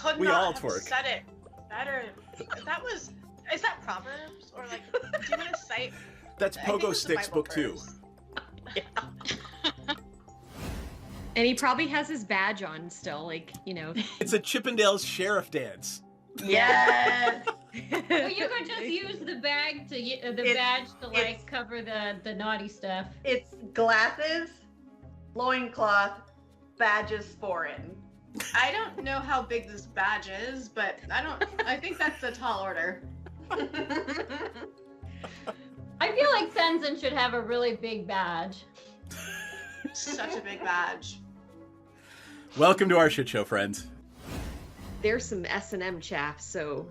could We not all have twerk. said it better. Is that Proverbs? Or like, do you want to cite? That's I think Pogo it's the Sticks Bible book 2. verse. And he probably has his badge on still, like, you know. It's a Chippendales sheriff dance. Yes. Well, you could just use the badge to like cover the naughty stuff. It's glasses, loincloth, badges foreign. I don't know how big this badge is, but I think that's a tall order. I feel like Senzen should have a really big badge. Such a big badge. Welcome to our shit show, friends. There's some S&M chaff, so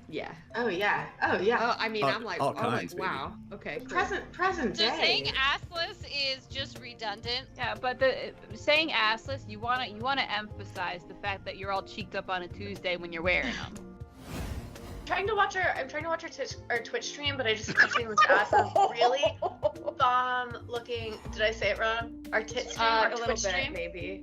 yeah. Oh yeah. Oh yeah. Oh, I mean, I'm like, all kinds, baby. wow. Okay, cool. Present So day. saying assless is just redundant. Yeah, but the saying assless, you wanna emphasize the fact that you're all cheeked up on a Tuesday when you're wearing them. I'm trying to watch our Twitch stream, but I just keep seeing this ass is really bomb looking. Did I say it wrong? Our tit stream, our A little Twitch bit, stream. maybe.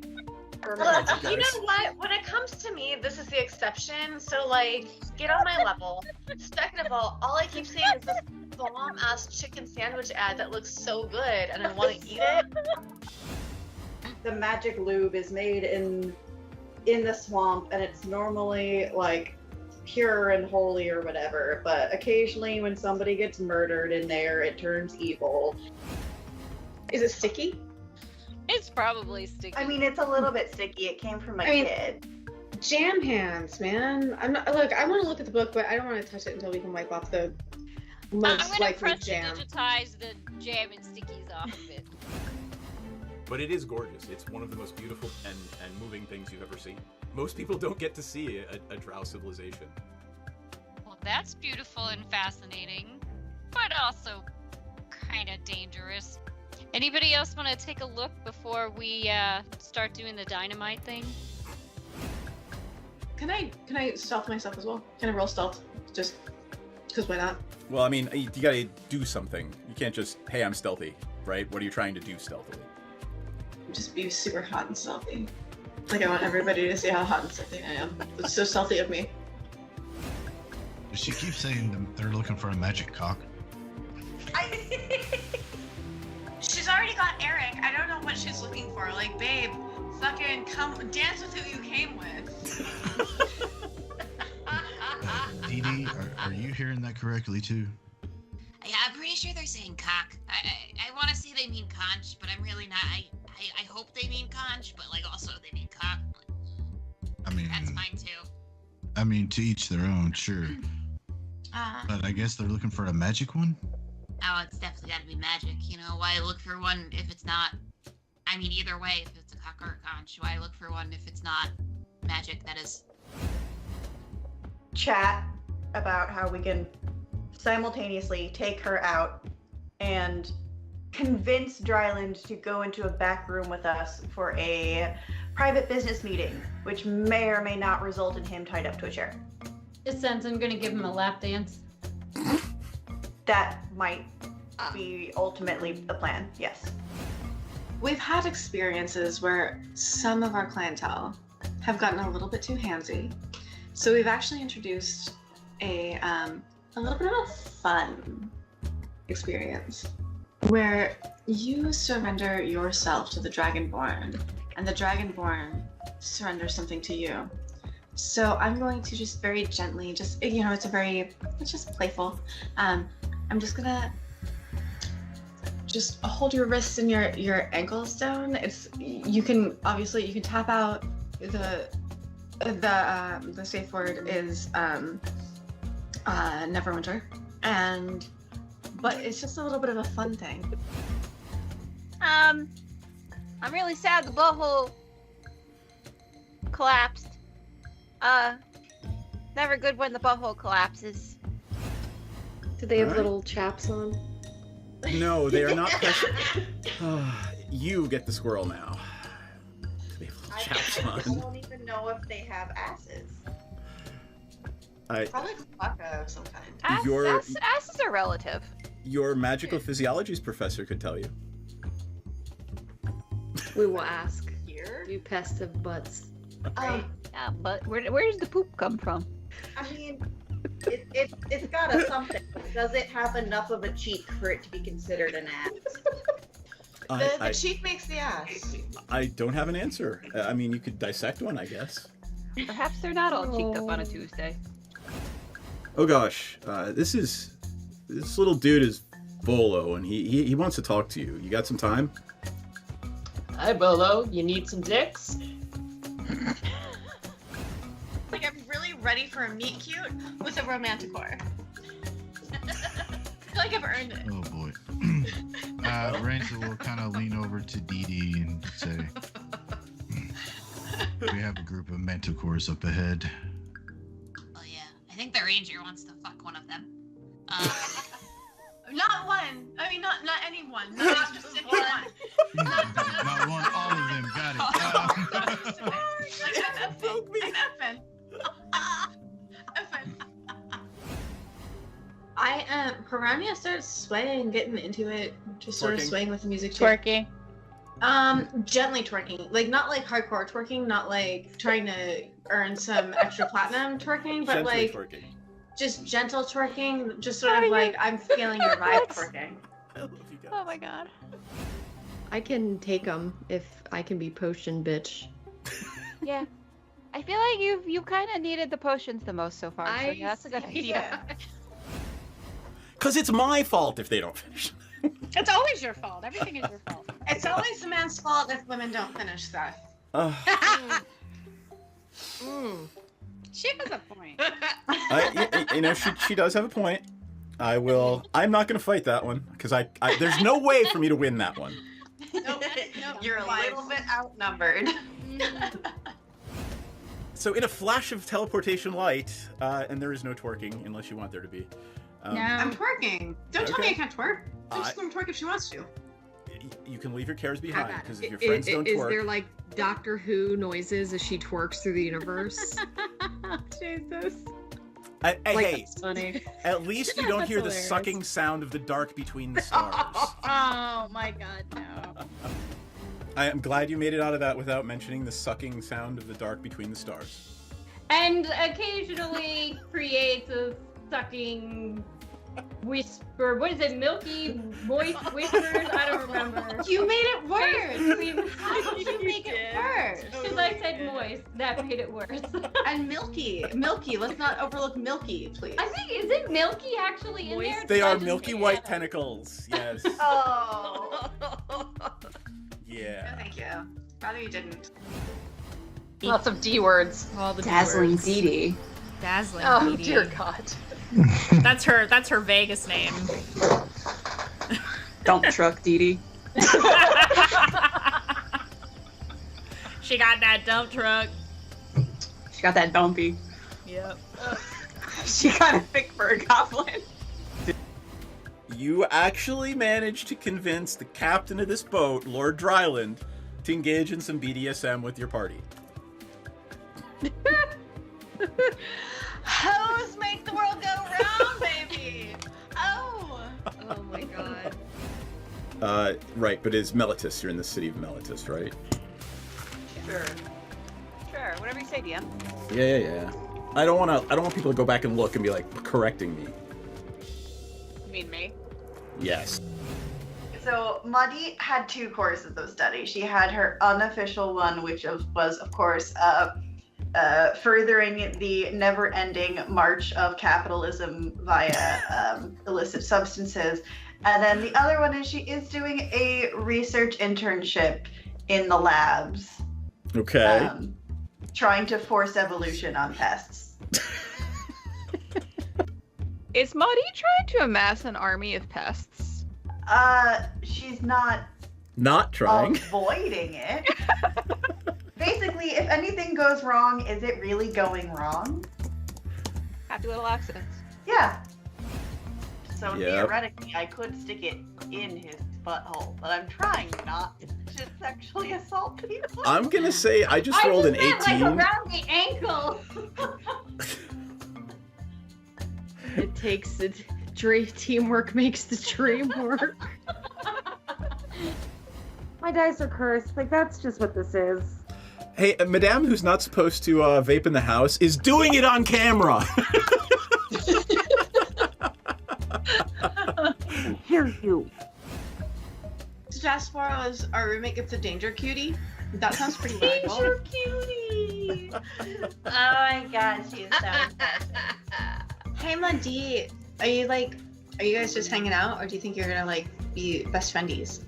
Well, you you guys. know what? When it comes to me, this is the exception. So like, get on my level. Second of all I keep seeing is this bomb ass chicken sandwich ad that looks so good, and I want to eat it. The magic lube is made in the swamp, and it's normally like pure and holy or whatever, but occasionally when somebody gets murdered in there, it turns evil. Is it sticky? It's probably sticky. I mean, it's a little bit sticky. It came from a kid. Jam hands, man. I'm not. Look, I want to look at the book, but I don't want to touch it until we can wipe off the I'm most gonna likely press jam. digitize the jam and stickies off of it. But it is gorgeous. It's one of the most beautiful and moving things you've ever seen. Most people don't get to see a drow civilization. Well, that's beautiful and fascinating, but also kind of dangerous. Anybody else want to take a look before we start doing the dynamite thing? Can I stealth myself as well? Can I roll stealth? Just because why not? Well, I mean, you gotta do something. You can't just, hey, I'm stealthy, right? What are you trying to do stealthily? Just be super hot and stealthy. Like I want everybody to see how hot and stealthy I am. It's so stealthy of me. She keeps saying they're looking for a magic cock. She's already got Eric. I don't know what she's looking for. Like, babe, fucking come dance with who you came with. Dee Dee, are you hearing that correctly too? Yeah, I'm pretty sure they're saying cock. I want to say they mean conch, but I'm really not. I hope they mean conch, but like also they mean cock. I mean, That's fine too. I mean, to each their own, sure. But I guess they're looking for a magic one? Oh, it's definitely got to be magic. You know, why look for one if it's not? I mean, either way, if it's a cock or a conch, why look for one if it's not magic? That is. Chat about how we can simultaneously take her out and convince Dryland to go into a back room with us for a private business meeting, which may or may not result in him tied up to a chair. Is Senzen gonna give him a lap dance? That might be ultimately the plan, yes. We've had experiences where some of our clientele have gotten a little bit too handsy. So we've actually introduced a little bit of a fun experience where you surrender yourself to the Dragonborn and the Dragonborn surrenders something to you. So I'm going to just very gently, it's just playful. I'm just gonna just hold your wrists and your ankles down. You can tap out. The safe word is Neverwinter, but it's just a little bit of a fun thing. I'm really sad the butthole collapsed. Never good when the butthole collapses. Do they have Alright. little chaps on? No, they are not precious. You get the squirrel now. They have little chaps I on. don't even know if they have asses. Probably Klaka of some kind. Your- Asses are relative. Your magical physiologies professor could tell you. We will ask. Here? You pest of butts. Yeah, but where does the poop come from? I mean, it's got a something. Does it have enough of a cheek for it to be considered an ass? The cheek makes the ass. I don't have an answer. I mean, you could dissect one, I guess. Perhaps they're not all cheeked up on a Tuesday. Oh gosh, this little dude is Bolo, and he wants to talk to you. You got some time? Hi, Bolo. You need some dicks? Like, I'm really ready for a meet cute with a romanticore. I feel like I've earned it. Oh boy. Ranger will kind of lean over to Dee Dee and say, "We have a group of manticores up ahead." Oh yeah, I think the ranger wants to fuck one of them. Not one. I mean, not anyone. Not just anyone. Not one, all of them. Got it. I'm effing. Piranha starts swaying, getting into it, just sort of swaying with the music too. Twerking. Gently twerking, like not like hardcore twerking, not like trying to earn some extra platinum twerking, but Gently like twerking. just gentle twerking, just sort of like I'm feeling your vibe twerking. I love you guys. Oh my god. I can take them if I can be potion bitch. Yeah. I feel like you've kind of needed the potions the most so far. So yeah, that's a good idea. Cause it's my fault if they don't finish. It's always your fault. Everything is your fault. It's always the man's fault if women don't finish stuff. She has a point. She does have a point. I'm not gonna fight that one because I there's no way for me to win that one. Nope. You're a little bit outnumbered. So in a flash of teleportation light, and there is no twerking unless you want there to be. No. I'm twerking. Don't tell me I Okay. can't twerk. I'm just gonna twerk if she wants to. You can leave your cares behind because if your Is friends don't twerk. there like Doctor Who noises as she twerks through the universe? Jesus. Hey, That's funny. at least you don't That's hear the hilarious. sucking sound of the dark between the stars. Oh my god, no. I am glad you made it out of that without mentioning the sucking sound of the dark between the stars. And occasionally creates a sucking whisper. What is it? Milky voice whispers? I don't remember. You made it worse. How did you make it worse? Because I said moist. That made it worse. And milky. Let's not overlook milky, please. I think, is it milky actually in there? They Did I are just milky make white it up? tentacles. Yes. Oh. Yeah. No, thank you. Rather you didn't. Lots of D words. All the Dazzling words. Dee Dee. Dazzling Oh Dee Dee. dear God. That's her Vegas name. Dump truck Dee Dee. She got that dump truck. She got that dumpy. Yep. She kind of thick for a goblin. You actually managed to convince the captain of this boat, Lord Dryland, to engage in some BDSM with your party. Hoes make the world go round, baby. Oh. Oh my god. Right, but it's Melitus. You're in the city of Melitus, right? Sure. Sure. Whatever you say, DM. Yeah. I don't want people to go back and look and be like correcting me. You mean me? Yes. So Muddy had two courses of study. She had her unofficial one, which was, of course, furthering the never-ending march of capitalism via illicit substances. And then the other one is she is doing a research internship in the labs. Okay. Trying to force evolution on pests. Is Maudie trying to amass an army of pests? She's not trying. avoiding it. Basically, if anything goes wrong, is it really going wrong? Happy little accidents. Yeah. So Yep. theoretically, I could stick it in his butthole, but I'm trying not to sexually assault people. I'm gonna say I just rolled an 18. Like around the ankle. It takes teamwork makes the dream work. My dice are cursed. Like, that's just what this is. Hey, Madame, who's not supposed to vape in the house, is doing it on camera. Hear you. Jasporo is our roommate gets a danger cutie. That sounds pretty valuable. Danger cutie. Oh my god, she is so impressive. Hey, Madi, are you guys just hanging out, or do you think you're gonna like be best friendies?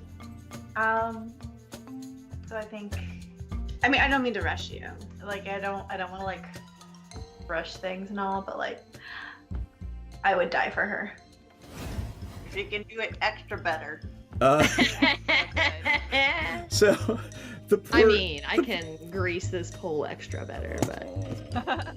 So I think, I mean, I don't mean to rush you. like, I don't want to like rush things and all, but like, I would die for her. She can do it extra better. So, I mean, I can grease this pole extra better, but.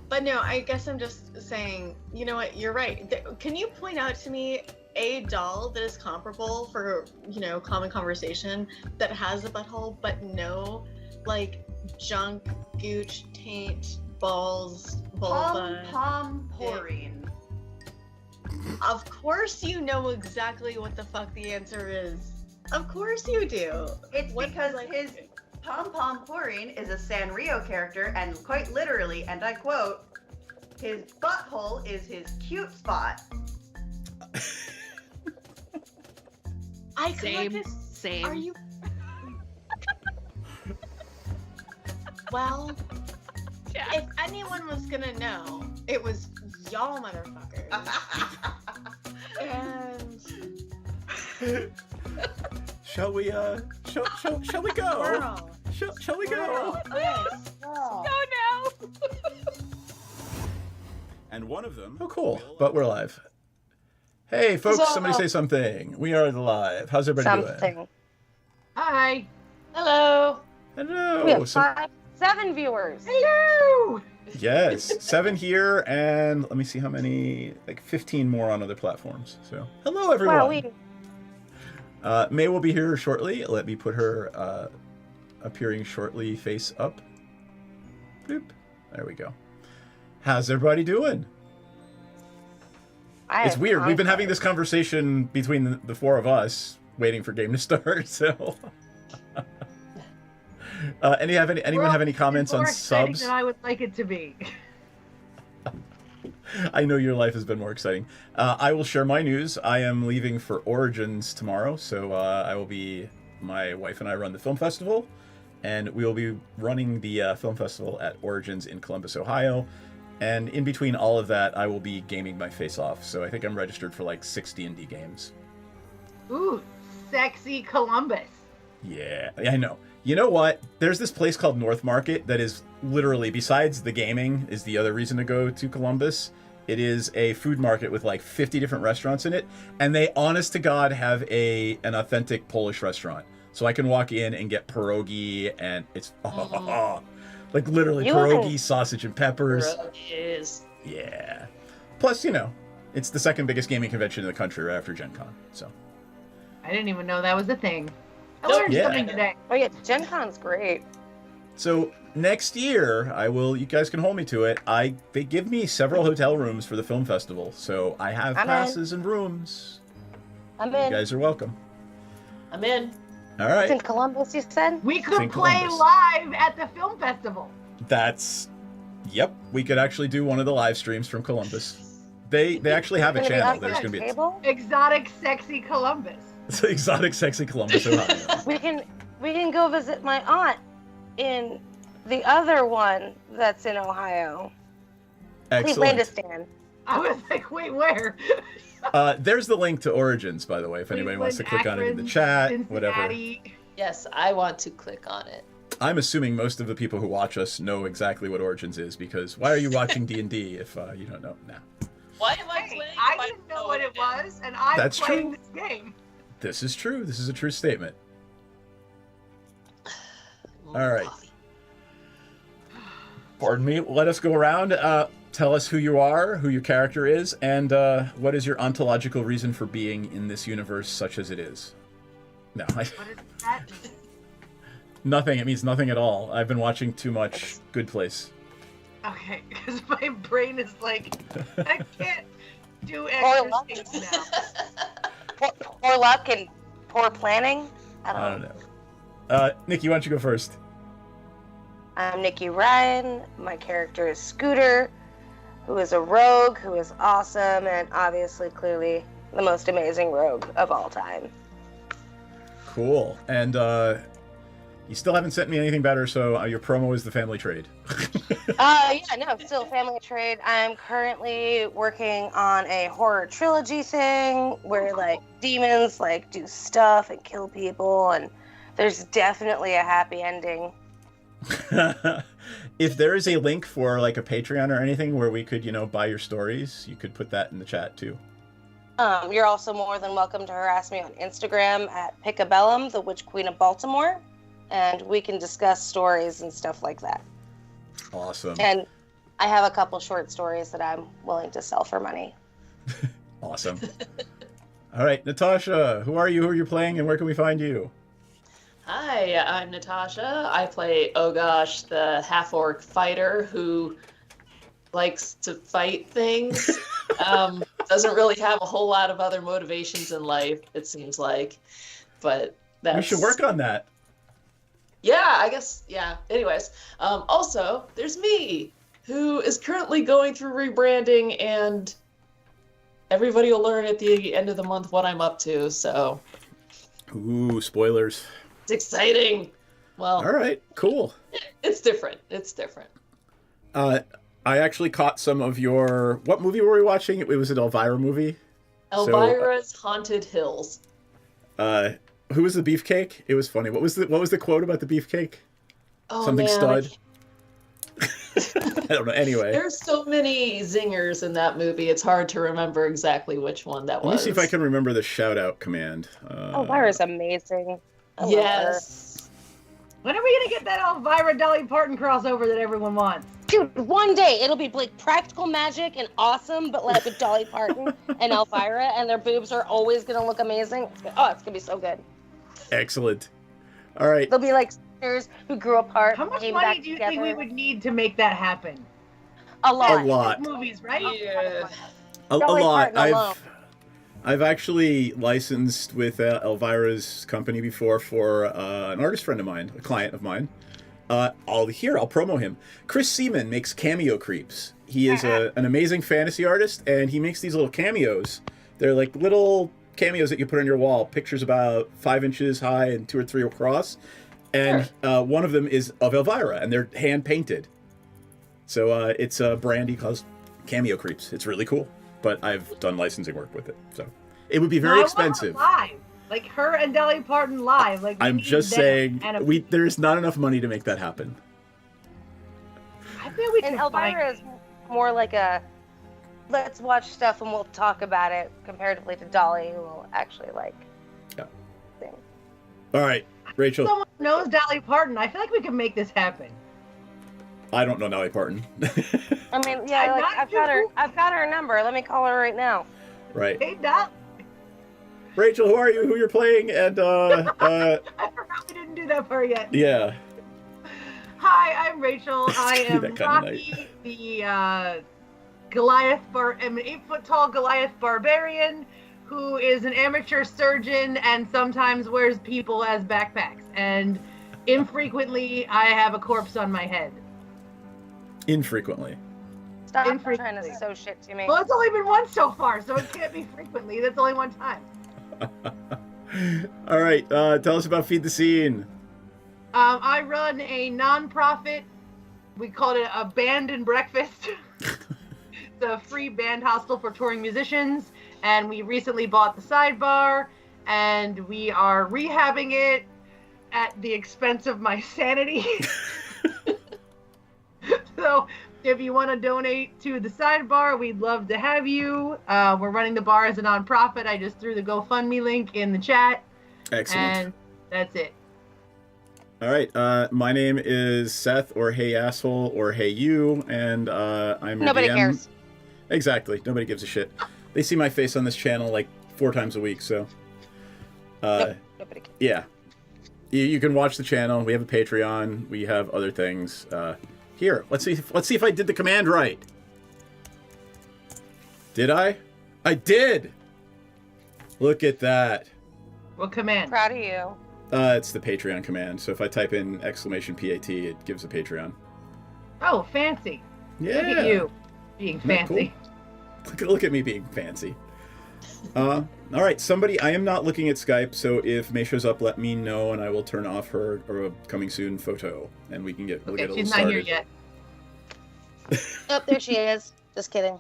But no, I guess I'm just saying, you know what, you're right. Can you point out to me a doll that is comparable for, you know, common conversation that has a butthole, but no, like, junk, gooch, taint, balls, vulva. Pom-pom-porine. Of course you know exactly what the fuck the answer is. Of course you do. It's because his pom-pom-porine is a Sanrio character, and quite literally, and I quote, his butthole is his cute spot. I Same. Same. Are you? Well, if anyone was gonna know, it was y'all motherfuckers. And shall we go? girl. Shall we go? Yes. Go now. And one of them. Oh, cool. But we're live. Hey, folks! Somebody say something. We are live. How's everybody doing? Hi. Hello. Hello. We have 7 viewers. Hello. Yes, 7 here, and let me see how many. Like 15 more on other platforms. So, hello everyone. Wow, May will be here shortly. Let me put her appearing shortly face up. Boop. There we go. How's everybody doing? It's weird. We've been having this conversation between the 4 of us, waiting for game to start. So, anyone have any comments on subs? Than I would like it to be. I know your life has been more exciting. I will share my news. I am leaving for Origins tomorrow, so my wife and I run the film festival, and we will be running the film festival at Origins in Columbus, Ohio. And in between all of that, I will be gaming my face off. So I think I'm registered for like 6 D&D games. Ooh, sexy Columbus. Yeah, I know. You know what? There's this place called North Market that is literally, besides the gaming, is the other reason to go to Columbus. It is a food market with like 50 different restaurants in it. And they, honest to God, have an authentic Polish restaurant. So I can walk in and get pierogi, and it's... like literally pierogi, sausage and peppers. Pierogies. Yeah. Plus, you know, it's the 2nd biggest gaming convention in the country right after Gen Con. So. I didn't even know that was a thing. I learned something today. Oh yeah, Gen Con's great. So next year, you guys can hold me to it. They give me several hotel rooms for the film festival. So I have passes and rooms. I'm in. You guys are welcome. I'm in. All right. It's in Columbus, you said? We could play Columbus. live at the film festival. Yep. We could actually do one of the live streams from Columbus. They actually have a channel. There's going to be Exotic, sexy Columbus. Exotic, sexy Columbus, Ohio. we can go visit my aunt in the other one that's in Ohio. Excellent. Clevelandistan. I was like, wait, where? There's the link to Origins, by the way, if anybody wants to click on it in the chat, whatever. Yes, I want to click on it. I'm assuming most of the people who watch us know exactly what Origins is, because why are you watching D&D if you don't know? Nah. Why am I playing? I didn't know what it was, and I'm That's playing true. this game. This is true. This is a true statement. All right. Pardon me. Let us go around. Tell us who you are, who your character is, and what is your ontological reason for being in this universe such as it is. No. What is that? Nothing. It means nothing at all. I've been watching too much Good Place. Okay, because my brain is like, I can't do Poor extra luck. things now. Poor luck and poor planning. I don't know. know. Nikki, why don't you go first? I'm Nikki Ryan. My character is Scooter, who is a rogue, who is awesome, and obviously, clearly, the most amazing rogue of all time. Cool. And you still haven't sent me anything better, so your promo is the family trade. Still family trade. I'm currently working on a horror trilogy thing where like demons like do stuff and kill people, and there's definitely a happy ending. If there is a link for like a Patreon or anything where we could, buy your stories, you could put that in the chat too. You're also more than welcome to harass me on Instagram at Pickabellum, the Witch Queen of Baltimore, and we can discuss stories and stuff like that. Awesome. And I have a couple short stories that I'm willing to sell for money. Awesome. All right, Natasha, who are you? Who are you playing, and where can we find you? Hi, I'm Natasha. I play Ogosh, the half-orc fighter who likes to fight things. Doesn't really have a whole lot of other motivations in life, it seems like. But that's... We should work on that. Yeah, I guess, yeah. Anyways, also, there's me, who is currently going through rebranding, and everybody will learn at the end of the month what I'm up to, so... Ooh, spoilers. It's exciting. Well... All right, cool. It's different. It's different. I actually caught some of your... What movie were we watching? It was an Elvira movie? Elvira's Haunted Hills. Who was the beefcake? It was funny. What was the quote about the beefcake? Oh, Something man, stud. I don't know. Anyway. There's so many zingers in that movie. It's hard to remember exactly which one that was. Let me see if I can remember the shout-out command. Elvira's amazing. I love Yes. When are we gonna get that Elvira Dolly Parton crossover that everyone wants? Dude, one day it'll be like practical magic and awesome, but like with Dolly Parton and Elvira, and their boobs are always gonna look amazing. It's gonna be so good. Excellent. All right. They'll be like sisters who grew apart. How much came money back do you together. think we would need to make that happen? A lot. A lot. Movies, right? Yeah. A Dolly lot. Parton alone. I've actually licensed with Elvira's company before for an artist friend of mine, a client of mine. I'll promo him. Chris Seaman makes cameo creeps. He is an amazing fantasy artist, and he makes these little cameos. They're like little cameos that you put on your wall, pictures about 5 inches high and 2 or 3 across. And one of them is of Elvira, and they're hand painted. So it's a brand he calls Cameo Creeps. It's really cool, but I've done licensing work with it, so it would be very expensive. Live, like her and Dolly Parton live. Like I'm just saying, there's not enough money to make that happen. I feel we And can Elvira is more like a let's watch stuff and we'll talk about it comparatively to Dolly, who will actually like. Yeah. Thing. All right, Rachel. Someone knows Dolly Parton. I feel like we can make this happen. I don't know Dolly Parton. I mean, yeah, like, I've got her number. Let me call her right now. Right. Hey, Doc. Rachel, who are you? Who you're playing? And I forgot we didn't do that part yet. Yeah. Hi, I'm Rachel. I It's gonna be am that kind of Rocky, the I'm an 8-foot-tall Goliath barbarian who is an amateur surgeon and sometimes wears people as backpacks. And infrequently, I have a corpse on my head. Infrequently. Stop trying to sew shit to me. Well, it's only been once so far, so it can't be frequently. That's only one time. All right, tell us about Feed the Scene. I run a non-profit. We call it a band and breakfast. It's a free band hostel for touring musicians, and we recently bought the sidebar, and we are rehabbing it at the expense of my sanity. So if you want to donate to the sidebar, we'd love to have you. We're running the bar as a nonprofit. I just threw the GoFundMe link in the chat. Excellent. And that's it. All right, my name is Seth, or Hey Asshole, or Hey You, and I'm your Nobody DM. cares. Exactly, nobody gives a shit. They see my face on this channel like 4 times a week, so... Nobody cares. Yeah. You can watch the channel, we have a Patreon, we have other things. Here, let's see if I did the command right. Did I? I did! Look at that. What command? Proud of you. It's the Patreon command. So if I type in !PAT, it gives a Patreon. Oh, fancy. Yeah. Look at you being Isn't that fancy. cool? Look at me being fancy. All right, somebody. I am not looking at Skype, so if May shows up, let me know, and I will turn off her coming soon photo, and we can get. We'll Okay, get a little she's not started. here yet. Oh, there she is. Just kidding.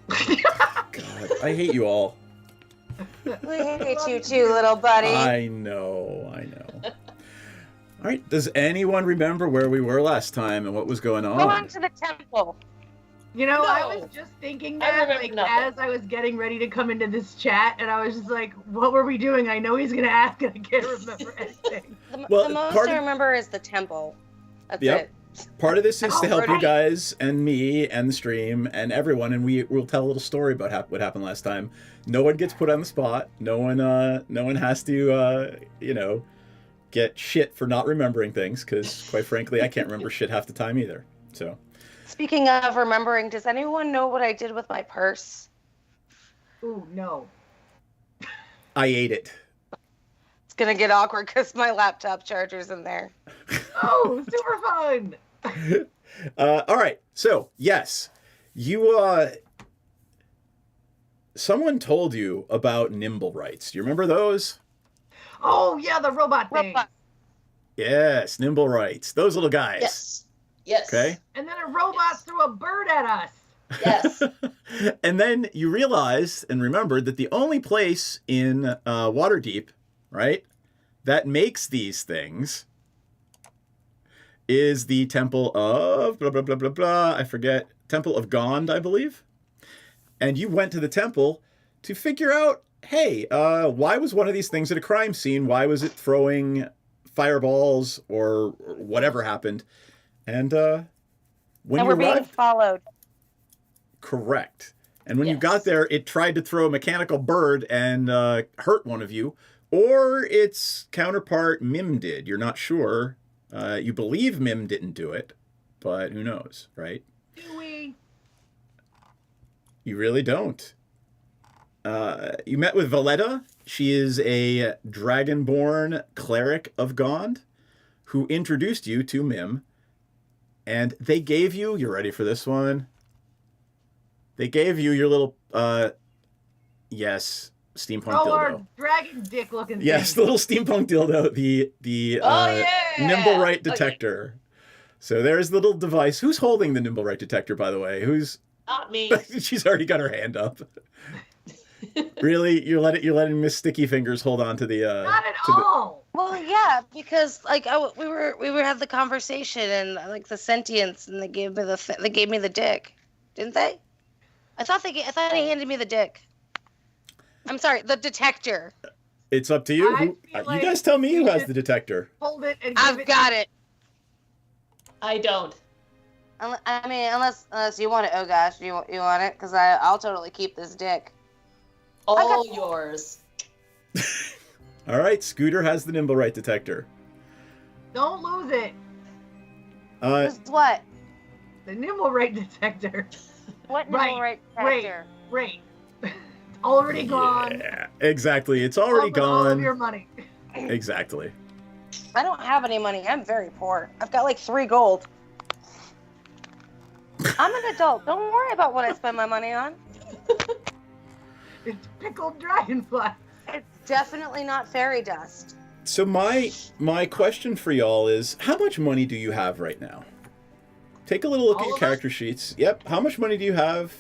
God, I hate you all. We hate you too, little buddy. I know. All right. Does anyone remember where we were last time and what was going on? Going to the temple. You know, No. I was just thinking I that, remember like, nothing. as I was getting ready to come into this chat, and I was just like, what were we doing? I know he's going to ask, and I can't remember anything. Well, The most part I of- remember is the temple. That's Yep. it. Part of this is to help you Alright. guys and me and the stream and everyone, and we'll tell a little story about what happened last time. No one gets put on the spot. No one has to get shit for not remembering things, because quite frankly, I can't remember shit half the time either. So Speaking of remembering, does anyone know what I did with my purse? Ooh, no. I ate it. It's gonna get awkward because my laptop charger's in there. Oh, super fun! All right. So yes, you. Someone told you about nimble rights. Do you remember those? Oh, yeah, the robot thing. Robot. Yes, nimble rights. Those little guys. Yes. Okay. And then a robot threw a bird at us. Yes. And then you realized and remembered that the only place in Waterdeep, right, that makes these things is the Temple of blah, blah, blah, blah, blah. I forget. Temple of Gond, I believe. And you went to the temple to figure out, hey, why was one of these things at a crime scene? Why was it throwing fireballs or whatever happened? And when And you we're being arrived, followed. correct. And when you Yes. got there, it tried to throw a mechanical bird and hurt one of you, or its counterpart Mim did. You're not sure. You believe Mim didn't do it, but who knows, right? Do we? You really don't. You met with Valetta. She is a dragonborn cleric of Gond who introduced you to Mim. And they gave you, you're ready for this one? They gave you your little, yes, steampunk Oh, dildo. our dragon dick looking thing. Yes, the little steampunk dildo, the Oh, yeah! nimble right Okay. detector. So there's the little device. Who's holding the nimble right detector, by the way? Who's... Not me. She's already got her hand up. Really, you're letting Miss Sticky Fingers hold on to the Not at to the- all. Well, yeah, because like we were had the conversation and like the sentience, and they gave me the dick, didn't they? I thought they handed me the dick. I'm sorry, the detector. It's up to you. I Who, feel you like guys tell me who you has should- the detector. Hold it and give I've it. got it. I don't. I mean, unless you want it. Oh gosh, you want it? Because I'll totally keep this dick. All yours. All right, Scooter has the nimble right detector. Don't lose it. Who's what? The nimble right detector. What Right, nimble right right. detector? Great. Already gone. Yeah, exactly. It's already Spent all of gone. your money. Exactly. I don't have any money. I'm very poor. I've got like 3 gold. I'm an adult. Don't worry about what I spend my money on. It's pickled dragonfly. It's definitely not fairy dust. So my question for y'all is, how much money do you have right now? Take a little look at All your of us? character sheets. Yep. How much money do you have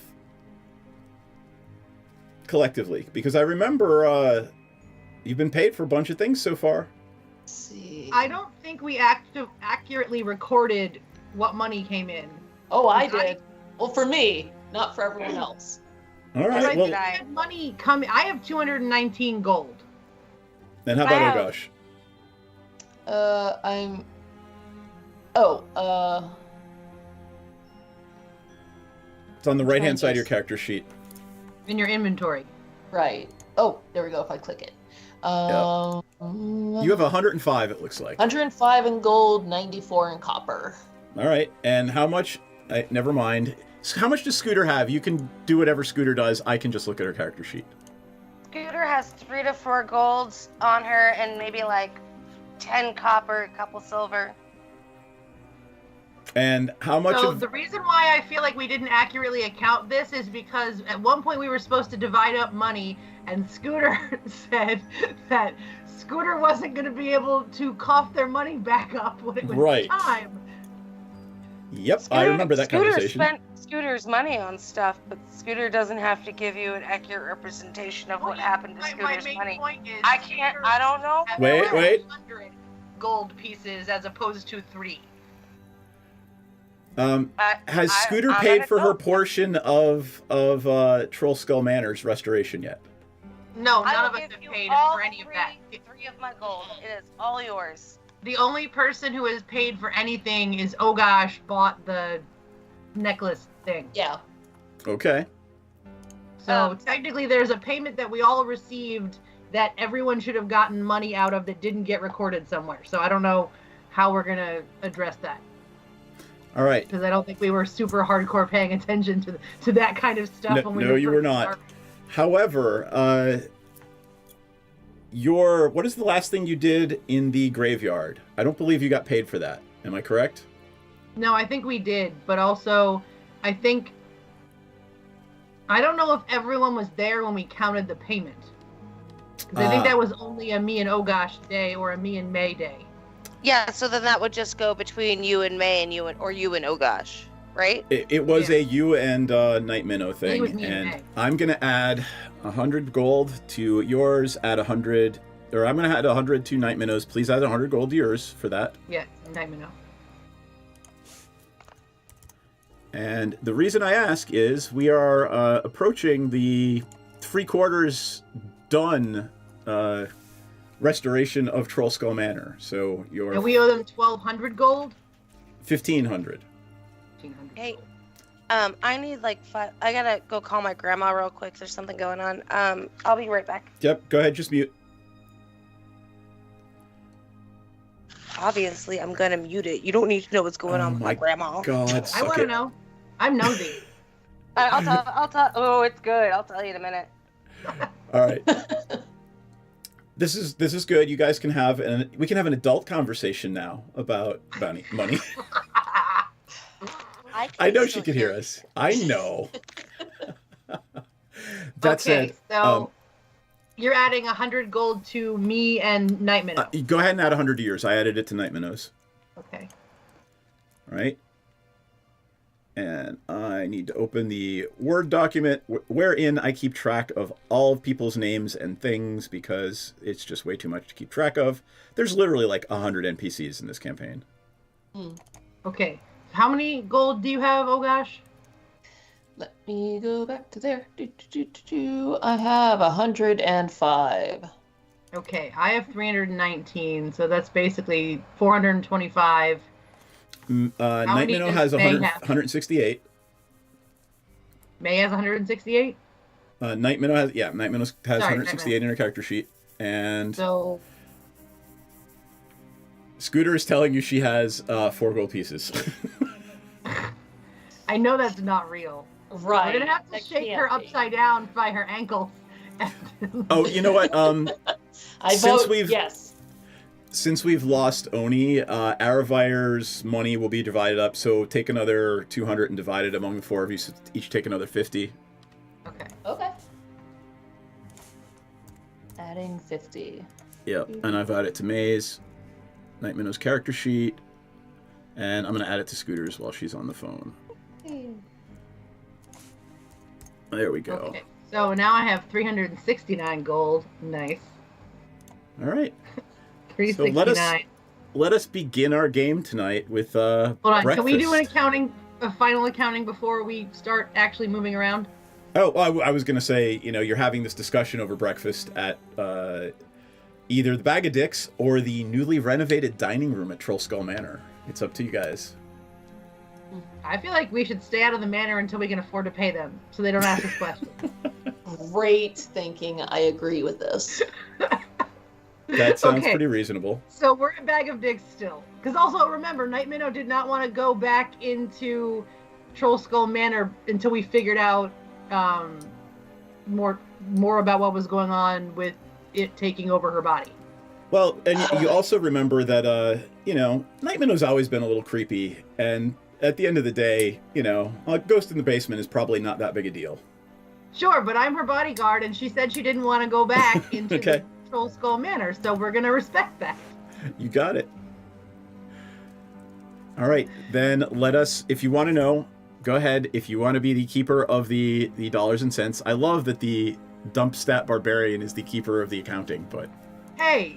collectively? Because I remember you've been paid for a bunch of things so far. Let's see. I don't think we accurately recorded what money came in. Oh, I did. Well, for me, not for everyone else. All But I right. think Well, we had money come. I have 219 gold. then how about Wow. Ogosh? I'm. Oh, It's on the right-hand side of your character sheet. In your inventory. right. Oh, there we go. If I click it. You have 105, it looks like. 105 in gold, 94 in copper. All right. And how much? Never mind. How much does Scooter have? You can do whatever Scooter does. I can just look at her character sheet. Scooter has 3 to 4 golds on her and maybe like 10 copper, a couple silver. And how much So of the reason why I feel like we didn't accurately account this is because at one point we were supposed to divide up money, and Scooter said that Scooter wasn't going to be able to cough their money back up when it was Right. time. Yep, I remember that conversation. Scooter spent Scooter's money on stuff, but Scooter doesn't have to give you an accurate representation of what happened to My Scooter's main money. point is I can't. I don't know. Wait. 100 gold pieces as opposed to 3. Has Scooter I'm paid gonna for her go. portion of Troll Skull Manor's restoration yet? No, I none will of us give have you paid all for any of that. 3 of my gold. It is all yours. The only person who has paid for anything is Ogosh bought the necklace thing. Yeah. Okay. So technically there's a payment that we all received that everyone should have gotten money out of that didn't get recorded somewhere. So I don't know how we're going to address that. All right. Because I don't think we were super hardcore paying attention to that kind of stuff. No, when we no, you were first not. started. However, what is the last thing you did in the graveyard? I don't believe you got paid for that. Am I correct? No, I think we did, but also I don't know if everyone was there when we counted the payment. 'Cause I think that was only a me and Ogosh day or a me and May day. Yeah, so then that would just go between you and May and you and Ogosh, right? It was a you and Night Minnow thing, was me and and May. I'm gonna add 100 gold to yours. Add 100, or I'm gonna add 100 to Night Minnow's. Please add 100 gold to yours for that. Yeah, Night Minnow. And the reason I ask is we are approaching the 3/4 done restoration of Troll Skull Manor. So you're And we owe them 1,200 gold. 1,500. Hey, I need like 5. I gotta go call my grandma real quick. There's something going on. I'll be right back. Yep. Go ahead. Just mute. Obviously, I'm gonna mute it. You don't need to know what's going on with my grandma. God. I want to know. I'm nosy. I'll tell. Oh, it's good. I'll tell you in a minute. All right. This is good. You guys can have we can have an adult conversation now about money. I know she could hear us. I know. That said, so you're adding 100 gold to me and Night Minnow. go ahead and add 100 to yours. I added it to Night Minnow's. Okay. All right. And I need to open the Word document wherein I keep track of all of people's names and things because it's just way too much to keep track of. There's literally like 100 NPCs in this campaign. Okay. How many gold do you have, Ogosh? Let me go back to there. I have 105. Okay, I have 319, so that's basically 425. Night many Minnow does has May 100, have? 168. May has 168. Night Minnow has Night Minnow has Sorry, 168 in her character sheet, and So Scooter is telling you she has 4 gold pieces. I know that's not real. Right. We're gonna have to that shake can't her be. upside down by her ankles. Oh, you know what? I since vote yes. Since we've lost Oni, Aravire's money will be divided up. So take another 200 and divide it among the 4 of you. So each take another 50. Okay. Adding 50. Yep. And I've added it to May's, Night Minnow's character sheet, and I'm gonna add it to Scooter's while she's on the phone. There we go. Okay. So now I have 369 gold. Nice. All right. 369. Let us begin our game tonight with Hold on. breakfast. Can we do a final accounting before we start actually moving around? Oh, I was gonna say, you're having this discussion over breakfast at either the Bag of Dicks or the newly renovated dining room at Troll Skull Manor. It's up to you guys. I feel like we should stay out of the manor until we can afford to pay them, so they don't ask us questions. Great thinking. I agree with this. That sounds Okay. pretty reasonable. So we're at Bag of Dicks still. Because also, remember, Night Minnow did not want to go back into Troll Skull Manor until we figured out more about what was going on with it taking over her body. Well, and you also remember that, Night Minnow's always been a little creepy, and at the end of the day, a ghost in the basement is probably not that big a deal. Sure, but I'm her bodyguard, and she said she didn't want to go back into Okay. the Troll Skull Manor, so we're going to respect that. You got it. All right, then let us, if you want to know, go ahead. If you want to be the keeper of the dollars and cents. I love that the dump stat barbarian is the keeper of the accounting, but Hey,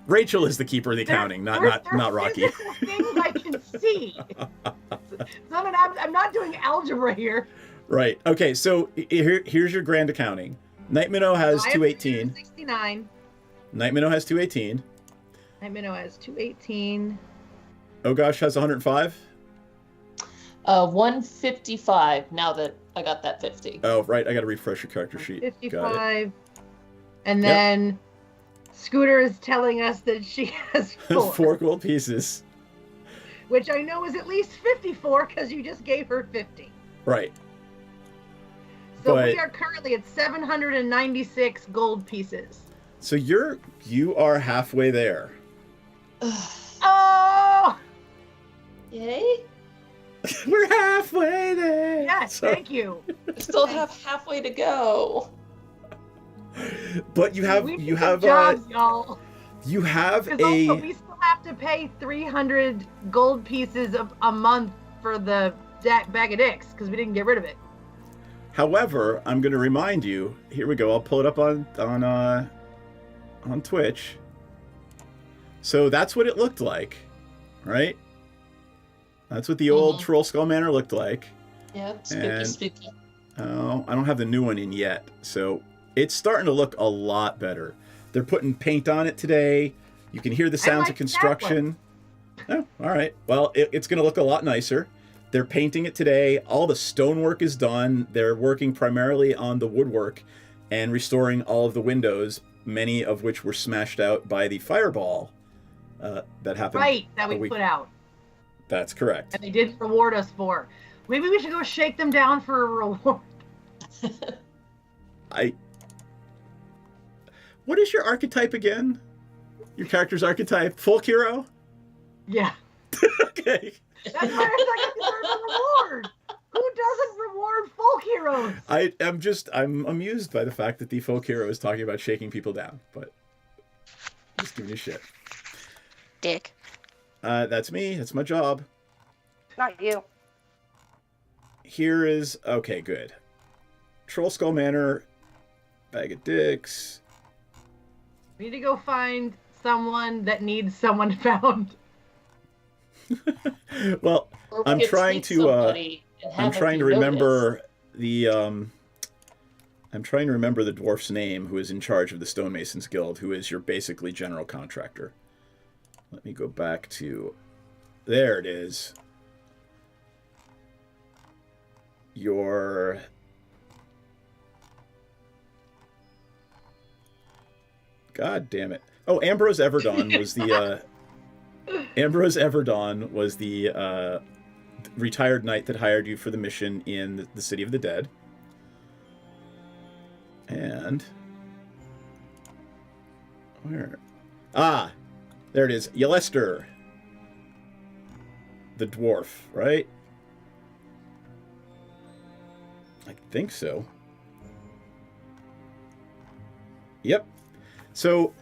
Rachel is the keeper of the accounting, not Rocky. physical things I can see. I'm not doing algebra here. Right. Okay, so here's your grand accounting. Night Minnow has 218. 69. Night Minnow has 218. Night Minnow has 218. Oh gosh, has 105. 155. Now that I got that 50. Oh right, I got to refresh your character sheet. 55. And then Scooter is telling us that she has 4. 4 gold pieces. Which I know is at least 54 because you just gave her 50. Right. So we are currently at 796 gold pieces. So you are halfway there. Oh! Yay! We're halfway there. Yes, thank you. We still have halfway to go. But you have jobs, y'all. You have Also, we still have to pay 300 gold pieces a month for the bag of dicks because we didn't get rid of it. However, I'm going to remind you. Here we go. I'll pull it up on Twitch. So that's what it looked like, right? That's what the old Troll Skull Manor looked like. Yeah, spooky. Oh, I don't have the new one in yet, so it's starting to look a lot better. They're putting paint on it today. You can hear the sounds of construction. Oh, all right. Well, it's going to look a lot nicer. They're painting it today. All the stonework is done. They're working primarily on the woodwork and restoring all of the windows, many of which were smashed out by the fireball that happened. Right, that we put out. That's correct. And they didn't reward us for. Maybe we should go shake them down for a reward. What is your archetype again? Your character's archetype? Folk hero? Yeah. Okay. That's why I deserve a reward. Who doesn't reward folk heroes? I'm amused by the fact that the folk hero is talking about shaking people down, but just giving you shit. Dick. That's me. That's my job. Not you. Here is... Okay, good. Troll Skull Manor. Bag of dicks. We need to go find someone that needs someone found. Well, I'm trying to remember the I'm trying to remember the dwarf's name who is in charge of the Stonemasons Guild, who is your basically general contractor. Let me go back to... There it is. Your... God damn it. Oh, Ambrose Everdawn was the... Ambrose Everdawn was the retired knight that hired you for the mission in the City of the Dead. And... Where? Ah! There it is. Yelester. The dwarf, right? I think so. Yep. So,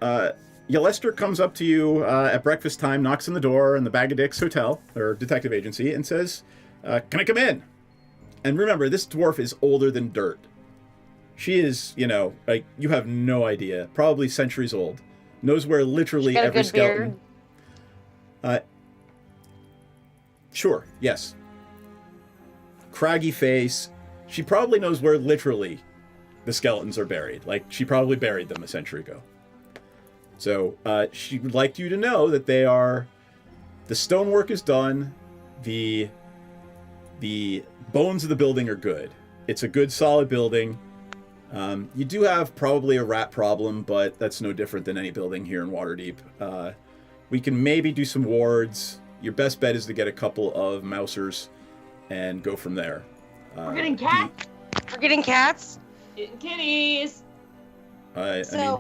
Yelester comes up to you at breakfast time, knocks on the door in the Bag of Dicks Hotel, or detective agency, and says, can I come in? And remember, this dwarf is older than dirt. She is, like, you have no idea. Probably centuries old. Knows where literally every skeleton... Sure, yes. Craggy face. She probably knows where literally the skeletons are buried. Like, she probably buried them a century ago. So, she would like you to know that they are... The stonework is done. The bones of the building are good. It's a good, solid building. You do have probably a rat problem, but that's no different than any building here in Waterdeep. We can maybe do some wards. Your best bet is to get a couple of mousers and go from there. We're getting cats? We're getting cats? Getting kitties! I mean,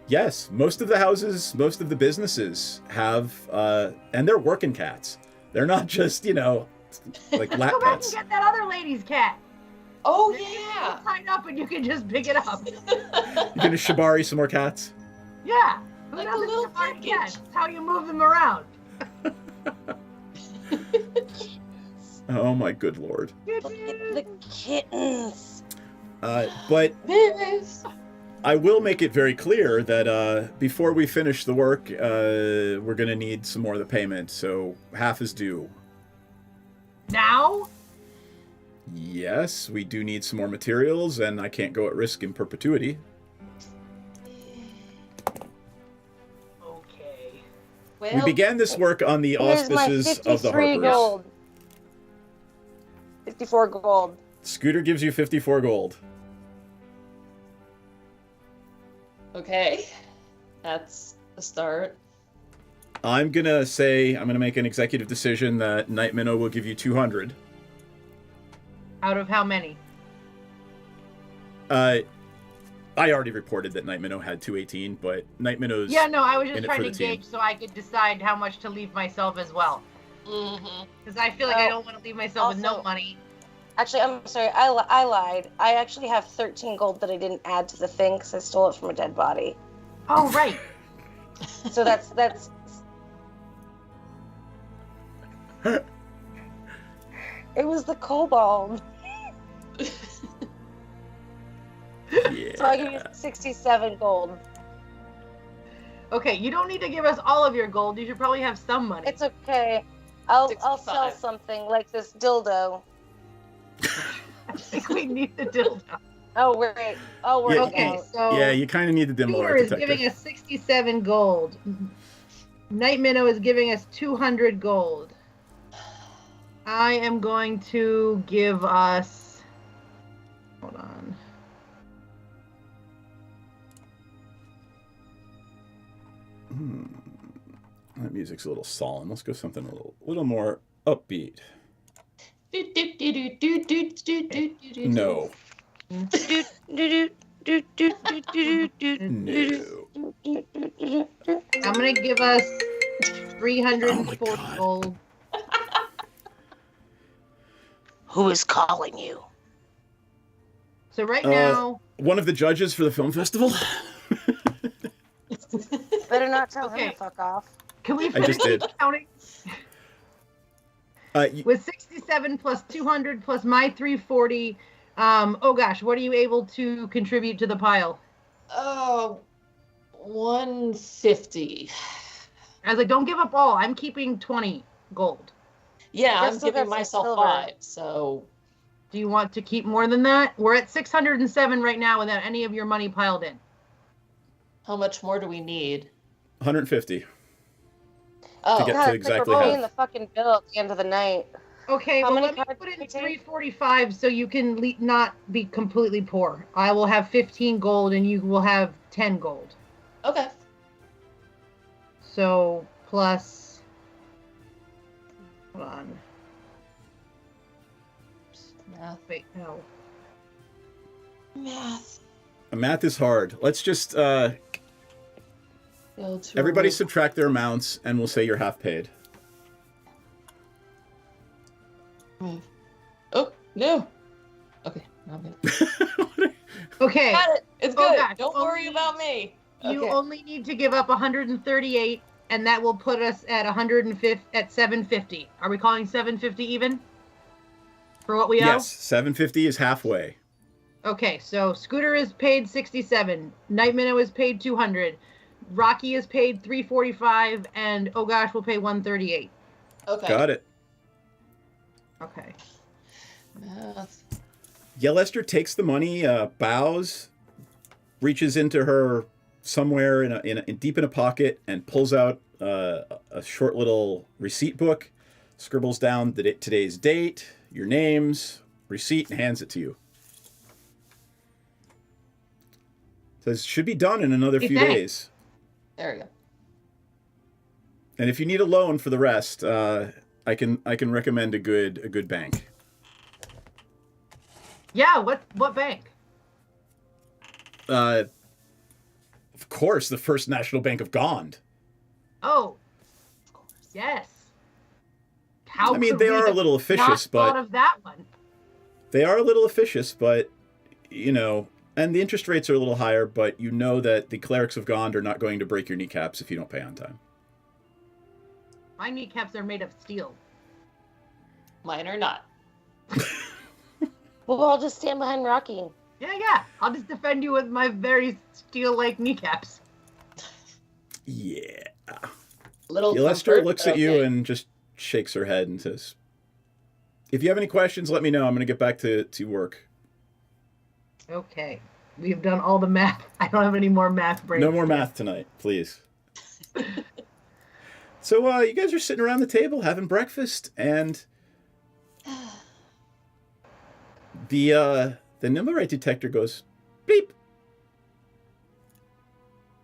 Yes, most of the houses, most of the businesses have, and they're working cats. They're not just, like lap Go back and pets. get that other lady's cat. Oh yeah. It's tied up and you can just pick it up. You're gonna shibari some more cats? Yeah. Who Like a doesn't little shibari package. cats? It's how you move them around. Oh my good lord. The kittens. But Babies. I will make it very clear that before we finish the work, we're gonna need some more of the payment, so half is due. Now? Yes, we do need some more materials, and I can't go at risk in perpetuity. Okay. Well, We began this work on the Here's my auspices of the 53 Harpers. gold. 54 gold. Scooter gives you 54 gold. okay. That's a start. I'm gonna make an executive decision that Night Minnow will give you 200. Out of how many? I already reported that Night Minnow had 218, but Night Minnow's Yeah, no, I was in just it trying for to the team. gauge so I could decide how much to leave myself as well. Mm-hmm. Because I feel like I don't want to leave myself with no Also- money. Actually, I'm sorry. I lied. I actually have 13 gold that I didn't add to the thing because I stole it from a dead body. Oh, right. So that's It was the kobold. Yeah. So I give you 67 gold. Okay, you don't need to give us all of your gold. You should probably have some money. It's okay. I'll sell 65. something like this dildo. I think we need the dildo. Oh, wait. Oh, we're Yeah, Okay, so Yeah, you kind of need the dim Peter light is detector. giving us 67 gold. Night Minnow is giving us 200 gold. I am going to give us. Hold on. That music's a little solemn. Let's go something a little more upbeat. No. No. I'm gonna give us 340 gold. Who is calling you? So right now, One of the judges for the film festival? Better not tell him Okay. to fuck off. can we I finish just did. counting? With 67 plus 200 plus my 340, oh gosh, what are you able to contribute to the pile? Oh, 150. I was like, don't give up all. I'm keeping 20 gold. Yeah, Let's I'm still giving got some myself silver. 5, so Do you want to keep more than that? We're at 607 right now without any of your money piled in. how much more do we need? 150. Oh, To get God, to it's like exactly we're half. paying the fucking bill at the end of the night. Okay, How well, many let me cards put do in we take? 345 so you can not be completely poor. I will have 15 gold and you will have 10 gold. okay. So, plus. Hold on. Math. Wait, no. Math. Math is hard. Let's just, everybody subtract their amounts, and we'll say you're half paid. Oh, no. Okay. I'm Okay. Got it. It's Oh, good. gosh, Don't worry about me. You Okay. only need to give up 138, and that will put us at 150 at 750. Are we calling 750 even? For what we owe? Yes, 750 is halfway. Okay, so Scooter is paid 67, Night Minnow is paid 200, Rocky is paid 345, and oh gosh, will pay 138. Okay. Got it. Okay. Math. Yelester takes the money, bows, reaches into her somewhere in deep in a pocket, and pulls out a short little receipt book, scribbles down today's date, your names, receipt, and hands it to you. Says should be done in another few thanks. days. There we go. And if you need a loan for the rest, I can recommend a good bank. Yeah, what bank? Of course, the First National Bank of Gond. Oh, yes. How I mean, could they we are a have little not officious, thought but of that one? they are a little officious, but you know, and the interest rates are a little higher, but you know that the clerics of Gond are not going to break your kneecaps if you don't pay on time. My kneecaps are made of steel. Mine are not. We'll all just stand behind Rocky. Yeah. I'll just defend you with my very steel-like kneecaps. Yeah. Little Lester comfort, looks but at you okay. and just shakes her head and says, "If you have any questions, let me know. I'm going to get back to work." Okay. We've done all the math. I don't have any more math breaks. No more math tonight, please. So you guys are sitting around the table having breakfast, and the Nimblewright detector goes beep.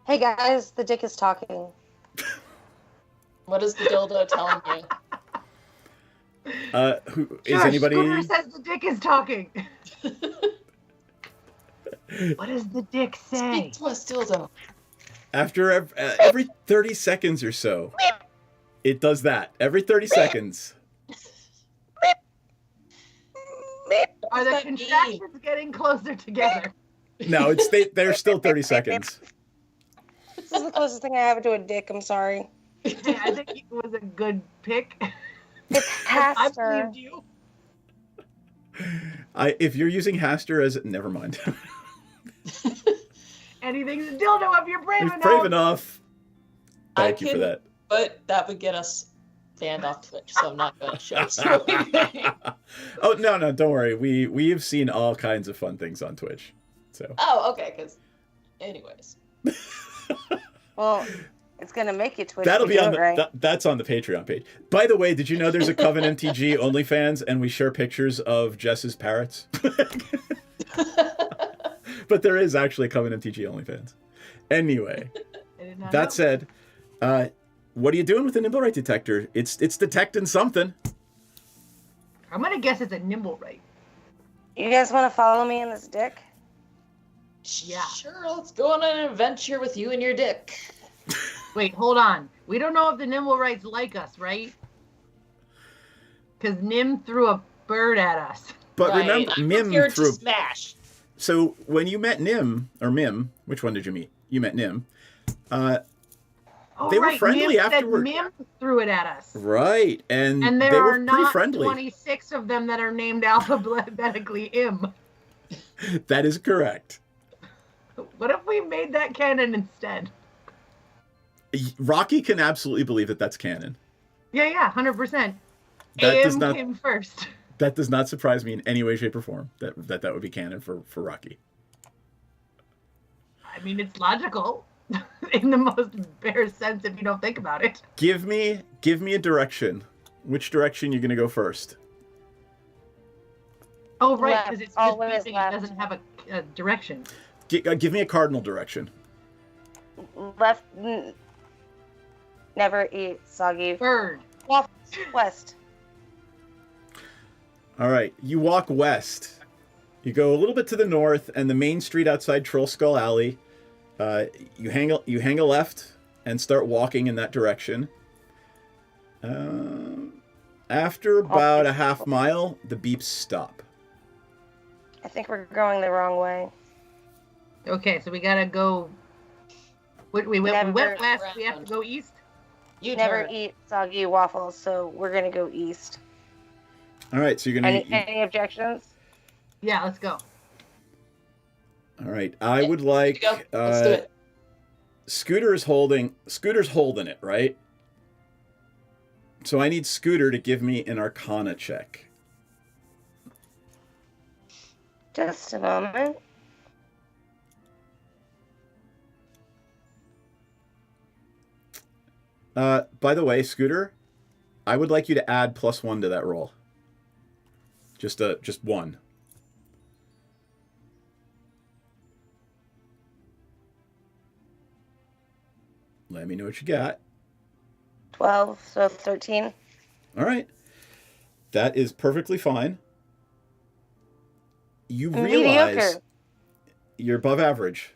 Hey guys, the dick is talking. What is the dildo telling you? Who is Sure, anybody? Scooter says the dick is talking. What does the dick say? Speak to us, dildo. After every 30 seconds or so, it does that. Every 30 seconds. Are the contractions getting closer together? No, they're still 30 seconds. This is the closest thing I have to a dick. I'm sorry. Hey, I think it was a good pick. It's I Haster. believed you. If you're using Haster as never mind. Anything's a dildo if you're brave He's enough. brave enough. Thank you for can- that. But that would get us banned off Twitch, so I'm not going to show anything. Oh no, don't worry. We have seen all kinds of fun things on Twitch. So Oh, okay, because anyways. Well, it's gonna make you twitch. that'll if be you on do the it right. that's on the Patreon page. By the way, did you know there's a Coven MTG OnlyFans and we share pictures of Jess's parrots? But there is actually a Coven MTG OnlyFans. Anyway, that said, what are you doing with the Nimblewright detector? It's detecting something. I'm gonna guess it's a Nimblewright. You guys want to follow me in this dick? Yeah. Sure, let's go on an adventure with you and your dick. Wait, hold on. We don't know if the Nimblewrights like us, right? Because Nim threw a bird at us. But Right, remember, I'm Mim prepared to threw. smash. So when you met Nim or Mim, which one did you meet? You met Nim. Oh, They were right. friendly Mim afterward. Said Mim threw it at us. Right, and And there they are were pretty not friendly. 26 of them that are named alphabetically Im. That is correct. What if we made that canon instead? Rocky can absolutely believe that that's canon. Yeah, 100%. That does Im not- came first. That does not surprise me in any way, shape, or form. That would be canon for Rocky. I mean, it's logical in the most bare sense if you don't think about it. Give me a direction. Which direction you gonna go first? Oh, right, Left, because it's just always beeping, it left. doesn't have a direction. Give me a cardinal direction. Left. Never eat soggy. Bird. West. All right, you walk west. You go a little bit to the north, and the main street outside Troll Skull Alley. You hang a left and start walking in that direction. After about a half mile, the beeps stop. I think we're going the wrong way. Okay, so we gotta go. We went Never west. We have to go east. You Never turn. eat soggy waffles, so we're gonna go east. All right, so you're gonna. Any objections? Yeah, let's go. All right, I would like. Go. Let's do it. Scooter's holding it, right? So I need Scooter to give me an Arcana check. Just a moment. By the way, Scooter, I would like you to add +1 to that roll. Just one. Let me know what you got. 12, so 13. All right. That is perfectly fine. You realize Mediocre. you're above average.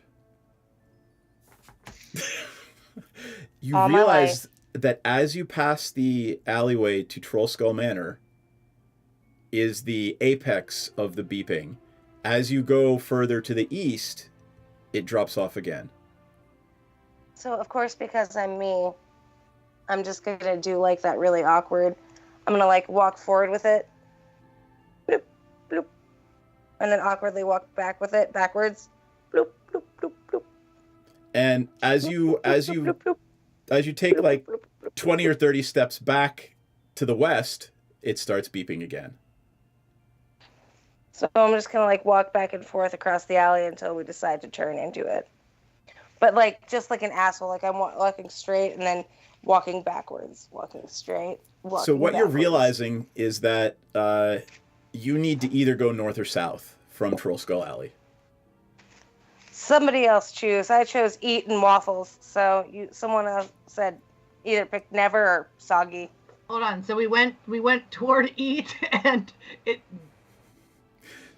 You All my realize that as you pass the alleyway to Trollskull Manor is the apex of the beeping. As you go further to the east, it drops off again. So, of course, because I'm me, I'm just going to do, like, that really awkward. I'm going to, like, walk forward with it. Bloop, bloop. And then awkwardly walk back with it, backwards. Bloop, bloop, bloop, bloop. And as you take, like, 20 or 30 steps back to the west, it starts beeping again. So I'm just going to, like, walk back and forth across the alley until we decide to turn into it. But, like, just like an asshole. Like, I'm walking straight and then walking backwards. Walking straight, walking So what backwards. you're realizing is that you need to either go north or south from Trollskull Alley. Somebody else choose. I chose eat and waffles. So someone else said either pick never or soggy. Hold on. So we went toward eat, and it.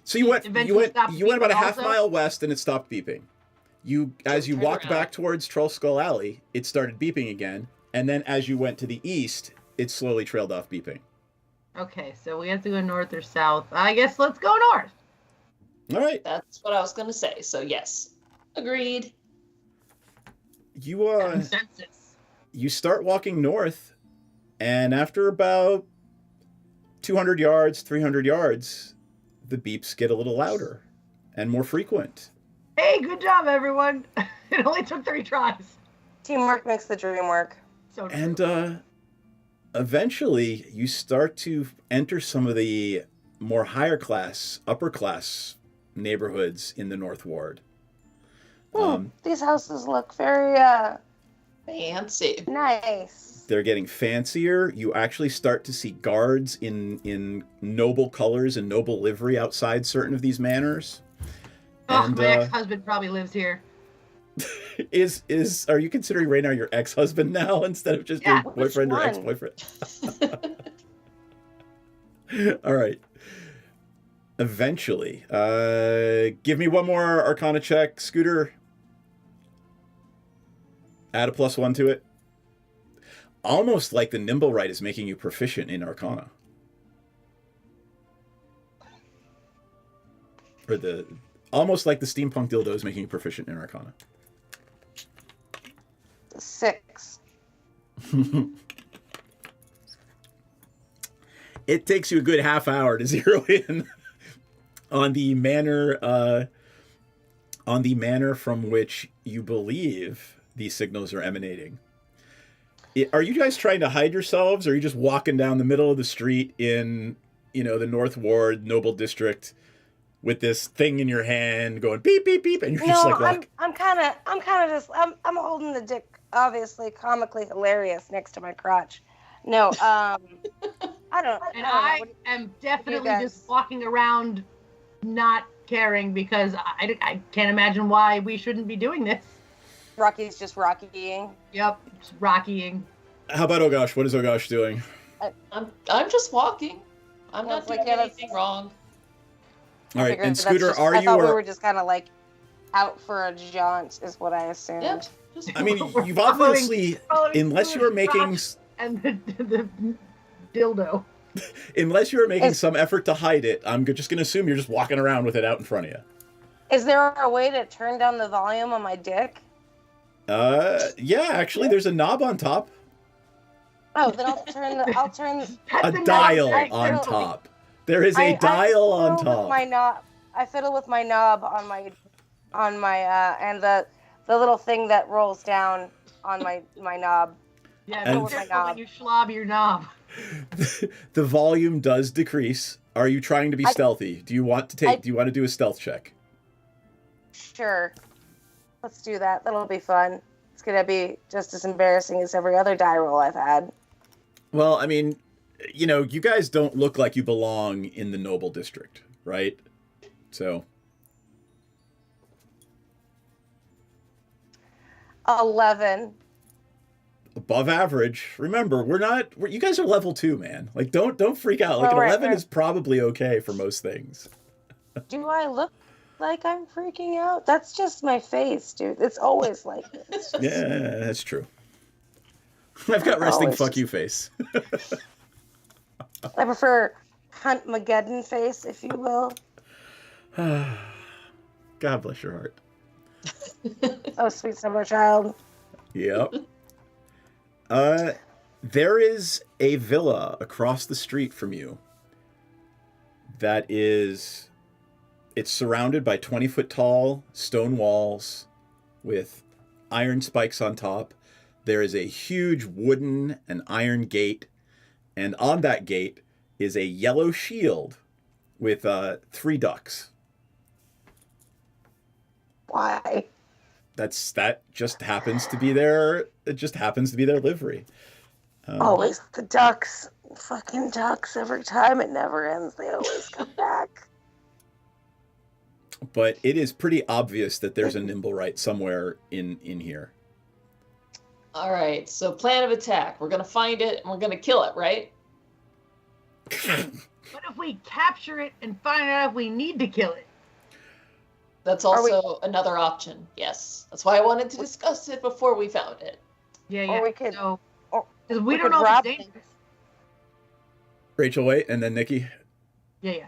So you went about a half also? mile west and it stopped beeping. As you walked back towards Trollskull Alley, it started beeping again, and then as you went to the east, it slowly trailed off beeping. Okay, so we have to go north or south. I guess let's go north. All right. That's what I was going to say. So yes, agreed. You Consensus. You start walking north, and after about 200 yards, 300 yards, the beeps get a little louder and more frequent. Hey, good job, everyone. It only took 3 tries. Teamwork makes the dream work. So true. And eventually, you start to enter some of the more higher class, upper class neighborhoods in the North Ward. These houses look very fancy. Nice. They're getting fancier. You actually start to see guards in noble colors and noble livery outside certain of these manors. Oh, And, my ex-husband probably lives here. are you considering right now your ex-husband now instead of just your boyfriend or ex-boyfriend? All right. Eventually, give me one more Arcana check, Scooter. Add a +1 to it. Almost like the Nimble Right is making you proficient in Arcana. Almost like the steampunk dildo is making you proficient in Arcana. 6. It takes you a good half hour to zero in on the manor from which you believe these signals are emanating. Are you guys trying to hide yourselves, or are you just walking down the middle of the street in, the North Ward, Noble District, with this thing in your hand going beep, beep, beep, and you're just like walking? I'm holding the dick, obviously comically hilarious next to my crotch. No, I don't. And I am definitely just walking around, not caring, because I can't imagine why we shouldn't be doing this. Rocky's just rockying. Yep, just rockying. How about Ogosh? What is Ogosh doing? I'm just walking. I'm not doing anything wrong. All right, and Scooter, I thought we were just kind of like out for a jaunt, is what I assumed. Yep. I mean, you've obviously, unless you were making and the dildo. Unless you were making some effort to hide it, I'm just going to assume you're just walking around with it out in front of you. Is there a way to turn down the volume on my dick? Yeah, actually, there's a knob on top. Oh, then I'll turn a dial on top. There is a dial on top. I fiddle with my knob on my and the little thing that rolls down on my knob. Yeah, be careful when you slob your knob. The volume does decrease. Are you trying to be stealthy? Do you want to do a stealth check? Sure. Let's do that. That'll be fun. It's gonna be just as embarrassing as every other die roll I've had. Well, I mean, you guys don't look like you belong in the Noble District, right? So 11. Above average. Remember, you guys are level 2, man. Like, don't freak out. Like, an 11 is probably okay for most things. Do I look like I'm freaking out? That's just my face, dude. It's always like this. Yeah, that's true. I've got resting Always fuck you face. I prefer Hunt-mageddon face, if you will. God bless your heart. Oh, sweet summer child. Yep. There is a villa across the street from you that is... It's surrounded by 20-foot tall stone walls with iron spikes on top. There is a huge wooden and iron gate, and on that gate is a yellow shield with 3 ducks. Why? That just happens to be their. It just happens to be their livery. Always the ducks. Fucking ducks. Every time it never ends. They always come back. But it is pretty obvious that there's a Nimblewright somewhere in here. All right, so plan of attack. We're gonna find it and we're gonna kill it, right? What if we capture it and find out if we need to kill it? That's also another option. Yes, that's why I wanted to discuss it before we found it. Yeah, Or we could. So, or we don't could know if rob it's dangerous. Rachel, wait, and then Nikki. Yeah.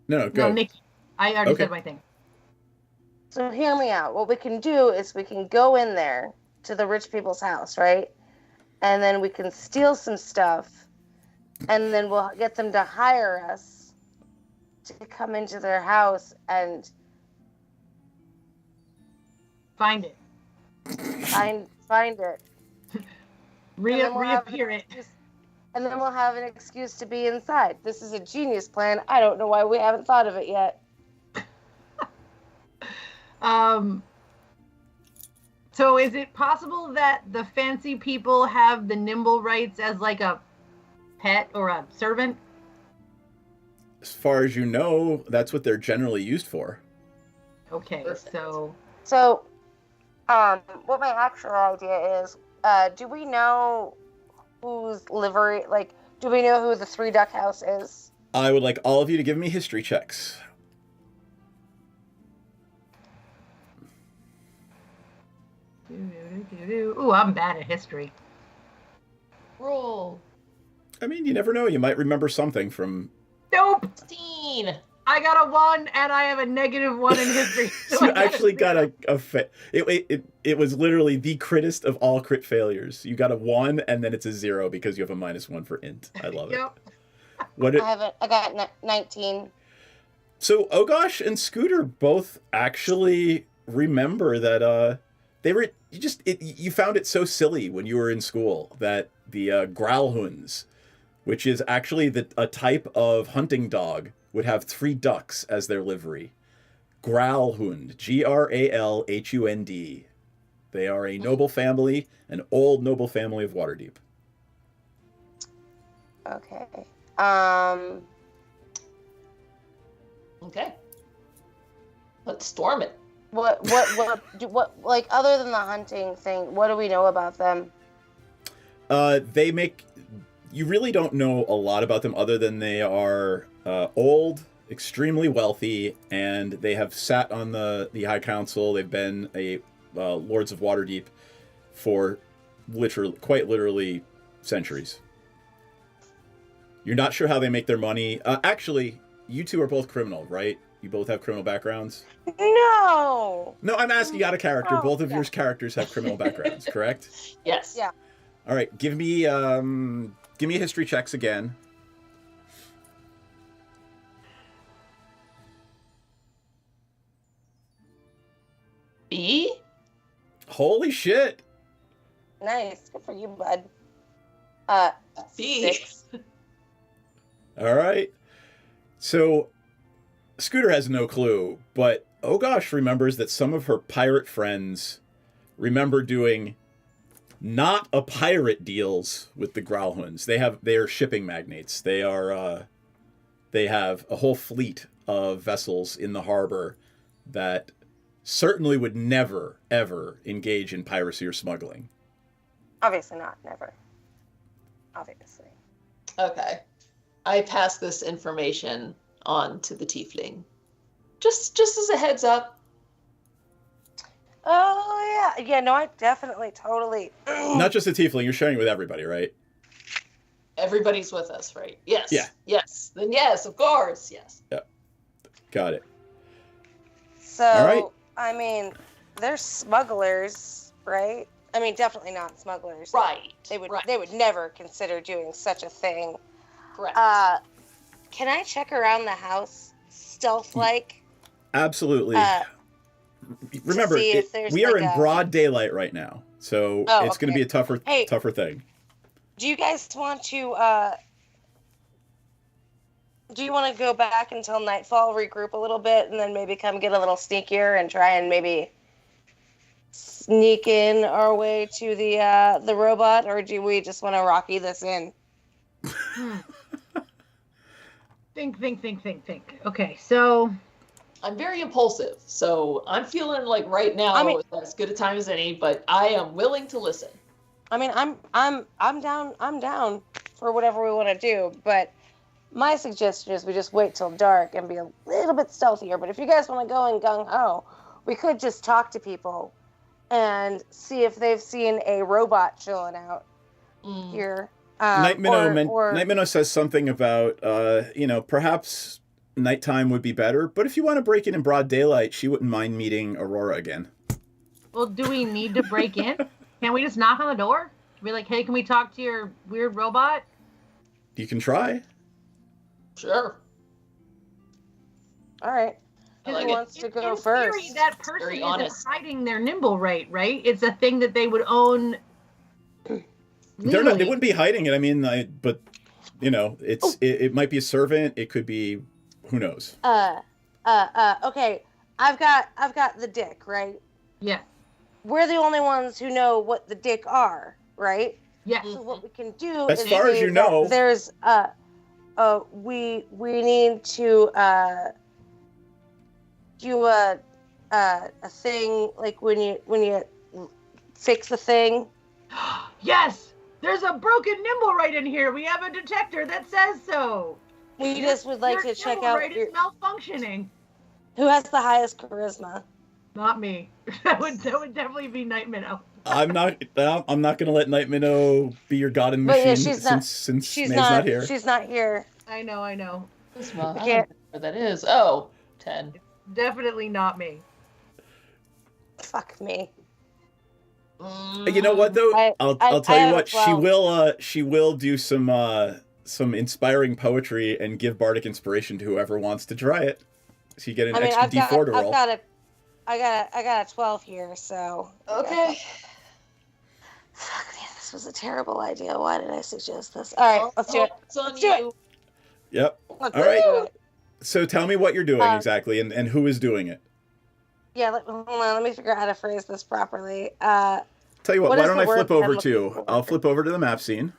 No, go. No, Nikki. I already Okay. said my thing. So hear me out. What we can do is we can go in there to the rich people's house, right? And then we can steal some stuff, and then we'll get them to hire us to come into their house and Find it. find it. Reappear it. And then we'll have an excuse to be inside. This is a genius plan. I don't know why we haven't thought of it yet. So is it possible that the fancy people have the Nimblewrights as like a pet or a servant? As far as you know, that's what they're generally used for. Okay, Perfect. so What my actual idea is, do we know whose livery, like, do we know who the 3 Duck House is? I would like all of you to give me history checks. Ooh, I'm bad at history. Roll. I mean, you never know. You might remember something from... Nope. 16. I got a 1 and I have a -1 in history. So you actually got it was literally the crittest of all crit failures. You got a 1 and then it's a 0 because you have a -1 for int. I love it. Yep. I got 19. So Ogosh and Scooter both actually remember that you found it so silly when you were in school that the Growlhunds, which is actually a type of hunting dog, would have 3 ducks as their livery. Growlhund, Gralhund. They are a noble family, an old noble family of Waterdeep. Okay. Okay. Let's storm it. What, like, other than the hunting thing, what do we know about them? You really don't know a lot about them other than they are old, extremely wealthy, and they have sat on the High Council. They've been Lords of Waterdeep for quite literally centuries. You're not sure how they make their money. Actually, you two are both criminal, right? You both have criminal backgrounds? No! No, I'm asking out of character. Oh, Both of your characters have criminal backgrounds, correct? Yes. Yeah. All right, give me history checks again. B? Holy shit! Nice. Good for you, bud. B. 6. All right. So, Scooter has no clue, but Ogosh remembers that some of her pirate friends remember doing not a pirate deals with the Growlhunds. They are shipping magnates. They have a whole fleet of vessels in the harbor that certainly would never, ever engage in piracy or smuggling. Obviously not. Never. Obviously. Okay. I pass this information on to the tiefling. Just as a heads up. Oh yeah, no, I definitely, totally. Not just a tiefling. You're sharing it with everybody, right? Everybody's with us, right? Yes. Yeah. Yes. Then yes, of course. Yes. Yep. Got it. So, All right. I mean, they're smugglers, right? I mean, definitely not smugglers. Right. They would never consider doing such a thing. Correct. Can I check around the house stealth-like? Absolutely. Remember, see if there's we are like in broad daylight right now, so it's going to be a tougher thing. Do you guys want to, do you want to go back until nightfall, regroup a little bit, and then maybe come get a little sneakier and try and maybe sneak in our way to the robot, or do we just want to Rocky this in? Think. Okay, so I'm very impulsive, so I'm feeling like right now is as good a time as any, but I am willing to listen. I mean, I'm down for whatever we want to do, but my suggestion is we just wait till dark and be a little bit stealthier. But if you guys want to go in gung-ho, we could just talk to people and see if they've seen a robot chilling out here. Night Minnow says something about, perhaps nighttime would be better, but if you want to break in broad daylight, she wouldn't mind meeting Aurora again. Well, do we need to break in? Can we just knock on the door? Be like, hey, can we talk to your weird robot? You can try. Sure. All right. Who wants to go first? Theory, that person isn't hiding their nimble right? It's a thing that they would own. They wouldn't be hiding it. I mean, but it might be a servant. It could be, who knows? Okay. I've got the dick, right? Yeah. We're the only ones who know what the dick are, right? Yeah. So what we can do as far as you know, there's we need to do a thing like when you fix a thing. Yes, there's a broken nimble right in here. We have a detector that says so. We just would like to check out. Right, it's malfunctioning. Who has the highest charisma? Not me. That would definitely be Night Minnow. I'm not going to let Night Minnow be your god and machine since she's not here. She's not here. I know. I don't know where that is. Oh, 10. Definitely not me. Fuck me. You know what though? I'll tell you what. She will do some inspiring poetry and give bardic inspiration to whoever wants to try it. So you get an extra D4 to roll. I got a 12 here, so. Okay. Fuck me, this was a terrible idea. Why did I suggest this? All right, let's do it. Let's do it. Yep. All right. So tell me what you're doing exactly, and who is doing it. Yeah, hold on. Let me figure out how to phrase this properly. Tell you what, why don't I flip over to? I'll flip over to the map scene.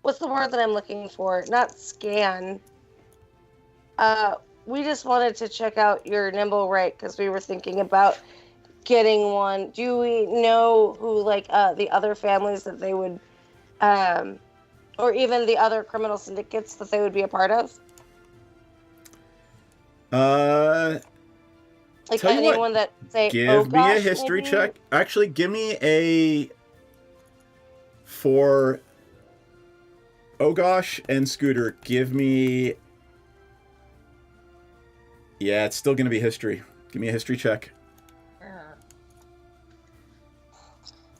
What's the word that I'm looking for? Not scan. We just wanted to check out your nimble right because we were thinking about getting one. Do we know who, like, the other families that they would, or even the other criminal syndicates that they would be a part of? Like anyone that say, give me a history check. Actually, give me for Ogosh and Scooter, give me. Yeah, it's still going to be history. Give me a history check.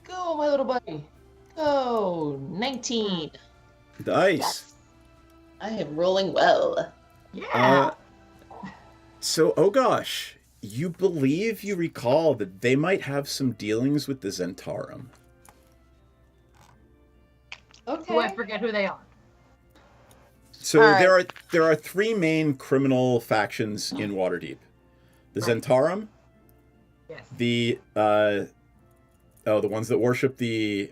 Go, my little buddy. Go, 19. Nice. Yes. I am rolling well. Yeah. So, Ogosh, you believe you recall that they might have some dealings with the Zentarum. Okay. I forget who they are. So there are three main criminal factions in Waterdeep: the Zentarum, the ones that worship the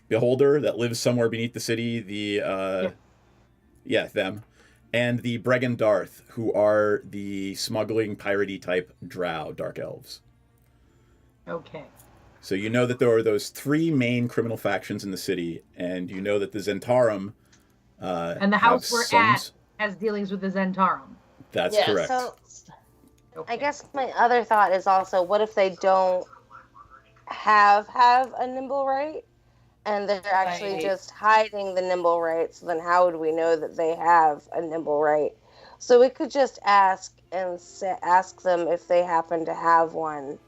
Beholder that lives somewhere beneath the city, them, and the Bregan Darth, who are the smuggling piratey type drow dark elves. Okay. So you know that there are those three main criminal factions in the city, and you know that the Zentarum. And the house we're at has dealings with the Zentarum. That's Yes. correct. So, I guess my other thought is also, what if they don't have a nimble right, and they're actually Right. just hiding the nimble right? So then, how would we know that they have a nimble right? So we could just ask them if they happen to have one.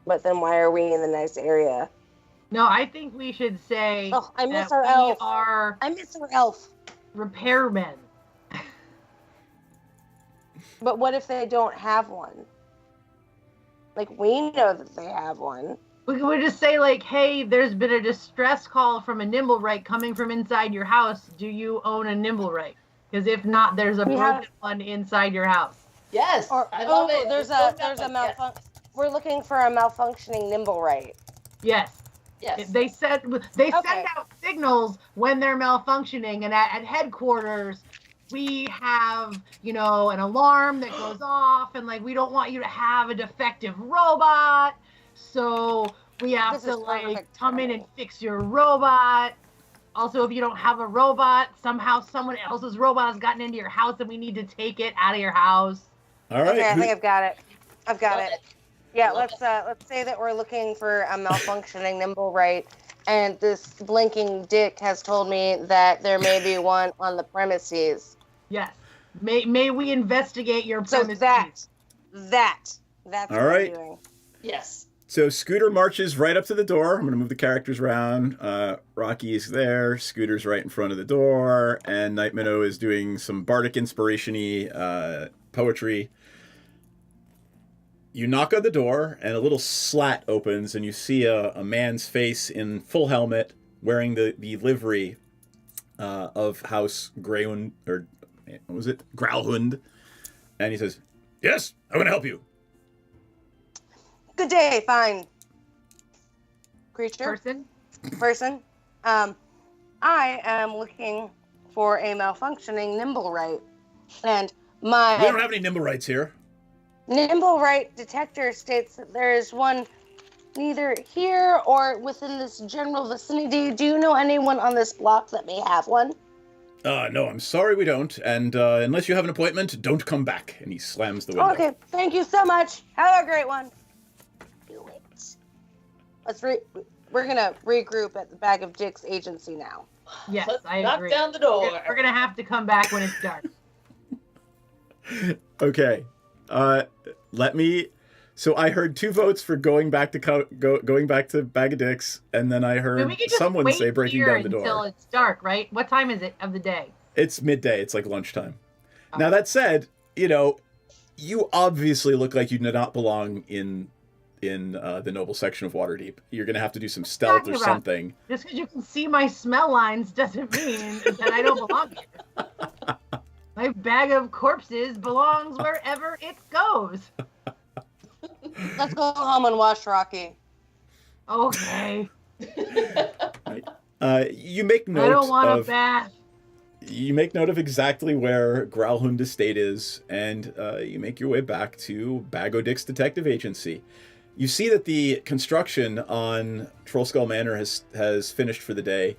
But then, why are we in the nice area? No, I think we should say Oh, I miss that our we elf. are I miss our elf. repairmen. But what if they don't have one? Like, we know that they have one. We could just say, like, hey, there's been a distress call from a Nimblewright coming from inside your house. Do you own a Nimblewright? Because if not, there's a broken one inside your house. Yes. I love it. There's Let's go a that way. malfunction. We're looking for a malfunctioning Nimblewright. Yes. Yes. They send out signals when they're malfunctioning, and at headquarters, we have, an alarm that goes off, and we don't want you to have a defective robot, so we have to come in and fix your robot. Also, if you don't have a robot, somehow someone else's robot has gotten into your house, and we need to take it out of your house. All right. Okay, I think I've got it. Yeah, let's say that we're looking for a malfunctioning Nimblewright, and this blinking dick has told me that there may be one on the premises. Yes. May we investigate your premises? So that's All what right. we're doing. Yes. So Scooter marches right up to the door. I'm going to move the characters around. Rocky is there. Scooter's right in front of the door. And Night Minnow is doing some bardic inspiration-y poetry. You knock on the door, and a little slat opens, and you see a man's face in full helmet, wearing the livery of House Greyhund, or what was it? Growlhund. And he says, "Yes, how can I help you?" Good day, fine creature. Person. I am looking for a malfunctioning Nimblewright, and We don't have any Nimblewrights here. Nimblewright detector states that there is one neither here or within this general vicinity. Do you know anyone on this block that may have one? No, I'm sorry we don't. And unless you have an appointment, don't come back. And he slams the window. Okay, thank you so much. Have a great one. Do it. We're gonna regroup at the Bag of Dicks agency now. Yes, I knock agree. down the door. We're gonna have to come back when it's dark. Okay. Let me. So I heard 2 votes for going back to going back to Bag of Dicks, and then I heard we could just someone wait say breaking here down the until door. it's dark, right? What time is it of the day? It's midday. It's like lunchtime. Now that said, you obviously look like you do not belong in the noble section of Waterdeep. You're gonna have to do some stealth Talking or about- something. Just because you can see my smell lines doesn't mean that I don't belong here. My bag of corpses belongs wherever it goes. Let's go home and watch Rocky. Okay. You make note I don't want a of bath. you make note of exactly where Growlhund Estate is, and you make your way back to Bag o' Dicks Detective Agency. You see that the construction on Trollskull Manor has finished for the day,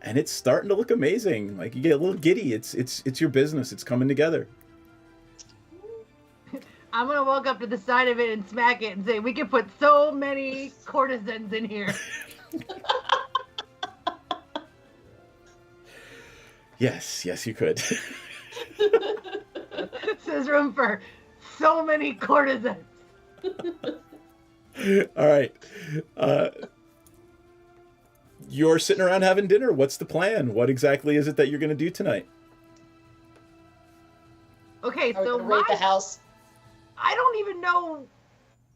and it's starting to look amazing. Like, you get a little giddy. It's your business. It's coming together. I'm gonna walk up to the side of it and smack it and say, we can put so many courtesans in here. Yes, you could. There's room for so many courtesans. All right. You're sitting around having dinner. What's the plan? What exactly is it that you're going to do tonight? Okay, Are we so gonna raid the house? I don't even know.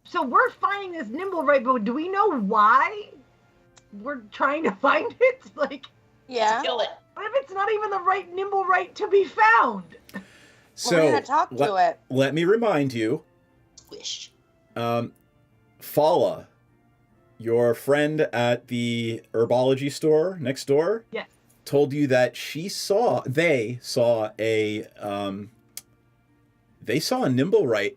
So we're finding this Nimblewright, but do we know why we're trying to find it? Yeah. Kill it. What if it's not even the right Nimblewright to be found? So we're gonna talk to it. Let me remind you. Squish. Fala, your friend at the herbology store next door, Yes. told you that they saw a Nimblewright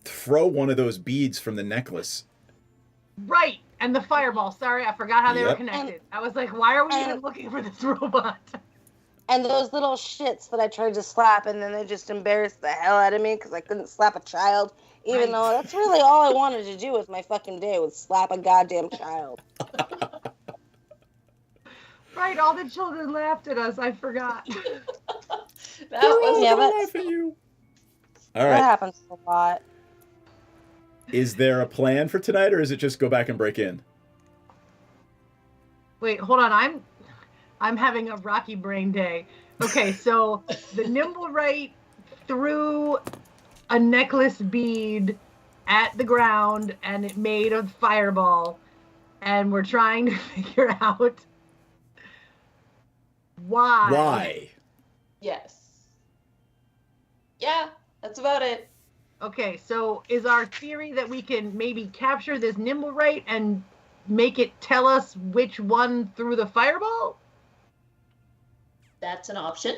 throw one of those beads from the necklace. Right, and the fireball. Sorry, I forgot how they were Yep. connected. I was like, why are we even looking for this robot? And those little shits that I tried to slap, and then they just embarrassed the hell out of me because I couldn't slap a child, even though that's really all I wanted to do with my fucking day was slap a goddamn child. Right, all the children laughed at us. I forgot. That was laugh at you. All right. That happens a lot. Is there a plan for tonight, or is it just go back and break in? Wait, hold on. I'm having a rocky brain day. Okay, so the Nimblewright threw a necklace bead at the ground, and it made a fireball, and we're trying to figure out why. Yes. Yeah, that's about it. Okay, so is our theory that we can maybe capture this Nimblewright and make it tell us which one threw the fireball? That's an option.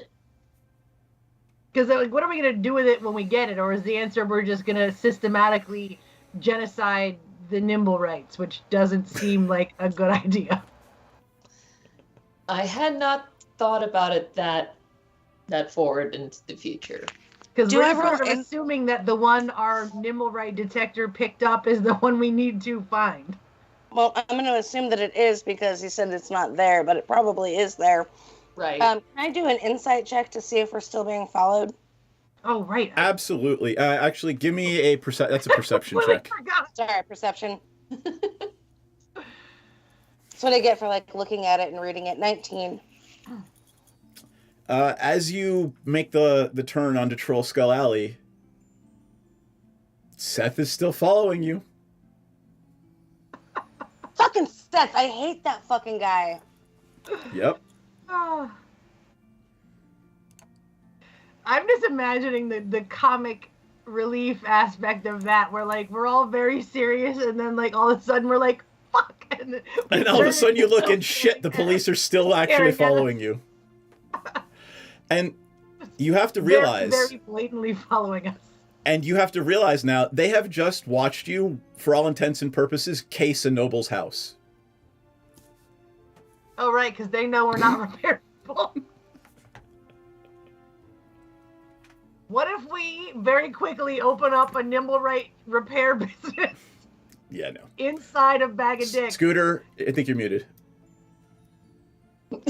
Because like, what are we gonna do with it when we get it? Or is the answer we're just gonna systematically genocide the Nimblewrights, which doesn't seem like a good idea. I had not thought about it that forward into the future. Because we're sort of assuming that the one our Nimblewright detector picked up is the one we need to find. Well, I'm going to assume that it is because he said it's not there, but it probably is there. Right. Can I do an insight check to see if we're still being followed? Oh, right. Absolutely. Actually, give me a that's a perception check. Sorry, perception. That's what I get for like looking at it and reading it. 19. As you make the turn onto Troll Skull Alley, Seth is still following you. Fucking Seth, I hate that fucking guy. Yep. Oh. I'm just imagining the comic relief aspect of that, where like we're all very serious, and then like all of a sudden we're like, fuck, and all of a sudden you look and shit, the police are still actually following you. And you have to realize they're very blatantly following us. And you have to realize now they have just watched you, for all intents and purposes, case a noble's house. Oh right, because they know we're not repairable. What if we very quickly open up a Nimblewright repair business? Yeah, no. Inside of Bag of Dicks. Scooter, I think you're muted.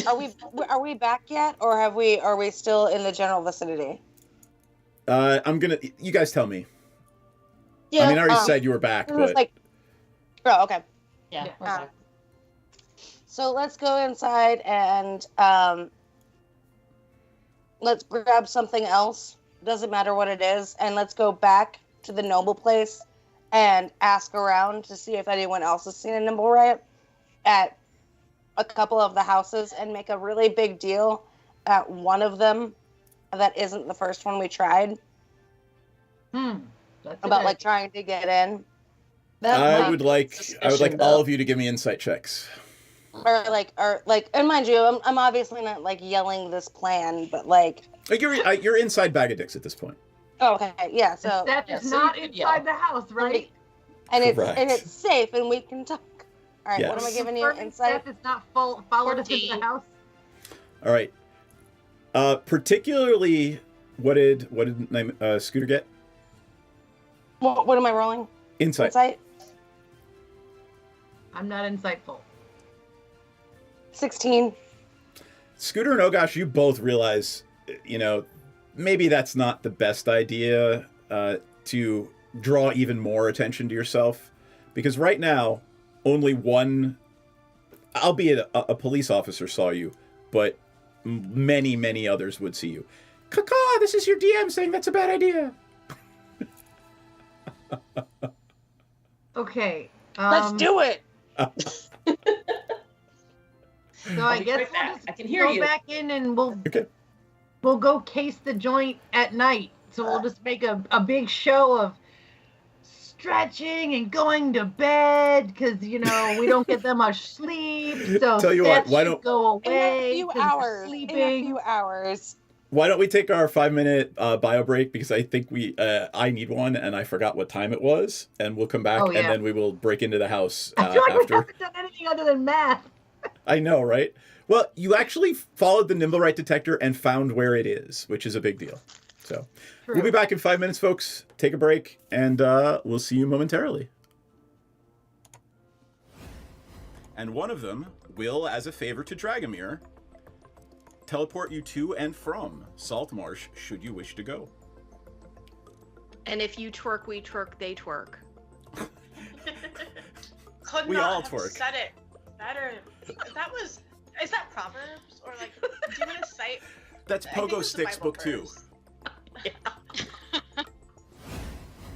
Are we back yet, or are we still in the general vicinity? You guys tell me. Yeah. I mean, I already said you were back, but oh, okay. Yeah. We're back. So let's go inside and let's grab something else. Doesn't matter what it is, and let's go back to the noble place and ask around to see if anyone else has seen a Nimblewright at a couple of the houses, and make a really big deal at one of them that isn't the first one we tried. About like trying to get in. I would like all of you to give me insight checks. Or and mind you, I'm obviously not like yelling this plan, but like you're inside Bag of Dicks at this point. Oh, okay, yeah. So That's not inside the house, right? And it's safe, and we can talk. All right, What am I giving you? Insight? It's not followed us into the house. All right. Particularly, what did Scooter get? What am I rolling? Insight. I'm not insightful. 16. Scooter and Ogosh, you both realize, maybe that's not the best idea to draw even more attention to yourself, because right now, only one, albeit a police officer, saw you, but many, many others would see you. Caw, this is your DM saying that's a bad idea. Okay. Let's do it. So I guess we'll just go back in and we'll go case the joint at night. So we'll just make a big show of stretching and going to bed because we don't get that much sleep. So tell you what, why don't go away? In a few hours. Why don't we take our 5-minute bio break, because I think I need one and I forgot what time it was, and we'll come back and then we will break into the house I feel like after. we haven't done anything other than math. I know, right? Well, you actually followed the Nimblewright detector and found where it is, which is a big deal. So we'll be back in 5 minutes, folks. Take a break, and we'll see you momentarily. And one of them will, as a favor to Dragomir, teleport you to and from Saltmarsh, should you wish to go. And if you twerk, we twerk, they twerk. Could We not all have twerk. said it better. That was. Is that Proverbs or like? Do you want to cite? That's I think Pogo it's the Sticks Bible book 2. verse.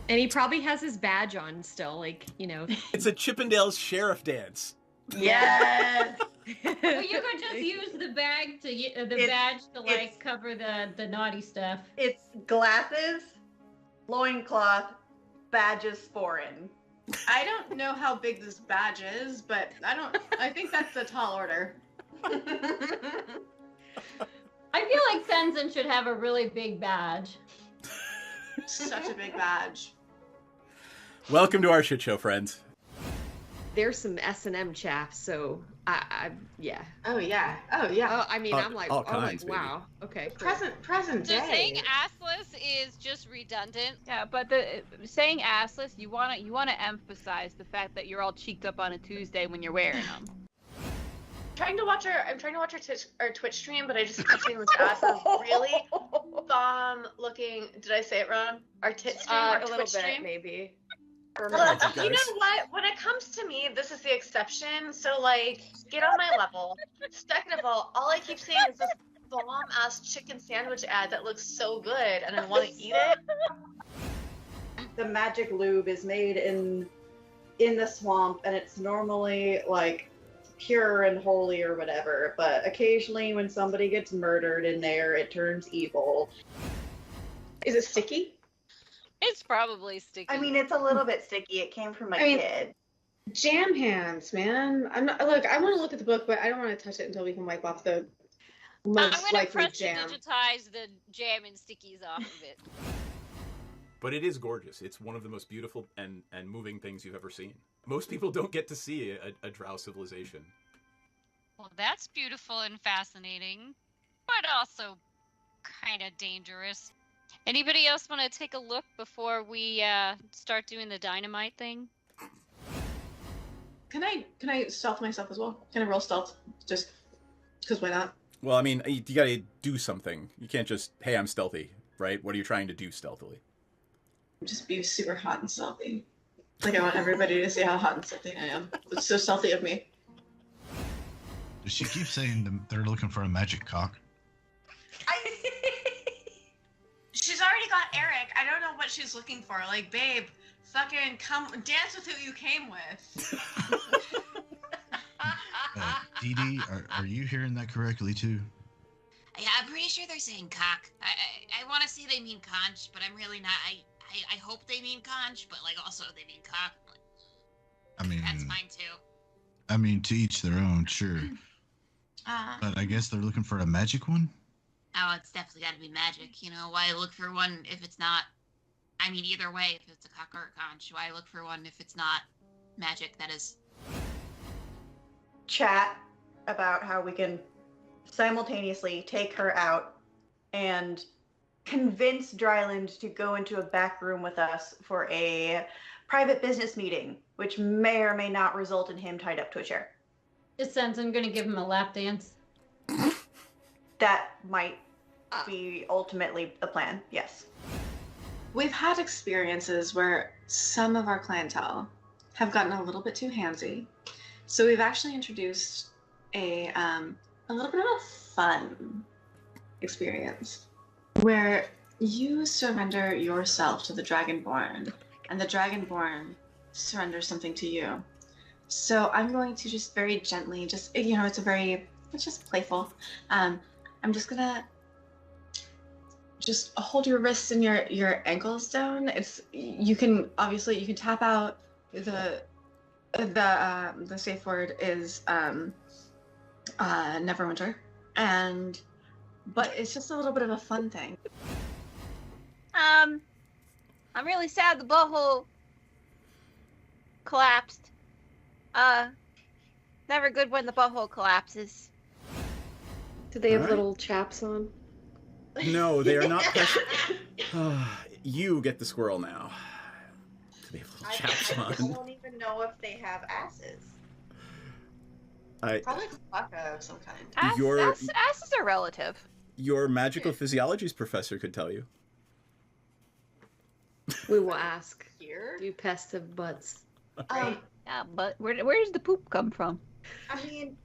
And he probably has his badge on still, like, you know. It's a Chippendales sheriff dance. Yes. Well, you could just use the badge to like cover the naughty stuff. It's glasses, loincloth, badges foreign. I don't know how big this badge is, but I think that's a tall order. I feel like Sensen should have a really big badge. Such a big badge. Welcome to our shit show, friends. There's some S&M chaff, so yeah. Oh yeah. Oh yeah. Oh, I mean, I'm like, all kinds, baby. wow. Okay. Cool. Present So day. saying assless is just redundant. Yeah, but saying assless, you wanna emphasize the fact that you're all cheeked up on a Tuesday when you're wearing them. I'm trying to watch our Twitch stream, but I just keep seeing this ass is really bomb looking. Did I say it wrong? Our tit stream, our a little Twitch bit, stream. maybe. You know what? When it comes to me, this is the exception. So like, get on my level. Second of all I keep seeing is this bomb ass chicken sandwich ad that looks so good, and I want to eat it. The magic lube is made in the swamp, and it's normally like pure and holy or whatever, but occasionally when somebody gets murdered in there, it turns evil. Is it sticky? It's probably sticky. I mean, it's a little bit sticky. It came from a kid. Jam hands, man. I'm not. Look, I want to look at the book, but I don't want to touch it until we can wipe off the most I'm gonna likely press to jam. digitize the jam and stickies off of it. But it is gorgeous. It's one of the most beautiful and moving things you've ever seen. Most people don't get to see a drow civilization. Well, that's beautiful and fascinating, but also kind of dangerous. Anybody else want to take a look before we start doing the dynamite thing? Can I stealth myself as well? Can I roll stealth? Just because why not? Well, I mean, you gotta do something. You can't just, hey, I'm stealthy, right? What are you trying to do stealthily? Just be super hot and stealthy. Like I want everybody to see how hot and stealthy I am. It's so stealthy of me. Does she keep saying they're looking for a magic cock? She's already got Eric. I don't know what she's looking for. Like, babe, fucking come dance with who you came with. Dee Dee, are you hearing that correctly too? Yeah, I'm pretty sure they're saying cock. I want to say they mean conch, but I'm really not. I hope they mean conch, but like also they mean cock. I mean, That's fine too. I mean, to each their own, sure. But I guess they're looking for a magic one? Oh, it's definitely got to be magic. You know, why look for one if it's not? I mean, either way, if it's a cock or a conch, why look for one if it's not magic? That is. Chat about how we can simultaneously take her out and convince Dryland to go into a back room with us for a private business meeting, which may or may not result in him tied up to a chair. Is Sensen gonna give him a lap dance? That might be ultimately the plan, yes. We've had experiences where some of our clientele have gotten a little bit too handsy. So we've actually introduced a little bit of a fun experience where you surrender yourself to the Dragonborn and the Dragonborn surrenders something to you. So I'm going to just very gently, it's just playful. I'm just gonna just hold your wrists and your ankles down. You can tap out. The safe word is Neverwinter, but it's just a little bit of a fun thing. I'm really sad the butthole collapsed. Never good when the butthole collapses. Do they have Alright. little chaps on? No, they are not. You get the squirrel now. Do they have little chaps I on? don't even know if they have asses. I, Probably alpaca of some kind. Asses are relative. your magical physiologies professor could tell you. We will ask. Here? Do pests have butts? Yeah, but where does the poop come from? I mean,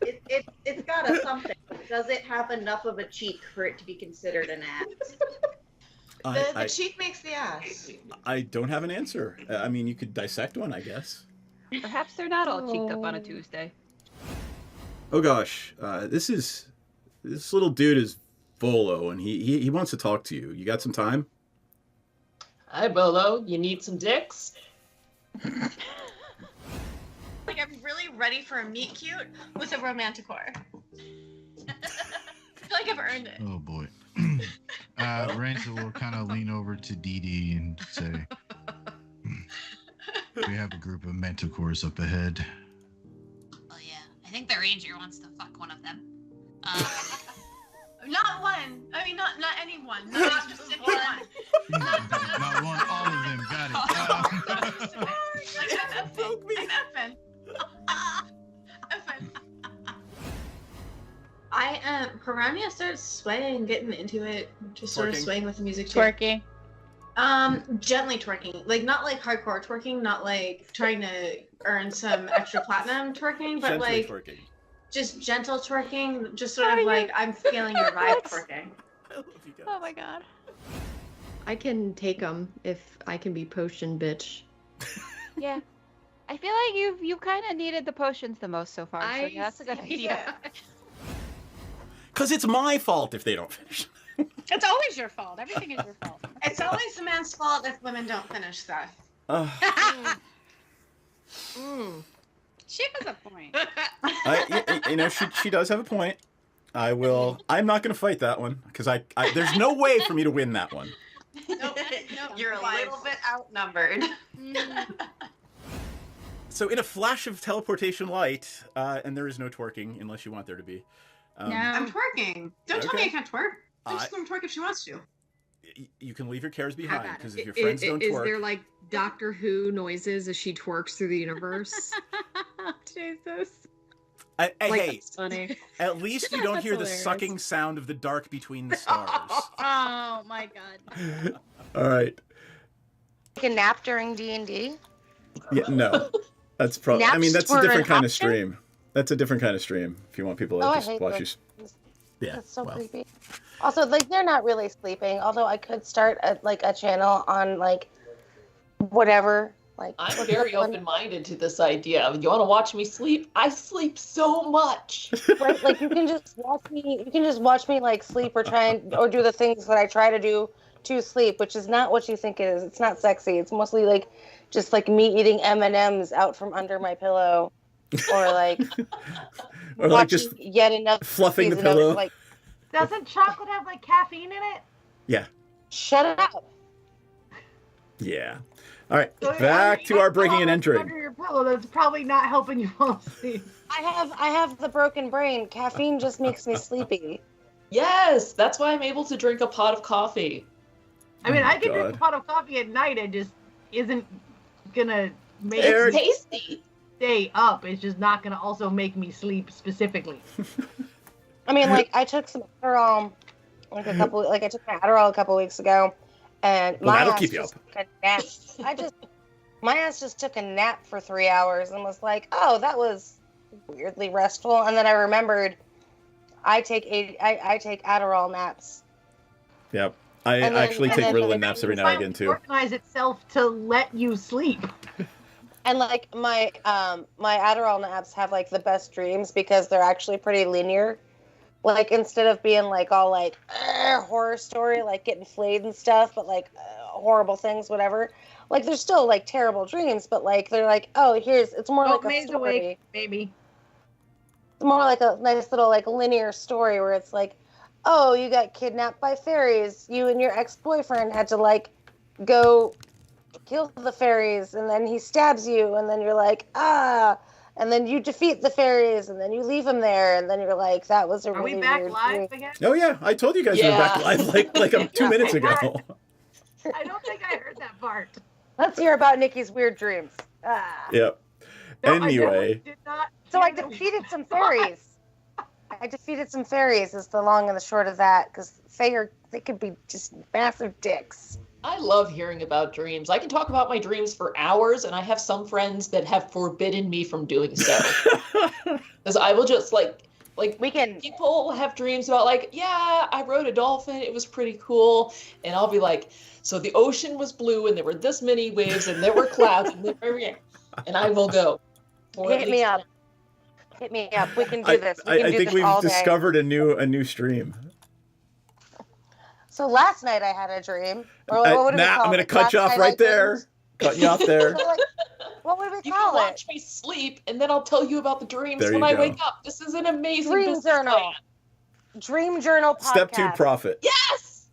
it's got a something. Does it have enough of a cheek for it to be considered an ass? The cheek makes the ass. I don't have an answer. I mean, you could dissect one, I guess. Perhaps they're not all cheeked up on a Tuesday. Oh gosh, this little dude is Volo, and he wants to talk to you. You got some time? Hi, Bolo. You need some dicks? Like, I'm really ready for a meet cute with a romanticore. I feel like I've earned it. Oh boy. Ranza will kind of lean over to Dee Dee and say, "We have a group of manticores up ahead." Oh yeah, I think the ranger wants to fuck one of them. Not one. I mean, not anyone. Not just anyone. Not one, all of them. Got it. I'm effing. Piranha starts swaying, getting into it, just sort of Twerking? swaying with the music too. Twerking. Gently twerking, like not like hardcore twerking, not like trying to earn some extra platinum twerking, but Gently like twerking. just gentle twerking, just sort of like I'm feeling your vibe twerking. Oh my god. I can take them if I can be potion bitch. Yeah. I feel like you've kind of needed the potions the most so far. So yeah, that's a good idea. Because it's my fault if they don't finish. It's always your fault. Everything is your fault. It's always the man's fault if women don't finish stuff. She has a point. She does have a point. I'm not going to fight that one because there's no way for me to win that one. Nope, You're a little bit outnumbered. So in a flash of teleportation light, and there is no twerking unless you want there to be. No. I'm twerking. Don't tell me I Okay. can't twerk. I'm just going to twerk if she wants to. You can leave your cares behind because if your Is- friends don't is twerk, there like Doctor Who noises as she twerks through the universe? Jesus. hey, That's funny. at least you don't That's hear the hilarious. sucking sound of the dark between the stars. Oh my god. All right. Take a nap during D&D? Yeah, no, that's probably. I mean, Naps that's a were different an kind of option? stream. That's a different kind of stream. If you want people to Oh, I just hate watch those. you. Yeah. That's so well. creepy. Also, like, they're not really sleeping. Although I could start a channel on like whatever. Like, I'm very open-minded to this idea. You want to watch me sleep? I sleep so much. right? Like, you can just watch me. You can just watch me like sleep or or do the things that I try to do to sleep, which is not what you think it is. It's not sexy. It's mostly like just like me eating M&Ms out from under my pillow, or like Or like just watching yet another fluffing the season of, pillow. like, Doesn't chocolate have like caffeine in it? Yeah. shut up. Yeah. All right. So, Back to our breaking and Under entering. your pillow, that's probably not helping you fall asleep. I have the broken brain. Caffeine just makes me sleepy. Yes, that's why I'm able to drink a pot of coffee. I mean, Oh, I can drink God. a pot of coffee at night. It just isn't gonna make Eric- me Tasty. stay up. It's just not gonna also make me sleep specifically. I mean, like, I took some Adderall, I took my Adderall a couple weeks ago, and Well, my that'll ass keep you just took a nap. My ass just took a nap for 3 hours and was like, oh, that was weirdly restful. And then I remembered, I take Adderall naps. Yep. I And then- actually and take then- Ritalin naps every now and again too. Organize itself to let you sleep. And like my Adderall naps have like the best dreams because they're actually pretty linear. Like, instead of being like all like horror story, like getting flayed and stuff, but like horrible things, whatever. Like, they're still like terrible dreams, but like they're like, oh, it's more like a Maze story. awake, baby. It's more like a nice little like linear story where it's like, oh, you got kidnapped by fairies. You and your ex-boyfriend had to like go kill the fairies, and then he stabs you, and then you're like, ah, and then you defeat the fairies, and then you leave them there, and then you're like, that was a Are really we back weird live dream. again? Oh yeah, I told you guys we were back live like 2 minutes ago. I don't think I heard that part. Let's hear about Nikki's weird dreams. Yep. No, Anyway, So I defeated some fairies. Is the long and the short of that, because they could be just massive dicks. I love hearing about dreams. I can talk about my dreams for hours, and I have some friends that have forbidden me from doing so. Because I will just people have dreams about I rode a dolphin, it was pretty cool, and I'll be like, so the ocean was blue and there were this many waves and there were clouds and I will go. Hit me up. We can do this. I think we've discovered a new stream. So last night I had a dream. Or what would we call I'm going to it? cut you off right there. Cutting you off there. What would we You call can it? watch me sleep, and then I'll tell you about the dreams There when you I go. wake up. This is an amazing Dream business journal. plan. Dream journal podcast. Step 2, profit. Yes!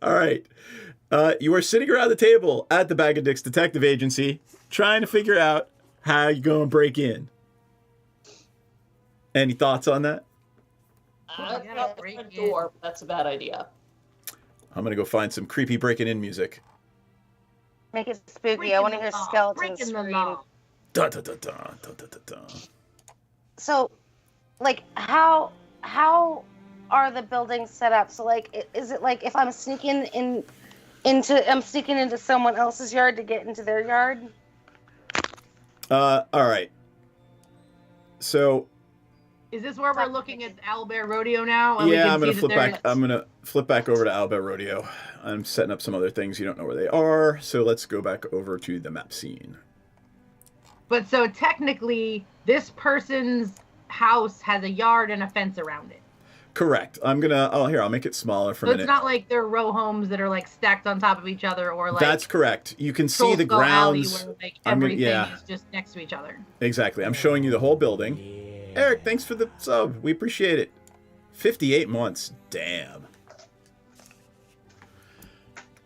All right. You are sitting around the table at the Bag of Dicks Detective Agency trying to figure out how you're going to break in. Any thoughts on that? I've got the front door, but that's a bad idea. I'm going to go find some creepy breaking in music. Make it spooky. I want to hear skeletons Breaking the scream. law. Dun, dun, dun, dun, dun, dun, dun, dun. So, how are the buildings set up? So, is it like if I'm sneaking into someone else's yard to get into their yard? All right. So Is this where we're looking at Owlbear Rodeo now? yeah, I'm gonna flip back. I'm gonna flip back over to Owlbear Rodeo. I'm setting up some other things. You don't know where they are, so let's go back over to the map scene. But so technically, this person's house has a yard and a fence around it. Correct. I'll make it smaller for a So minute. it's not like they're row homes that are stacked on top of each other, or That's correct. You can see the Troll Skull Alley grounds. where everything is just next to each other. Exactly. I'm showing you the whole building. Eric, thanks for the sub. We appreciate it. 58 months. Damn.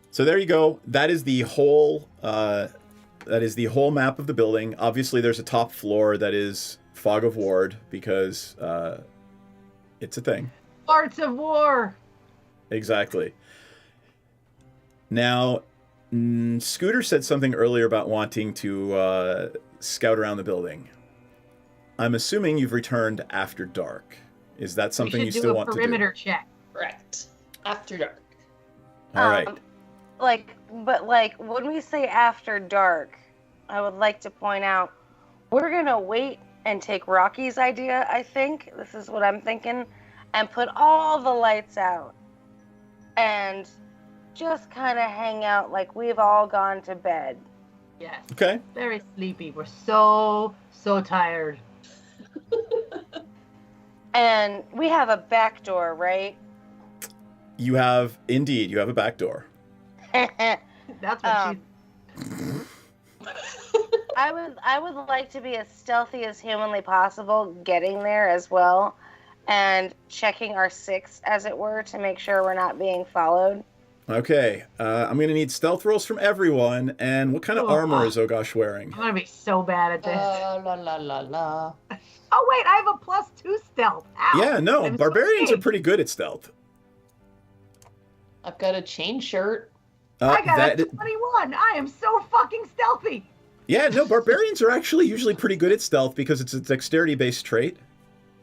So there you go. That is the whole map of the building. Obviously, there's a top floor that is Fog of Ward because it's a thing. Arts of War. Exactly. Now, Scooter said something earlier about wanting to scout around the building. I'm assuming you've returned after dark. Is that something you still want to do? Perimeter check. Correct. After dark. All right. But when we say after dark, I would like to point out we're gonna wait and take Rocky's idea. I think this is what I'm thinking, and put all the lights out, and just kind of hang out like we've all gone to bed. Yes. Okay. Very sleepy. We're so tired. And we have a back door, right? You have a back door. That's what I would like to be as stealthy as humanly possible getting there as well, and checking our 6, as it were, to make sure we're not being followed. Okay. I'm going to need stealth rolls from everyone. And what kind of armor is Ogosh wearing? I'm gonna be so bad at this. La la la la. Oh wait, I have a +2 stealth. Ow. Yeah, no. I'm so Barbarians are big. pretty good at stealth. I've got a chain shirt. I got a 21. I am so fucking stealthy. Yeah, no, barbarians are actually usually pretty good at stealth because it's a dexterity-based trait.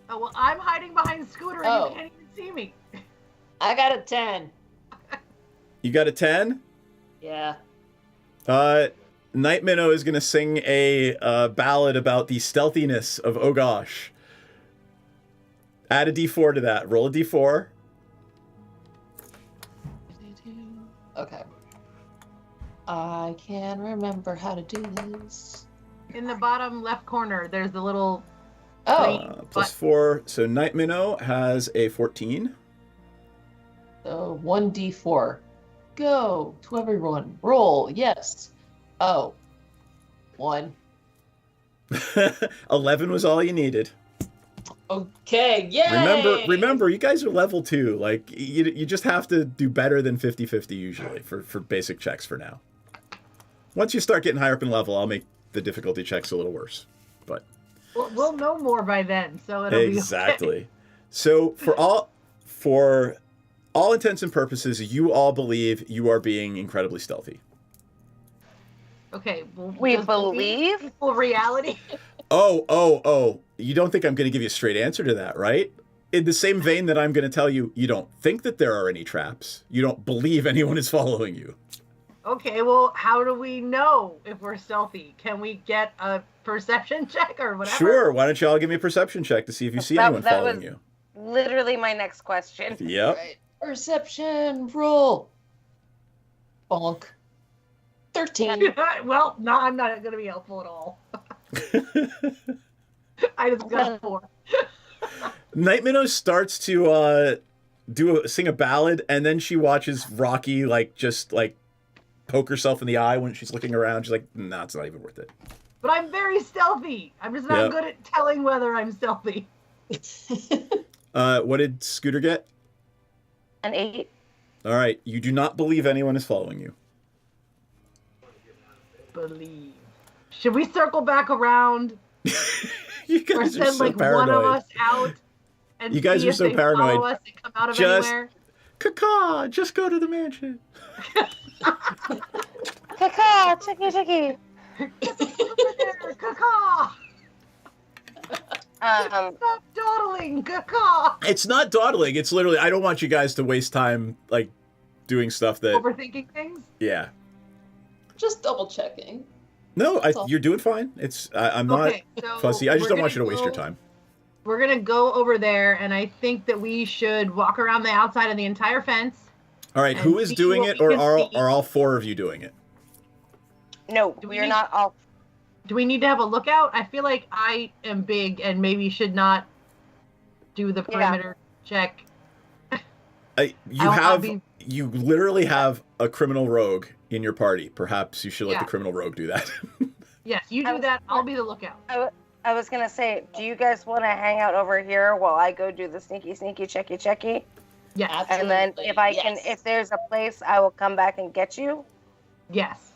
Oh well, I'm hiding behind Scooter and you can't even see me. I got a 10. You got a 10? Yeah. Night Minnow is going to sing a ballad about the stealthiness of Ogosh. Add a d4 to that. Roll a d4. Okay. I can remember how to do this. In the bottom left corner, there's the little. Plus 4. So Night Minnow has a 14. So 1d4. Go to everyone. Roll. Yes. Oh. 1. 11 was all you needed. Okay. Yay! Remember, you guys are level 2. Like you just have to do better than 50-50 usually for basic checks for now. Once you start getting higher up in level, I'll make the difficulty check's a little worse. But We'll know more by then, so it'll exactly. be okay. So for all intents and purposes, you all believe you are being incredibly stealthy. Okay, well, We does believe? people reality. Oh. You don't think I'm going to give you a straight answer to that, right? In the same vein that I'm going to tell you, you don't think that there are any traps. You don't believe anyone is following you. Okay, well, how do we know if we're stealthy? Can we get a perception check or whatever? Sure. Why don't you all give me a perception check to see if you see anyone following was you? literally my next question. Yep. Right. Perception roll. Bonk. 13. Well, no, I'm not going to be helpful at all. I just got 4. Night Minnow starts to sing a ballad, and then she watches Rocky just poke herself in the eye when she's looking around. She's like, "Nah, it's not even worth it." But I'm very stealthy. I'm just not good at telling whether I'm stealthy. What did Scooter get? An 8. All right, you do not believe anyone is following you. Believe. Should we circle back around? You or guys are send so one of paranoid. us out and You guys see are if so they paranoid. follow us and come out of Just- anywhere? Caw, just go to the mansion. Caw, chicky. Caw. Stop dawdling, caw. It's not dawdling. It's literally, I don't want you guys to waste time doing stuff that. Overthinking things? Yeah. Just double checking. No, That's all. you're doing fine. I'm not so fussy. I just we're don't want you gonna to waste your go- time. We're gonna go over there, and I think that we should walk around the outside of the entire fence. All right, and who is see doing what it, we or can are see. all 4 of you doing it? No, Do we we are need- not all. Do we need to have a lookout? I feel like I am big and maybe should not do the perimeter check. You literally have a criminal rogue in your party. Perhaps you should let Yeah. the criminal rogue do that. Yes, you do that. I'll be the lookout. I was gonna say, do you guys want to hang out over here while I go do the sneaky, checky? Yes. And then Absolutely. if I can, Yes. if there's a place, I will come back and get you. Yes.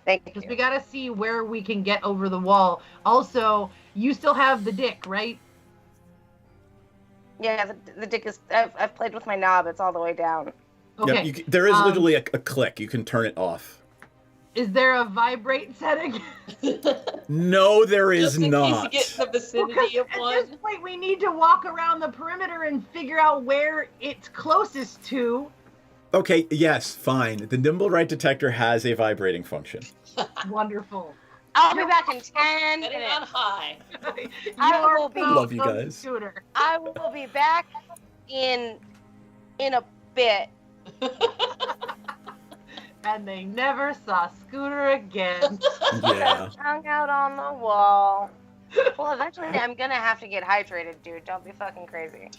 Thank Because you. we gotta see where we can get over the wall. Also, you still have the dick, right? Yeah, the dick is. I've played with my knob. It's all the way down. Okay. Yep, there is literally a click. You can turn it off. Is there a vibrate setting? No, there is Just in not. case you get in the vicinity of At one. this point, we need to walk around the perimeter and figure out where it's closest to. Okay, yes, fine. The nimble right detector has a vibrating function. Wonderful. I'll be back in 10 Getting on minutes. high. I will be. Love you guys. Scooter. I will be back in a bit. And they never saw Scooter again. Yeah. Hung out on the wall. Well, eventually I'm gonna have to get hydrated, dude. Don't be fucking crazy.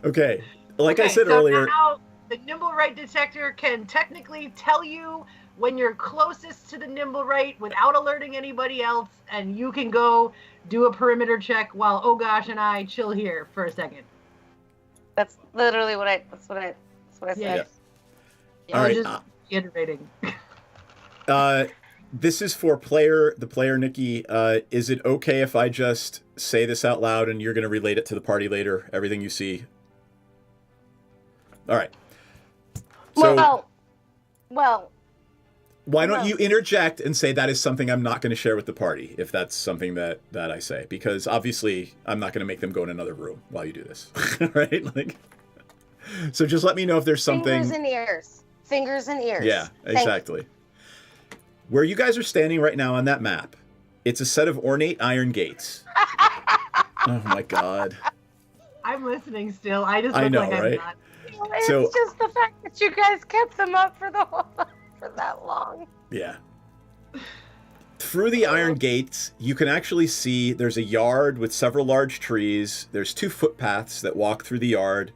Okay. Like I Okay, said so earlier, now the nimble right detector can technically tell you when you're closest to the nimble right without alerting anybody else, and you can go do a perimeter check while Oh Gosh and I chill here for a second. That's literally what I. That's what I said. Yes. All I was right, just iterating. this is for the player Nikki. Is it okay if I just say this out loud and you're going to relate it to the party later? Everything you see. All right. So Well. why don't you interject and say that is something I'm not going to share with the party if that's something that I say, because obviously I'm not going to make them go in another room while you do this, right? So just let me know if there's something. Fingers and ears. Yeah, Thank exactly. Where you guys are standing right now on that map, it's a set of ornate iron gates. Oh my god. I'm listening still. I just I look know, like right? I'm not. It's So- just the fact that you guys kept them up for that long. Yeah. Through the iron gates, you can actually see there's a yard with several large trees. There's 2 footpaths that walk through the yard.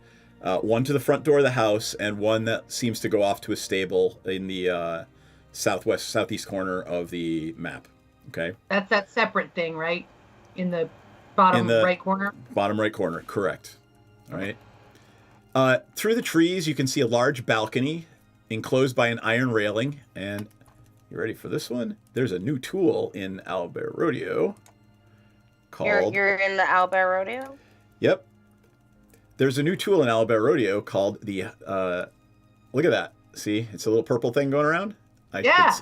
One to the front door of the house, and one that seems to go off to a stable in the southeast corner of the map. Okay? That's that separate thing, right? In the bottom right corner? Bottom right corner, correct. All right. Through the trees, you can see a large balcony enclosed by an iron railing, and You ready for this one? There's a new tool in Owlbear Rodeo called... You're in the Owlbear Rodeo? Yep. There's a new tool in Owlbear Rodeo called the... look at that. See? It's a little purple thing going around. Yeah.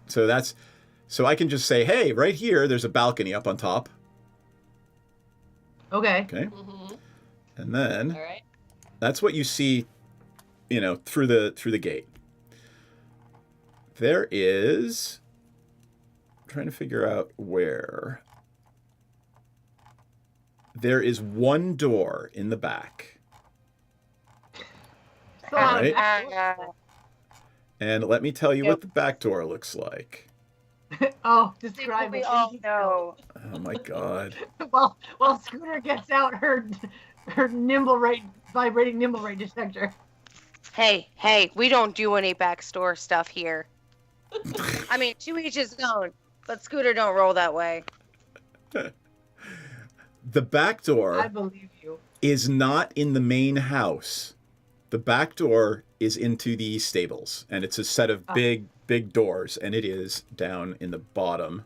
So I can just say, hey, right here, there's a balcony up on top. Okay. Okay. Mm-hmm. And then All right. that's what you see, through the gate. There is... I'm trying to figure out where. There is one door in the back. So, All right. And let me tell you what the back door looks like. oh, describe it. Oh no. Oh my god. While Scooter gets out her vibrating nimble rate detector. Hey, we don't do any backstore stuff here. I mean, to each his own, but Scooter don't roll that way. The back door I believe you. is not in the main house. The back door is into the stables, and it's a set of big doors, and it is down in the bottom.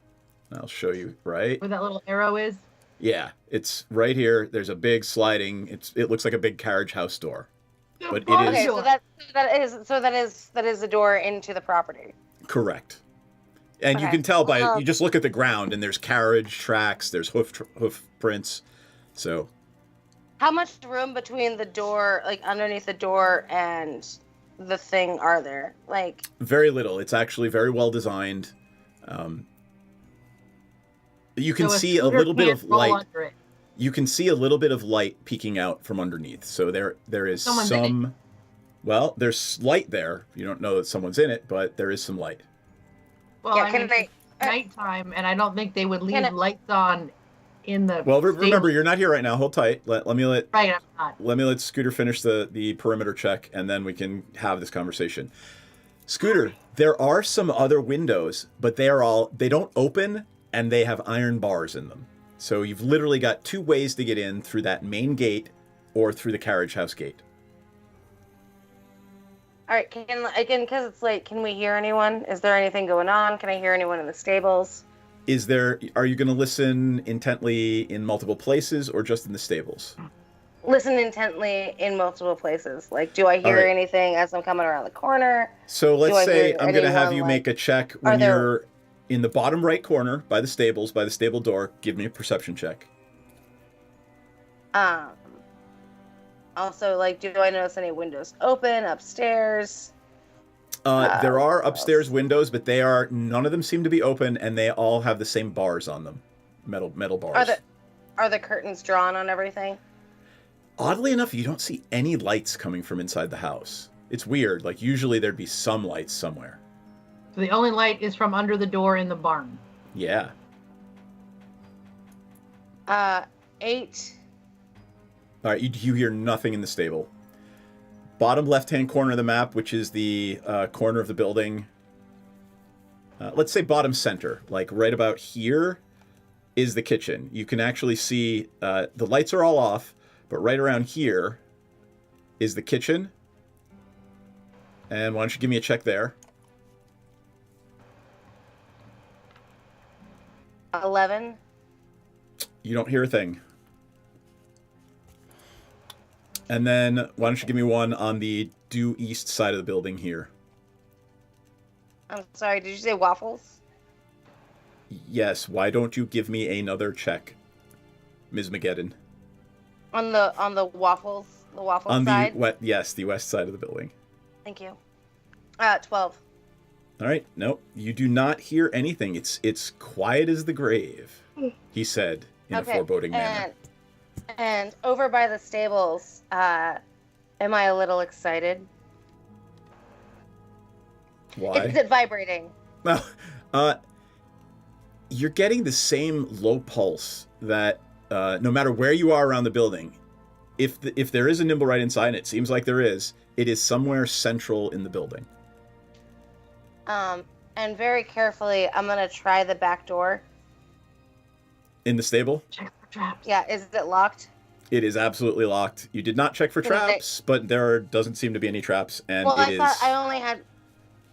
I'll show you, right? Where that little arrow is? Yeah, it's right here. There's a big sliding, it looks like a big carriage house door. But it is... Okay, so that is the door into the property. Correct. And you Okay. can tell by, you just look at the ground, and there's carriage tracks, there's hoof prints, so... How much room between the door, like underneath the door and the thing are there? Like Very little. It's actually very well designed. You can So see a Scooter little bit can't of roll light. under it. You can see a little bit of light peeking out from underneath. So there is Someone's in some... Well, there's light there. You don't know that someone's in it, but there is some light. Well, Yeah, I mean, it's nighttime, and I don't think they would leave lights on in the. Well, remember, stable. you're not here right now. Hold tight. Let me let Right, I'm not. let me let Scooter finish the perimeter check, and then we can have this conversation. Scooter, there are some other windows, but they don't open, and they have iron bars in them. So you've literally got two ways to get in, through that main gate or through the carriage house gate. all right, because it's late, can we hear anyone? Is there anything going on? Can I hear anyone in the stables? Are you going to listen intently in multiple places or just in the stables? Listen intently in multiple places. Like, do I hear right. anything as I'm coming around the corner? So Do let's I say hear I'm going to have anyone, you like- make a check Are when there- you're in the bottom right corner by the stables, by the stable door. Give me a perception check. Also, like, do I notice any windows open upstairs? There are upstairs windows, but none of them seem to be open, and they all have the same bars on them. Metal bars. Are the curtains drawn on everything? Oddly enough, you don't see any lights coming from inside the house. It's weird. Like, usually there'd be some lights somewhere. So the only light is from under the door in the barn. Yeah. 8. All right, you hear nothing in the stable. Bottom left-hand corner of the map, which is the corner of the building. Let's say bottom center, like right about here, is the kitchen. You can actually see the lights are all off, but right around here is the kitchen. And why don't you give me a check there? 11. You don't hear a thing. And then why don't you give me one on the due east side of the building here? I'm sorry, did you say waffles? Yes, why don't you give me another check, Ms. Mageddon? On the waffles, On side? the west side of the building. Thank you. 12. All right, no, you do not hear anything. It's quiet as the grave, he said in a foreboding manner. And over by the stables, am I a little excited? Why? Is it vibrating? Well, you're getting the same low pulse that no matter where you are around the building, if there is a nimble right inside, and it seems like there is, it is somewhere central in the building. And very carefully, I'm gonna try the back door. In the stable? Check for traps. Yeah, is it locked? It is absolutely locked. You did not check for traps, but there doesn't seem to be any traps, and Well, it I is... thought I only had.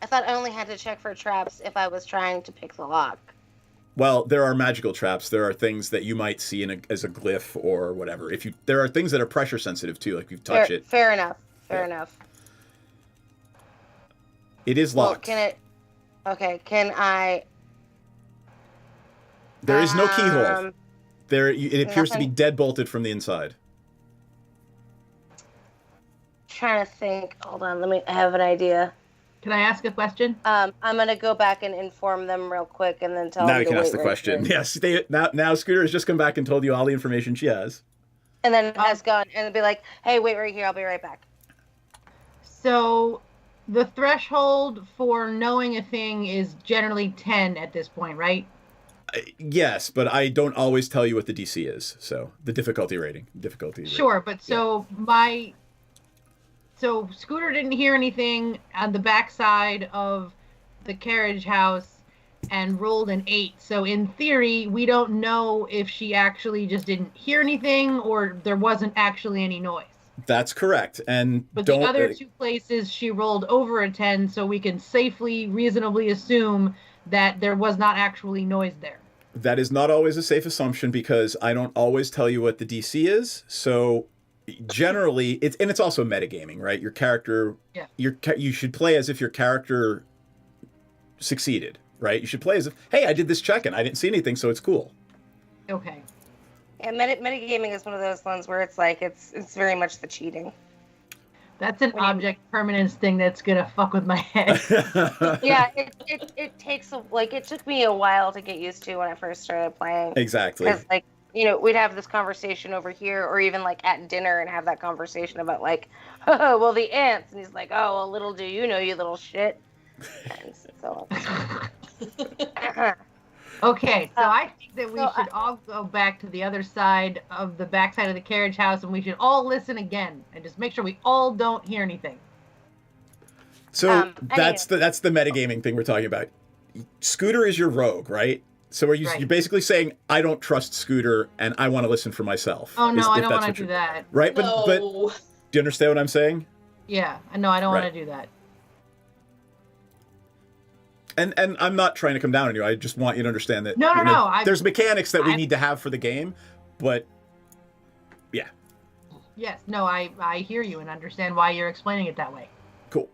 I thought I only had to check for traps if I was trying to pick the lock. Well, there are magical traps. There are things that you might see as a glyph or whatever. There are things that are pressure sensitive too, like if you touch it. Fair enough. Fair enough. It is locked. Okay, can I... There is no keyhole. It appears to be nothing? dead-bolted from the inside. Trying to think. Hold on, I have an idea. Can I ask a question? I'm gonna go back and inform them real quick and then tell Now them you to can ask wait the right question. here. Yes, now Scooter has just come back and told you all the information she has. And then has gone and be like, hey, wait right here, I'll be right back. So the threshold for knowing a thing is generally 10 at this point, right? Yes, but I don't always tell you what the DC is. So the difficulty rating. Sure, but so So Scooter didn't hear anything on the backside of the carriage house and rolled an 8. So in theory, we don't know if she actually just didn't hear anything or there wasn't actually any noise. That's correct. But the other two places she rolled over a 10, so we can safely, reasonably assume that there was not actually noise there. That is not always a safe assumption because I don't always tell you what the DC is. So generally, it's also metagaming, right? Your character, you should play as if your character succeeded, right? You should play as if, hey, I did this check and I didn't see anything, so it's cool. Okay. Yeah, metagaming is one of those ones where it's like it's very much the cheating. That's an object permanence thing that's gonna fuck with my head. Yeah, it takes it took me a while to get used to when I first started playing. Exactly. Because we'd have this conversation over here, or even like at dinner, and have that conversation about like, oh, well, the ants, and he's like, oh, well, little do you know, you little shit. And so. Okay, so I think that we should all go back to the other side of the backside of the carriage house, and we should all listen again, and just make sure we all don't hear anything. So that's the metagaming thing we're talking about. Scooter is your rogue, right? So you're basically saying, I don't trust Scooter, and I want to listen for myself. Oh no, I don't want to do that. Right, but do you understand what I'm saying? Yeah, no, I don't want to do that. And I'm not trying to come down on you. I just want you to understand that No. There's mechanics that we need to have for the game, but yeah. Yes, no, I hear you and understand why you're explaining it that way. Cool.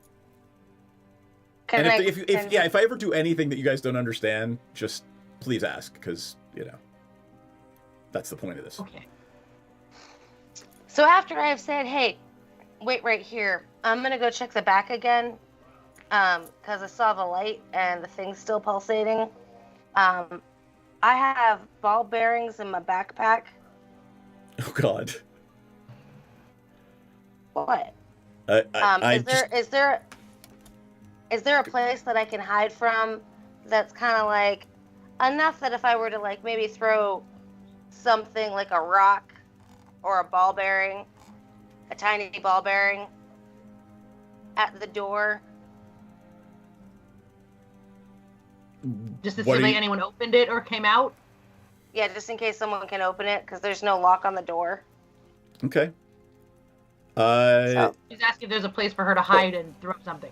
If I ever do anything that you guys don't understand, just please ask, because that's the point of this. Okay. So after I've said, hey, wait right here, I'm gonna go check the back again. Because I saw the light and the thing's still pulsating. I have ball bearings in my backpack. Oh God. What? Is there a place that I can hide from that's kind of like enough that if I were to like maybe throw something like a rock or a ball bearing, a tiny ball bearing at the door? Just assuming anyone opened it or came out? Yeah, just in case someone can open it, because there's no lock on the door. Okay. She's asking if there's a place for her to hide and throw something.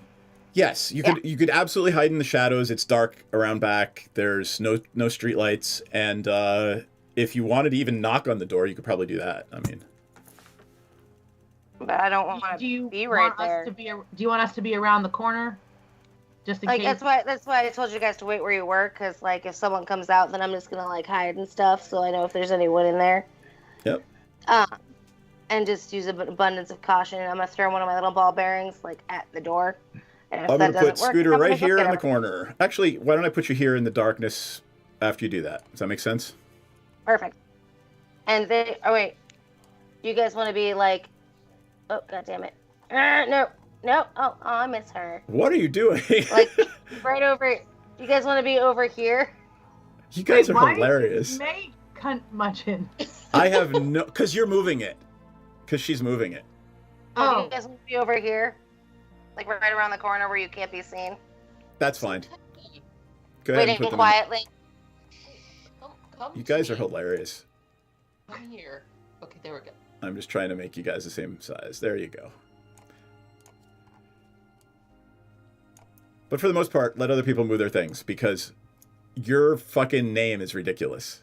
Yes, you could absolutely hide in the shadows. It's dark around back. There's no street lights, and if you wanted to even knock on the door, you could probably do that. I mean, but I don't want to be right there. Do you want us to be around the corner? Just in case. That's why I told you guys to wait where you were, because like if someone comes out, then I'm just gonna like hide and stuff, so I know if there's anyone in there. Yep. And just use an abundance of caution. I'm gonna throw one of my little ball bearings like at the door. And if I'm that gonna put doesn't work, Scooter I'm gonna right go here get in the him. corner. Actually, why don't I put you here in the darkness after you do that? Does that make sense? Perfect. And you guys want to be like, oh god damn it, no, oh I miss her. What are you doing? Like right over. You guys want to be over here? You guys are why hilarious. Did you make cunt muchin? I have because you're moving it. Because she's moving it. Oh. You guys want to be over here? Like right around the corner where you can't be seen? That's fine. Go ahead and Waiting put them quietly. You guys are hilarious. Come here. Okay, there we go. I'm just trying to make you guys the same size. There you go. But for the most part, let other people move their things because your fucking name is ridiculous.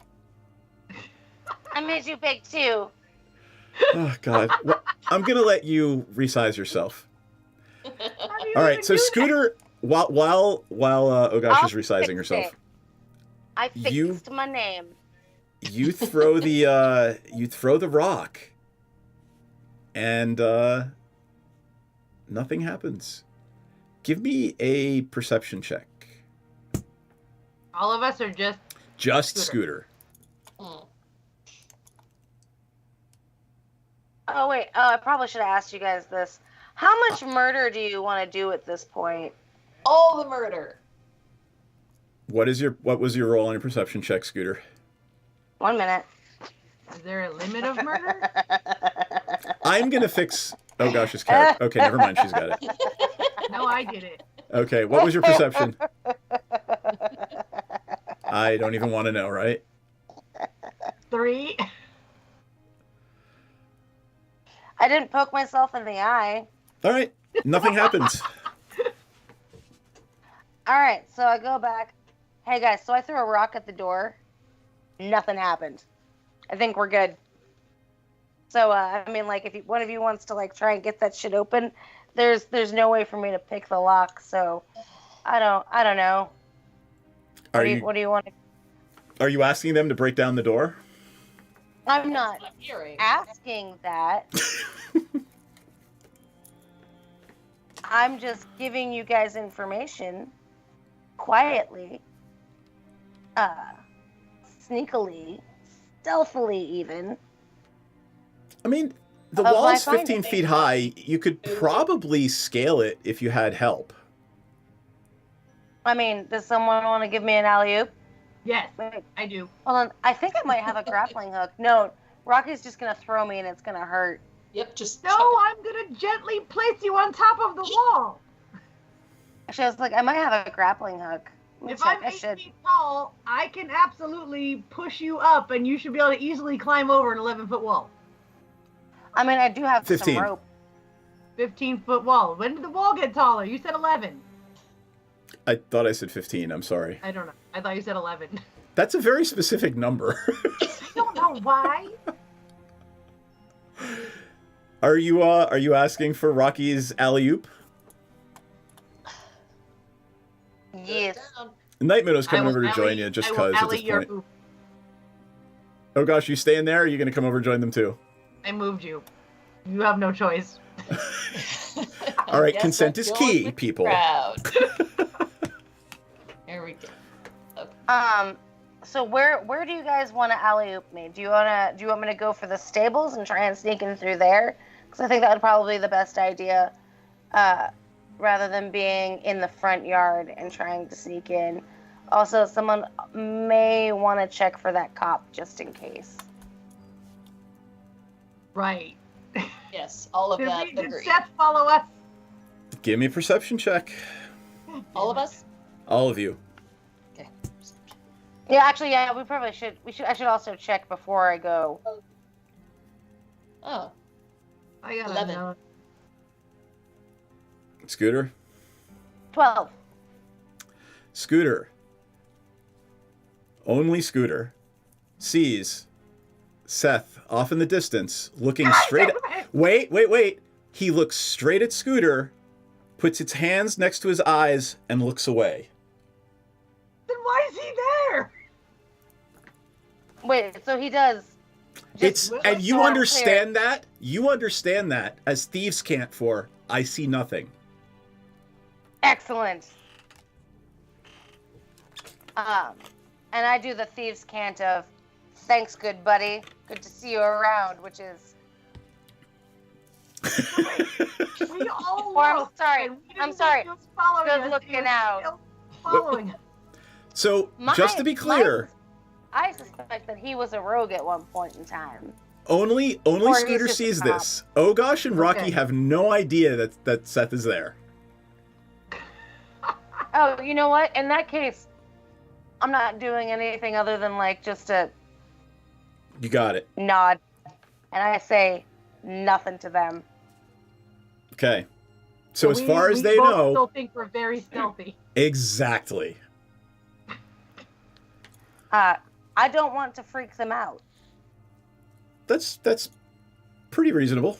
I made you big too. Oh God, well, I'm gonna let you resize yourself. All right, so Scooter, while Ogosh is resizing herself, I fixed my name. you throw the rock, and nothing happens. Give me a perception check. All of us are Just Scooter. Oh wait, I probably should have asked you guys this. How much murder do you want to do at this point? All the murder. What was your roll on your perception check, Scooter? 1 minute. Is there a limit of murder? I'm gonna fix Ogosh's character. Okay, never mind. She's got it. No, I did it. Okay, what was your perception? I don't even want to know, right? 3. I didn't poke myself in the eye. All right, nothing happens. All right, so I go back. Hey guys, so I threw a rock at the door. Nothing happened. I think we're good. So I mean, like, if one of you wants to like try and get that shit open, there's no way for me to pick the lock. So I don't know. What do you want to? Are you asking them to break down the door? I'm not asking that. I'm just giving you guys information quietly, sneakily, stealthily even. I mean, the wall's 15 feet high. You could probably scale it if you had help. I mean, does someone want to give me an alley-oop? Yes, I do. Hold on, I think I might have a grappling hook. No, Rocky's just gonna throw me and it's gonna hurt. Yep, just No, I'm gonna gently place you on top of the wall. Actually, I was like, I might have a grappling hook. If I'm 8 feet tall, I can absolutely push you up, and you should be able to easily climb over an 11-foot wall. I mean, I do have 15. some rope. 15-foot wall. When did the wall get taller? You said 11. I thought I said 15. I'm sorry. I don't know. I thought you said 11. That's a very specific number. I don't know why. Are you asking for Rocky's alley-oop? Yes. Night Midow's coming over to join you just because at this point. Oh gosh, you staying there? Or are you going to come over and join them too? I moved you. You have no choice. All right, consent is key, people. There we go. Okay. So where do you guys want to alley-oop me? Do you want me to go for the stables and try and sneak in through there? Because I think that would probably be the best idea, rather than being in the front yard and trying to sneak in. Also, someone may want to check for that cop just in case. Right. Yes, all of that. Did Seth follow us? Give me a perception check. All of us? All of you. Okay. Yeah, actually, yeah, we probably should. I should also check before I go. Oh. I got 11. Scooter? 12. Scooter. Only Scooter sees Seth off in the distance, looking straight at... Wait. He looks straight at Scooter, puts its hands next to his eyes, and looks away. Then why is he there? Wait, so he does... And you understand that? You understand that, as thieves can't for, I see nothing. Excellent. And I do the thieves' cant of, thanks, good buddy. Good to see you around, which is... We all I'm sorry. Good looking out. Following us. So, just to be clear... I suspect that he was a rogue at one point in time. Only Scooter sees this. Ogosh and Rocky have no idea that Seth is there. Oh, you know what? In that case, I'm not doing anything other than like just a You got it. nod. And I say nothing to them. Okay. So as far as they both know, still think we're very stealthy. exactly. I don't want to freak them out. That's pretty reasonable.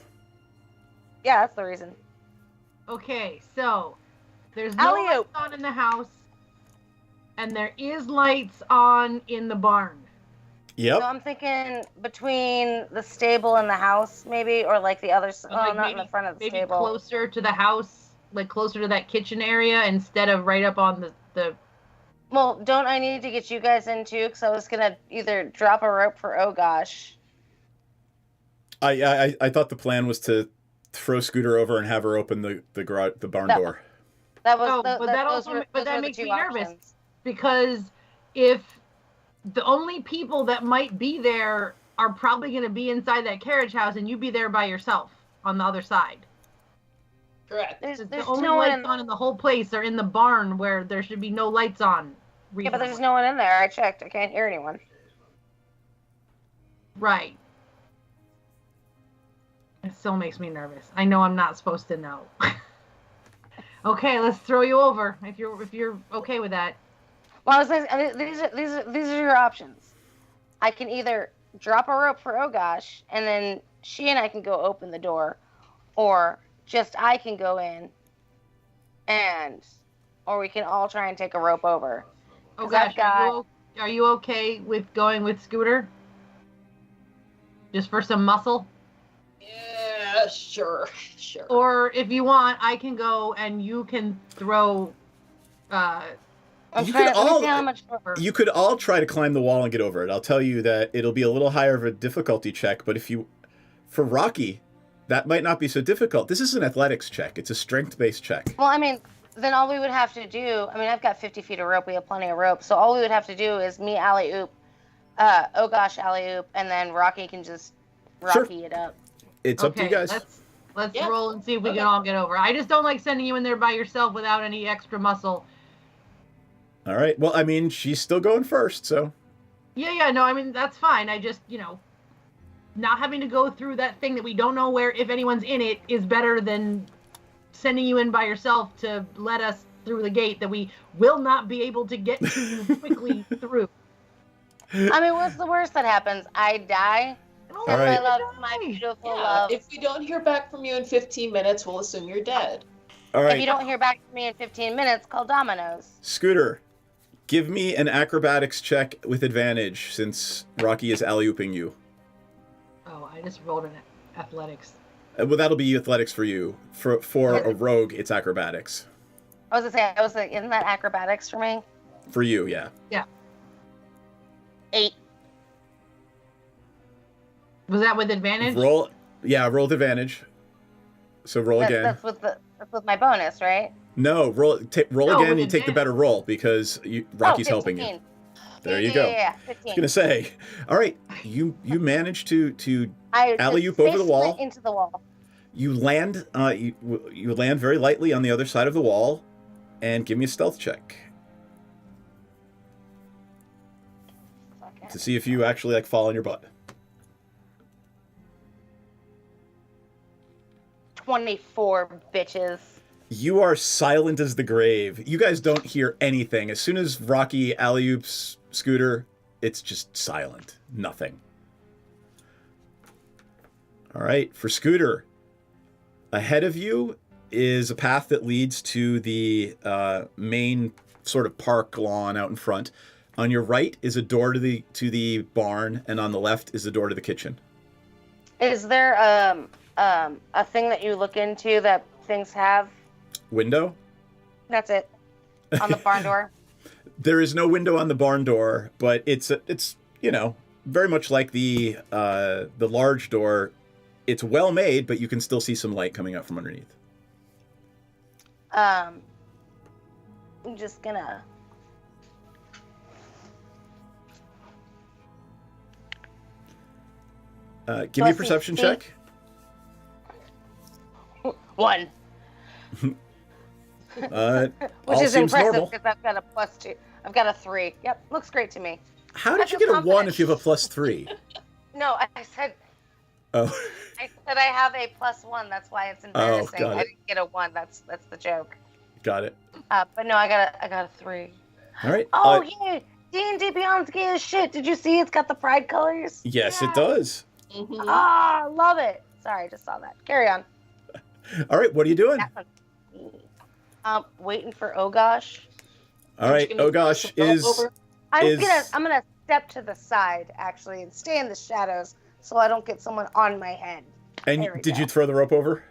Yeah, that's the reason. Okay, so there's no lights on in the house, and there is lights on in the barn. Yep. So I'm thinking between the stable and the house, maybe, or like the other. Like not in the front of the maybe stable. Closer to the house, like closer to that kitchen area, instead of right up on the. Well, don't I need to get you guys in too? Because I was gonna either drop a rope for oh gosh. I thought the plan was to throw Scooter over and have her open the barn door. That was. But that makes me nervous because if the only people that might be there are probably going to be inside that carriage house, and you be there by yourself on the other side. Correct. There's the only lights on in the whole place are in the barn where there should be no lights on. Yeah, but there's no one in there. I checked. I can't hear anyone. Right. It still makes me nervous. I know I'm not supposed to know. Okay, let's throw you over if you're okay with that. Well, I was saying, these are your options. I can either drop a rope for oh gosh, and then she and I can go open the door, or just I can go in, or we can all try and take a rope over. Oh gosh, are you okay with going with Scooter? Just for some muscle? Yeah, sure. Or if you want, I can go and you can throw. You could all try to climb the wall and get over it. I'll tell you that it'll be a little higher of a difficulty check, but for Rocky, that might not be so difficult. This is an athletics check. It's a strength-based check. Well, I mean, then all we would have to do, I've got 50 feet of rope. We have plenty of rope. So all we would have to do is me alley-oop, oh gosh, alley-oop, and then Rocky can just Rocky it up. It's up to you guys. Let's roll and see if we can all get over. I just don't like sending you in there by yourself without any extra muscle. All right. Well, I mean, she's still going first, so. Yeah, no, I mean, that's fine. I just, not having to go through that thing that we don't know if anyone's in it is better than sending you in by yourself to let us through the gate that we will not be able to get to quickly through. I mean, what's the worst that happens? I die. All right. I love my beautiful love. If we don't hear back from you in 15 minutes, we'll assume you're dead. All right. If you don't hear back from me in 15 minutes, call Domino's. Scooter, give me an acrobatics check with advantage since Rocky is alley-ooping you. Oh, I just rolled an athletics. Well, that'll be athletics for you. For a rogue, it's acrobatics. I was like, isn't that acrobatics for me? For you, yeah. Yeah. 8. Was that with advantage? Roll with advantage. So roll again. That's with my bonus, right? No, roll again. You take the better roll because Rocky's helping you. There you go. Yeah, 15. I was gonna say, all right, you managed to alley-oop over the wall. Into the wall. You land you land very lightly on the other side of the wall, and give me a stealth check to see if you actually fall on your butt. 24 bitches. You are silent as the grave. You guys don't hear anything. As soon as Rocky alley-oops Scooter, it's just silent. Nothing. All right, for Scooter, ahead of you is a path that leads to the main sort of park lawn out in front. On your right is a door to the barn, and on the left is the door to the kitchen. Is there a thing that you look into that things have? Window? That's it. On the barn door? There is no window on the barn door, but it's very much like the large door. It's well made, but you can still see some light coming out from underneath. I'm just gonna. Give me a perception check. 1. Which is impressive because I've got a +2. I've got a 3. Yep, looks great to me. How did you get a 1 if you have a +3? No, I said. Oh. that I have a +1. That's why it's embarrassing. got I it. didn't get a 1. That's the joke. Got it. But no, I got a 3. All right. Oh yeah, D&D Beyond's gay as shit. Did you see? It's got the pride colors. Yes, it does. Ah, love it. Sorry, I just saw that. Carry on. All right. What are you doing? Waiting for Oh gosh. All right. Oh gosh, I'm gonna step to the side actually and stay in the shadows so I don't get someone on my head. And There we did go. you throw the rope over?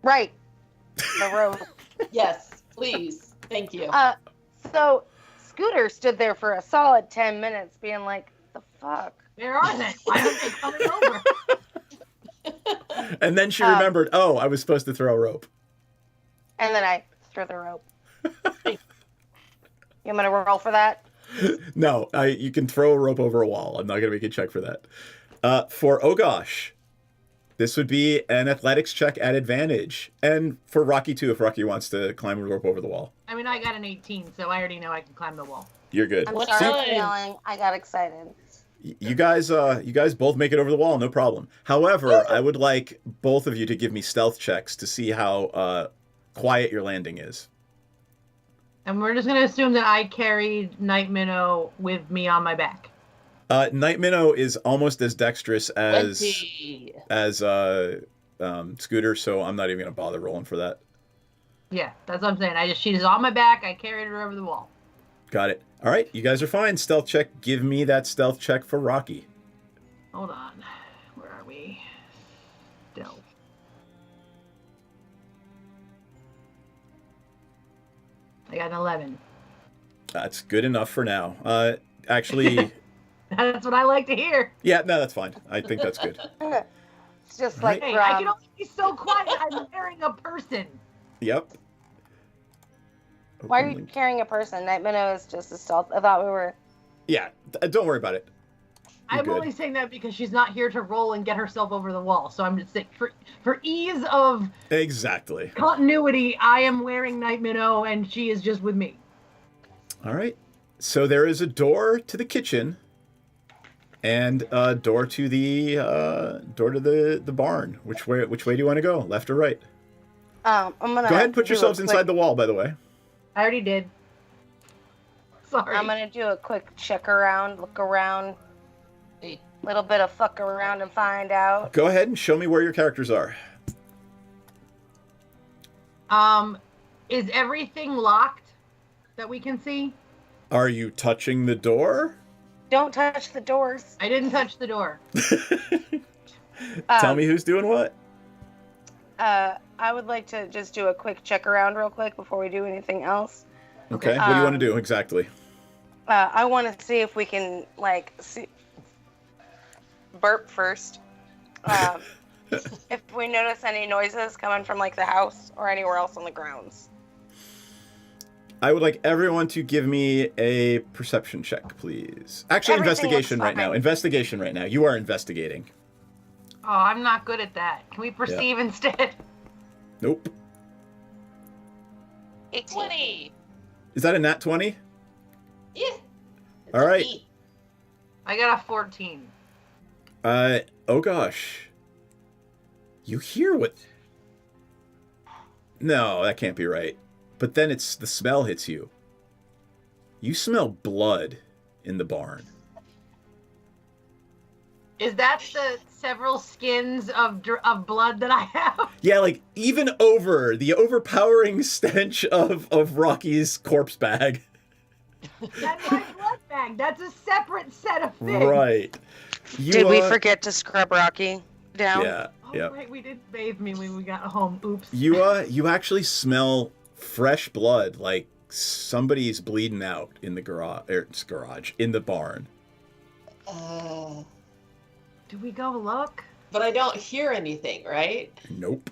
Right. The rope. Yes, please. Thank you. So Scooter stood there for a solid 10 minutes being like, the fuck? Where are they? Why aren't they coming over? And then she remembered, oh, I was supposed to throw a rope. And then I threw the rope. You want me to roll for that? No, you can throw a rope over a wall. I'm not going to make you check for that. For Oh Gosh, this would be an athletics check at advantage. And for Rocky, too, if Rocky wants to climb a rope over the wall. I mean, I got an 18, so I already know I can climb the wall. You're good. I'm sorry for yelling. I got excited. You guys both make it over the wall, no problem. However, I would like both of you to give me stealth checks to see how quiet your landing is. And we're just going to assume that I carried Night Minnow with me on my back. Night Minnow is almost as dexterous as 20. Scooter, so I'm not even going to bother rolling for that. Yeah, that's what I'm saying. She's on my back. I carried her over the wall. Got it. All right, you guys are fine. Stealth check. Give me that stealth check for Rocky. Hold on. Where are we? Stealth. I got an 11. That's good enough for now. Actually, That's what I like to hear. yeah, no, that's fine. I think that's good. It's just Right. like Hey, I can only be so quiet. I'm wearing a person. Yep. Why are you carrying a person? Night Minnow is just a stealth. I thought we were. Yeah, don't worry about it. You're I'm good. only saying that because she's not here to roll and get herself over the wall. So I'm just saying, for ease of Exactly. continuity, I am wearing Night Minnow and she is just with me. All right. So there is a door to the kitchen and a door to the barn. Which way do you want to go? Left or right? I'm gonna Go ahead and put do a yourselves quick- inside the wall, by the way. I already did. Sorry. I'm gonna do a quick check around, look around, little bit of fuck around and find out. Go ahead and show me where your characters are. Is everything locked that we can see? Are you touching the door? Don't touch the doors. I didn't touch the door. Tell me who's doing what. I would like to just do a quick check around real quick before we do anything else. Okay. What do you want to do exactly? I want to see if we can see burp first. If we notice any noises coming from the house or anywhere else on the grounds. I would like everyone to give me a perception check, please. Actually, Everything investigation looks right now. fine. Investigation right now. You are investigating. Oh, I'm not good at that. Can we perceive instead? Nope. 20. Is that a nat 20? Yeah. All right. I got a 14. Oh gosh. You hear what? No, that can't be right. But then the smell hits you. You smell blood in the barn. Is that the several skins of blood that I have? Yeah, even over the overpowering stench of Rocky's corpse bag. That's my blood bag. That's a separate set of things. Right. Did we forget to scrub Rocky down? Yeah. Oh, Yeah. right, we did bathe me when we got home. Oops. You actually smell fresh blood, like somebody's bleeding out in the garage, in the barn. Do we go look? But I don't hear anything, right? Nope.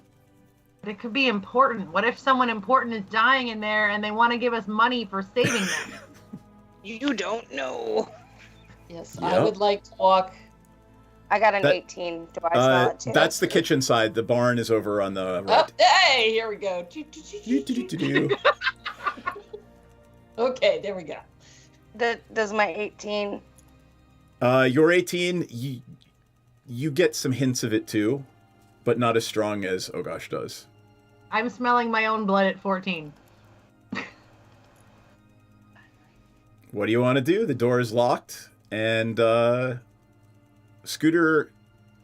But it could be important. What if someone important is dying in there and they want to give us money for saving them? You don't know. Yes, Yep. I would like to walk. I got an 18. Do I smell it too? That's the kitchen side. The barn is over on the right. Oh, hey, here we go. Okay, there we go. Does my 18 You're 18. You get some hints of it too, but not as strong as Ogosh does. I'm smelling my own blood at 14. What do you want to do? The door is locked, and Scooter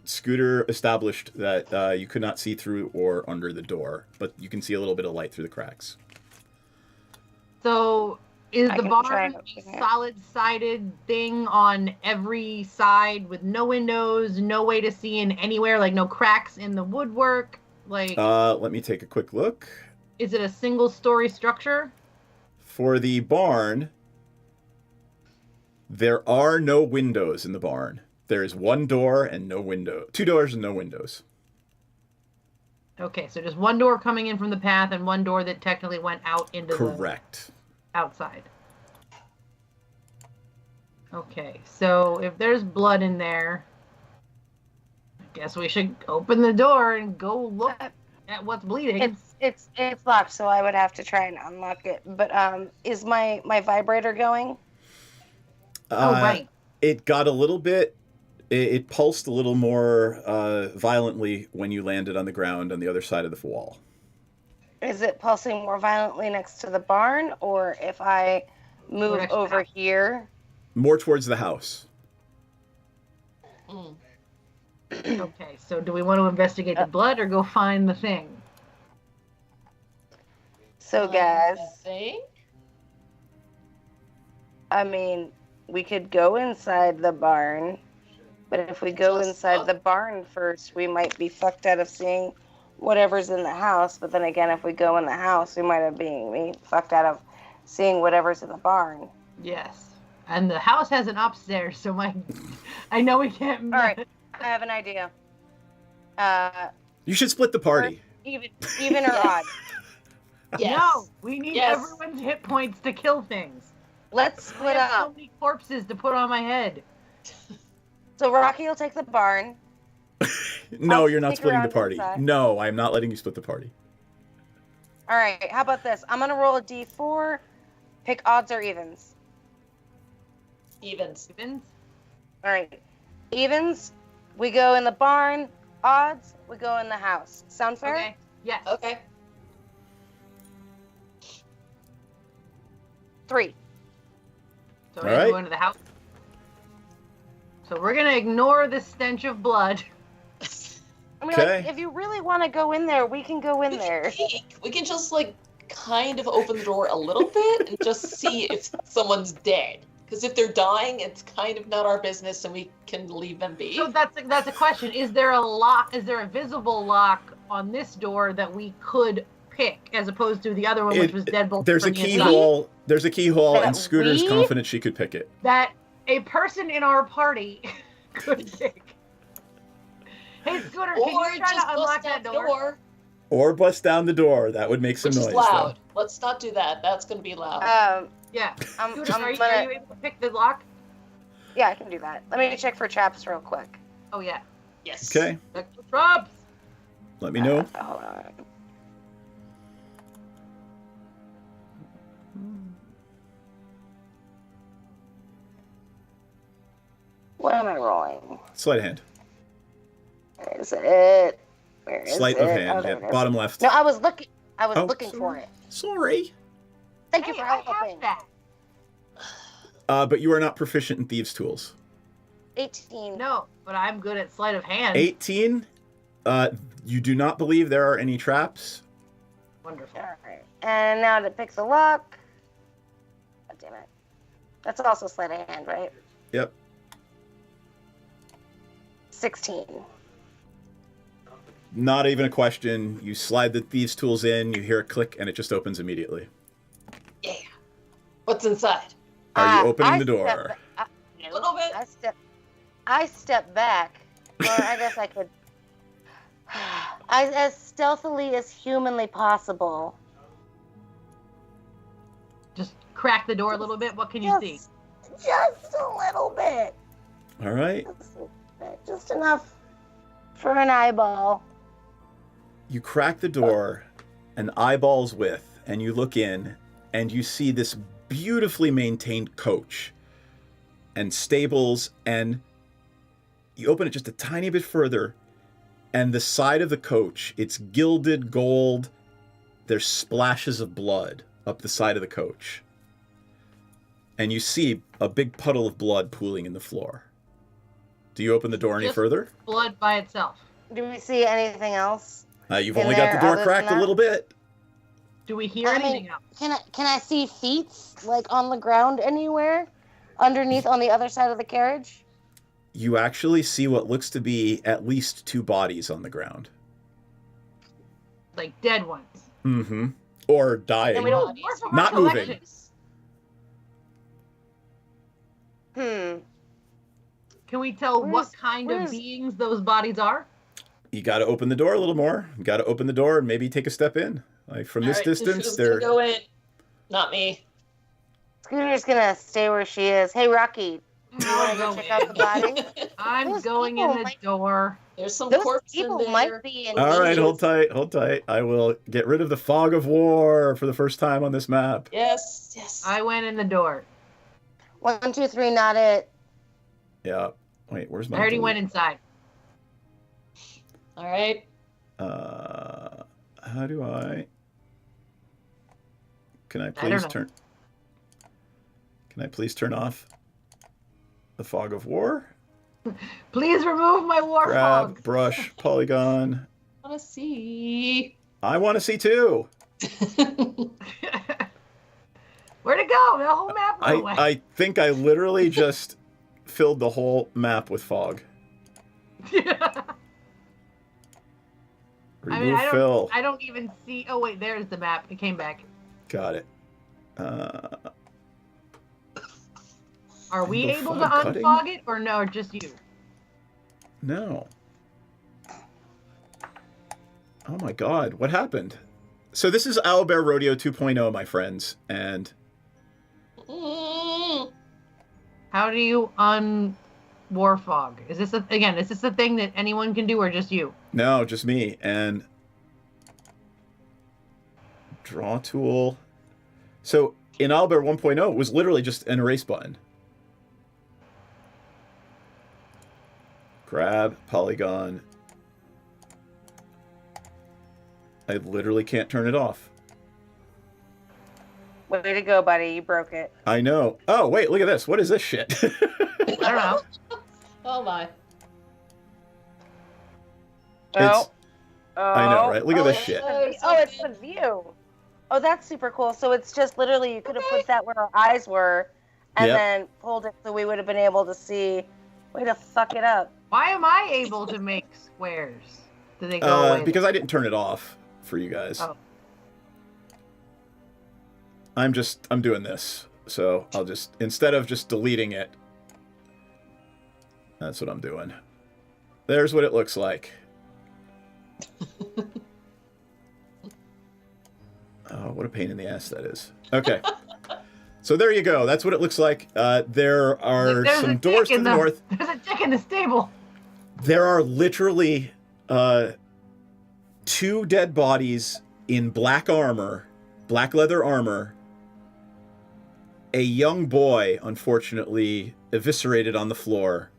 established that you could not see through or under the door, but you can see a little bit of light through the cracks. So is I the can barn try a and open it. solid-sided thing on every side with no windows, no way to see in anywhere, like no cracks in the woodwork? Like, Let me take a quick look. is it a single-story structure? For the barn, there are no windows in the barn. There is one door and no window. 2 doors and no windows. Okay, so just one door coming in from the path and one door that technically went out into Correct. the outside. Okay, so if there's blood in there, I guess we should open the door and go look at what's bleeding. It's locked, so I would have to try and unlock it. But is my vibrator going? Oh, right. It got a little bit... It pulsed a little more violently when you landed on the ground on the other side of the wall. Is it pulsing more violently next to the barn, or if I move over here? More towards the house. Okay, so do we want to investigate the blood or go find the thing? So, guys, Thing? I mean, we could go inside the barn, but if we go inside the barn first, we might be fucked out of seeing whatever's in the house. But then again, if we go in the house, we might be fucked out of seeing whatever's in the barn. Yes. And the house has an upstairs, so I know we can't... All right, I have an idea. You should split the party. Even or odd? Yes. No, we need everyone's hit points to kill things. Let's split I have up. so many corpses to put on my head. So Rocky will take the barn. No, you're not sneak splitting the around party. inside. No, I'm not letting you split the party. All right, how about this? I'm gonna roll a d4. Pick odds or evens. Evens. All right, evens. We go in the barn. Odds. We go in the house. Sound fair? Okay. Yes. Okay. 3. So All we're gonna right. go into the house. So we're gonna ignore the stench of blood. I mean, Okay. like, if you really want to go in there, we can go in there. We can just like kind of open the door a little bit and just see if someone's dead. Because if they're dying, it's kind of not our business, and we can leave them be. So that's a question. Is there a lock? Is there a visible lock on this door that we could pick, as opposed to the other one, which was deadbolt? There's a from the inside? keyhole. There's a keyhole, That and Scooter's we- confident she could pick it. That a person in our party could pick. Hey, Scooter, can Or you try just to unlock bust that down door? Or bust down the door. That would make some Which noise. is loud. Let's not do that. That's going to be loud. Yeah. I'm Scooter, are you gonna- able to pick the lock? Yeah, I can do that. Let me check for traps real quick. Oh yeah. Yes. Okay. Check for traps. Let me know. Hold on. What am I rolling? Sleight of hand. Where is it? Where is Sleight it? of hand. Oh, there Yeah, it is. bottom left. No, I was looking. I was Oh, looking for it. Sorry. Thank you for helping. But you are not proficient in thieves' tools. 18. No, but I'm good at sleight of hand. 18. You do not believe there are any traps. Wonderful. All right. And now to pick the lock. God damn it. That's also sleight of hand, right? Yep. 16. Not even a question. You slide the thieves' tools in, you hear a click, and it just opens immediately. Yeah. What's inside? Are you opening I the door? A little bit. I step back. Or I guess I could. As stealthily as humanly possible. Just crack the door a little bit. What can you see? Just a little bit. All right. Just enough for an eyeball. You crack the door, an eyeball's width, and you look in, and you see this beautifully maintained coach. and stables, and you open it just a tiny bit further, and the side of the coach, it's gilded gold. There's splashes of blood up the side of the coach. And you see a big puddle of blood pooling in the floor. Do you open the door any Just further? blood by itself. Do we see anything else? You've in only got the there door other cracked than a that? little bit. Do we hear anything else? Can I see feet like on the ground anywhere underneath on the other side of the carriage? You actually see what looks to be at least 2 bodies on the ground. Like dead ones. Mm-hmm. Or dying. And we don't Not moving. Can we tell what kind of beings those bodies are? You got to open the door a little more. You got to open the door and maybe take a step in. Like from this distance, Who's they're gonna go in? Not me. Scooter's gonna stay where she is. Hey, Rocky, you wanna go check out the body? I'm going in the door. There's some Those corpses in people there. might be in all right. danger. Hold tight. I will get rid of the fog of war for the first time on this map. Yes. I went in the door. 1, 2, 3, not it. Yeah. Wait, where's my? I already delete? went inside. All right. How do I? Can I I don't please know. turn? Can I please turn off the fog of war? Please remove my war Grab, fog. brush, polygon. I want to see. I want to see too. Where'd it go? The whole map went away. I think I literally just filled the whole map with fog. I Remove mean, fill. I don't even see. Oh wait, there's the map. It came back. Got it. Are we Rainbow able to fog cutting? unfog it, or no, just you? No. Oh my god, what happened? So this is Owlbear Rodeo 2.0, my friends, and How do you war fog? Is this is this a thing that anyone can do, or just you? no, just me, and draw tool. So in Owlbear 1.0, it was literally just an erase button. Grab, polygon. I literally can't turn it off. Way to go, buddy. You broke it. I know. Oh, wait, look at this. What is this shit? I don't know. Oh my. It's, I know, right? Look at this shit. It's the view. Oh, that's super cool. So it's just literally you could have put that where our eyes were, and Yep. then pulled it so we would have been able to see. Way to fuck it up. Why am I able to make squares? Do they go away? Because I didn't turn it off for you guys. Oh. I'm doing this. So I'll just, instead of just deleting it, that's what I'm doing. There's what it looks like. Oh, what a pain in the ass that is. Okay. So there you go. That's what it looks like. There are There's some a doors chick to in the north. There's a chick in the stable. There are literally 2 dead bodies in black armor, black leather armor. A young boy, unfortunately, eviscerated on the floor,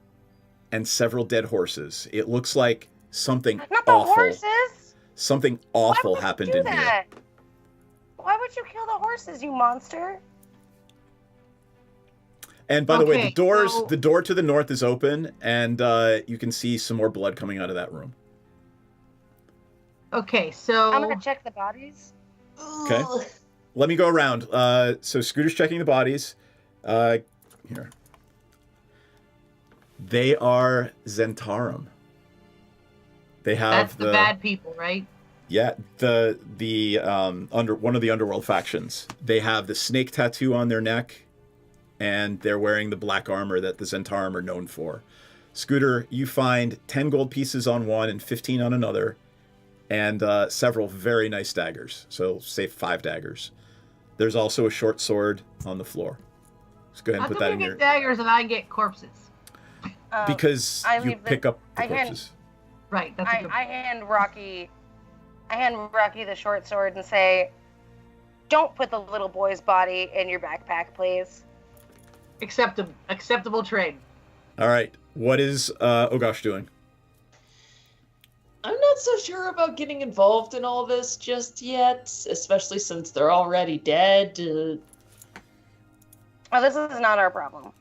and several dead horses. It looks like something Not the awful. horses. Something Why awful would you happened do in here. that? Why would you kill the horses, you monster? And by the way, Okay, the door to the north is open, and you can see some more blood coming out of that room. Okay, so I'm gonna check the bodies. Okay. Let me go around. So Scooter's checking the bodies. Here. They are Zentarum. They have that's the bad people, right? Yeah, the under one of the underworld factions. They have the snake tattoo on their neck, and they're wearing the black armor that the Zentarum are known for. Scooter, you find 10 gold pieces on one and 15 on another, and several very nice daggers. So say 5 daggers. There's also a short sword on the floor. Let's go ahead and put that you in get your... daggers and I get corpses? Because you pick up the corpses. Right. That's I hand Rocky the short sword and say, "Don't put the little boy's body in your backpack, please." Acceptable trade. All right. What is Ogosh doing? I'm not so sure about getting involved in all this just yet, especially since they're already dead. Oh, this is not our problem.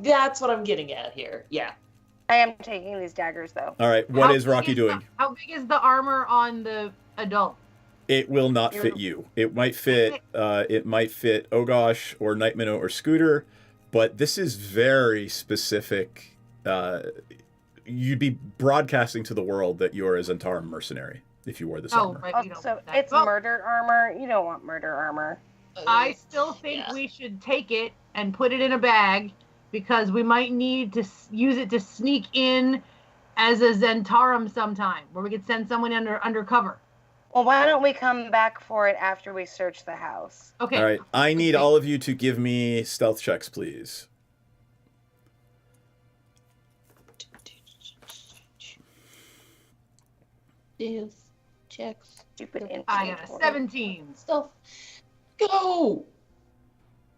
That's what I'm getting at here. Yeah. I am taking these daggers, though. All right. What is Rocky doing? How big is the armor on the adult? It will not fit you. It might fit. It might fit Ogosh or Night Minnow or Scooter, but this is very specific. You'd be broadcasting to the world that you're a Zentarum mercenary if you wore this armor. Right, so it's murder armor. You don't want murder armor. I still think we should take it and put it in a bag because we might need to use it to sneak in as a Zentarum sometime, where we could send someone undercover. Well, why don't we come back for it after we search the house? Okay. All right. I need all of you to give me stealth checks, please. Stealth checks. Stupid. I got a 17. Stealth. Go.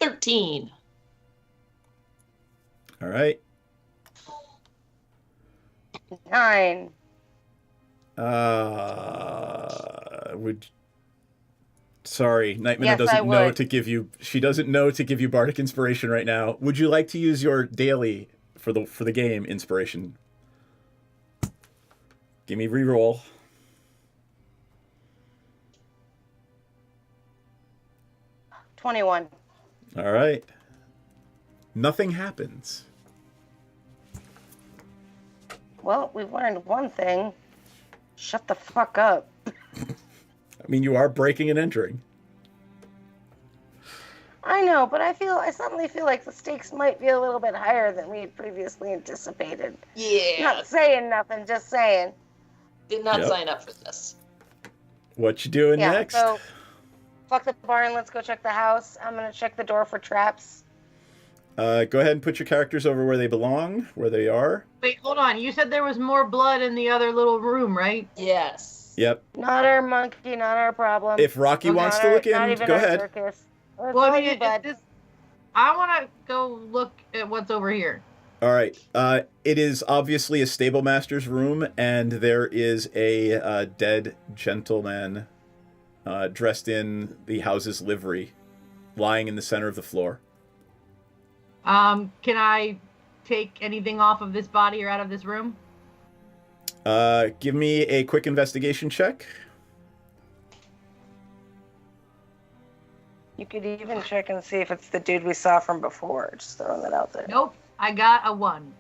13. All right. 9. Sorry, Night Minnow Yes, I doesn't know would. to give you. She doesn't know to give you bardic inspiration right now. Would you like to use your daily for the game inspiration? Give me reroll. $21. All right. Nothing happens. Well, we've learned one thing. Shut the fuck up. I mean, you are breaking and entering. I know, but I suddenly feel like the stakes might be a little bit higher than we had previously anticipated. Yeah. Not saying nothing, just saying. Did not Yep. sign up for this. What you doing Yeah, next? so fuck the barn, let's go check the house. I'm gonna check the door for traps. Go ahead and put your characters over where they belong, where they are. Wait, hold on. You said there was more blood in the other little room, right? Yes. Yep. Not our monkey, not our problem. If Rocky wants to look in, not even go our ahead. Circus. It's Well, I all mean, you, bud. I want to go look at what's over here. All right. It is obviously a stable master's room, and there is a dead gentleman dressed in the house's livery, lying in the center of the floor. Can I take anything off of this body or out of this room? Give me a quick investigation check. You could even check and see if it's the dude we saw from before. Just throwing that out there. Nope. I got a 1.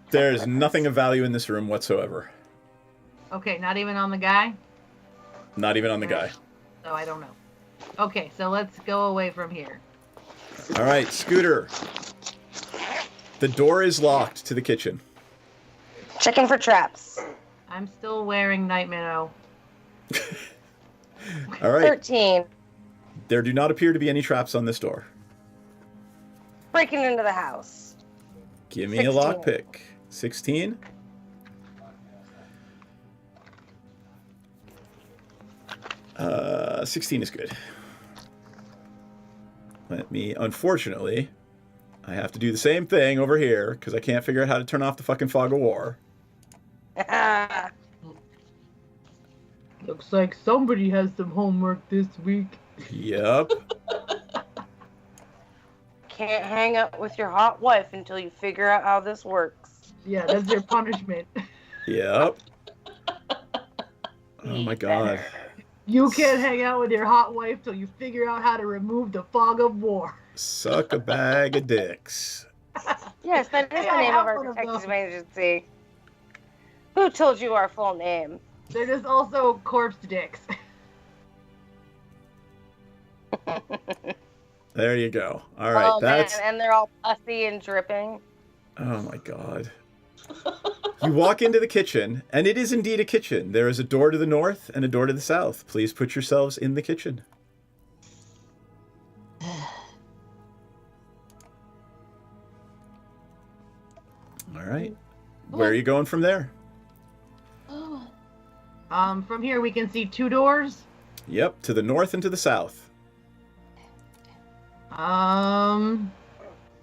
There's nothing of value in this room whatsoever. Okay, not even on the guy? Not even on the guy. So I don't know. Okay, so let's go away from here. All right, Scooter. The door is locked to the kitchen. Checking for traps. I'm still wearing Night Minnow. All right. 13. There do not appear to be any traps on this door. Breaking into the house. Give me 16. a lockpick. 16. Uh, 16 is good. Unfortunately, I have to do the same thing over here because I can't figure out how to turn off the fucking fog of war. Looks like somebody has some homework this week. Yep. Can't hang out with your hot wife until you figure out how this works. Yeah, that's your punishment. Yep. Oh my god. You can't hang out with your hot wife till you figure out how to remove the fog of war. Suck a bag of dicks. Yes, that is Hey, the I name have of our one of detective those. agency. Who told you our full name? There's also corpse dicks. There you go. All right, Oh that's. man, and they're all pussy and dripping. Oh my god. You walk into the kitchen, and it is indeed a kitchen. There is a door to the north and a door to the south. Please put yourselves in the kitchen. All right. Where are you going from there? From here we can see 2 doors. Yep, to the north and to the south. One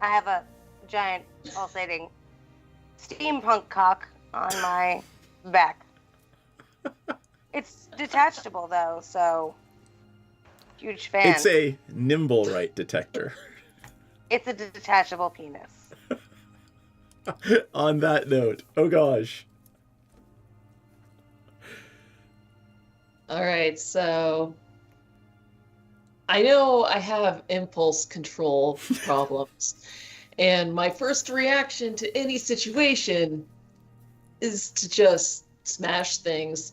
I have a giant pulsating steampunk cock on my back. It's detachable though, so huge fan. It's a nimble right detector. It's a detachable penis. On that note, oh gosh. All right, so I know I have impulse control problems, and my first reaction to any situation is to just smash things.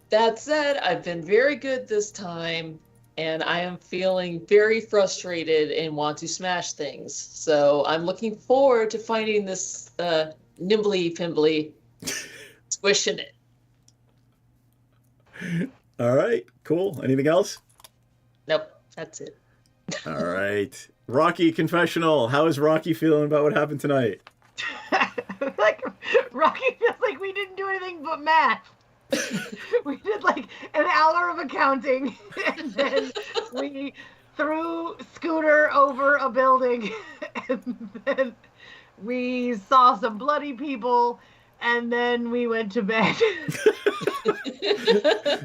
That said, I've been very good this time, and I am feeling very frustrated and want to smash things. So I'm looking forward to finding this nimbly pimbly squishing it. All right, cool. Anything else? Nope, that's it. All right. Rocky confessional. How is Rocky feeling about what happened tonight? Like, Rocky feels like we didn't do anything but math. We did like an hour of accounting, and then we threw Scooter over a building, and then we saw some bloody people, and then we went to bed.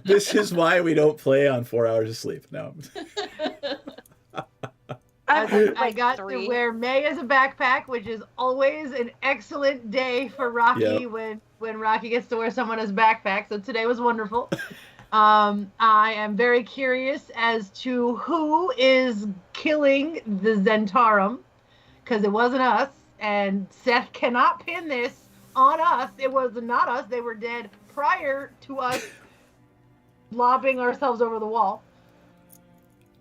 This is why we don't play on 4 hours of sleep. No. I got to wear May as a backpack, which is always an excellent day for Rocky when Rocky gets to wear someone as backpack. So today was wonderful. I am very curious as to who is killing the Zentarum, because it wasn't us, and Seth cannot pin this on us. It was not us. They were dead prior to us lobbing ourselves over the wall.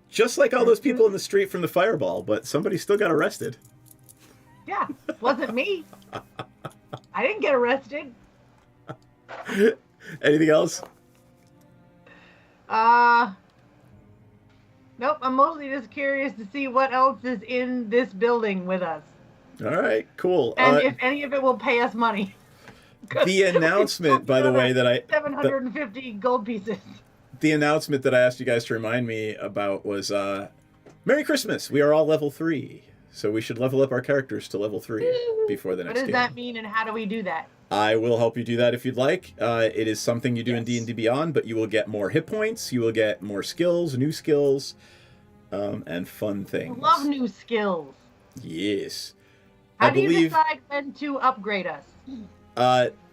Just like all those people in the street from the fireball, but somebody still got arrested. Yeah, wasn't me. I didn't get arrested. Anything else? Nope, I'm mostly just curious to see what else is in this building with us. All right, cool. And if any of it will pay us money. The announcement, by the way, that 750 gold pieces. The announcement that I asked you guys to remind me about was Merry Christmas. We are all level 3. So we should level up our characters to level 3 before the next game. What does that mean, and how do we do that? I will help you do that if you'd like. It is something you do in D&D Beyond, but you will get more hit points, you will get more skills, new skills, and fun things. I love new skills. Yes. How do you decide when to upgrade us?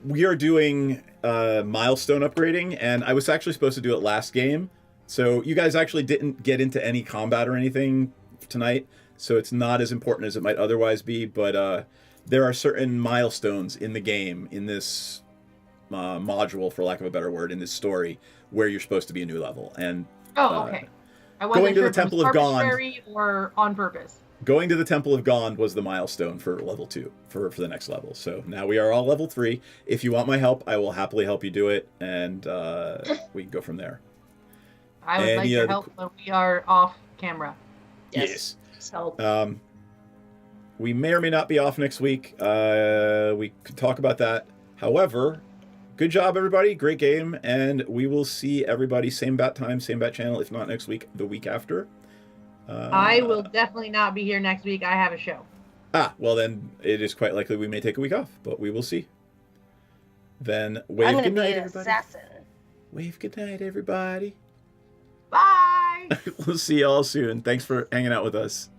We are doing milestone upgrading, and I was actually supposed to do it last game. So you guys actually didn't get into any combat or anything tonight, so it's not as important as it might otherwise be, but there are certain milestones in the game, in this module, for lack of a better word, in this story, where you're supposed to be a new level. And okay. I wasn't going to sure the Temple of Gond, arbitrary or on purpose. Going to the Temple of Gond was the milestone for level 2, for the next level. So now we are all level 3. If you want my help, I will happily help you do it, and we can go from there. I would like your help when we are off camera. Yes. Help. We may or may not be off next week. We could talk about that. However, good job, everybody. Great game, and we will see everybody same bat time, same bat channel, if not next week, the week after. I will definitely not be here next week. I have a show. Well then it is quite likely we may take a week off, but we will see. Then wave good night, everybody. Assassin. Wave good night, everybody. Bye. We'll see you all soon. Thanks for hanging out with us.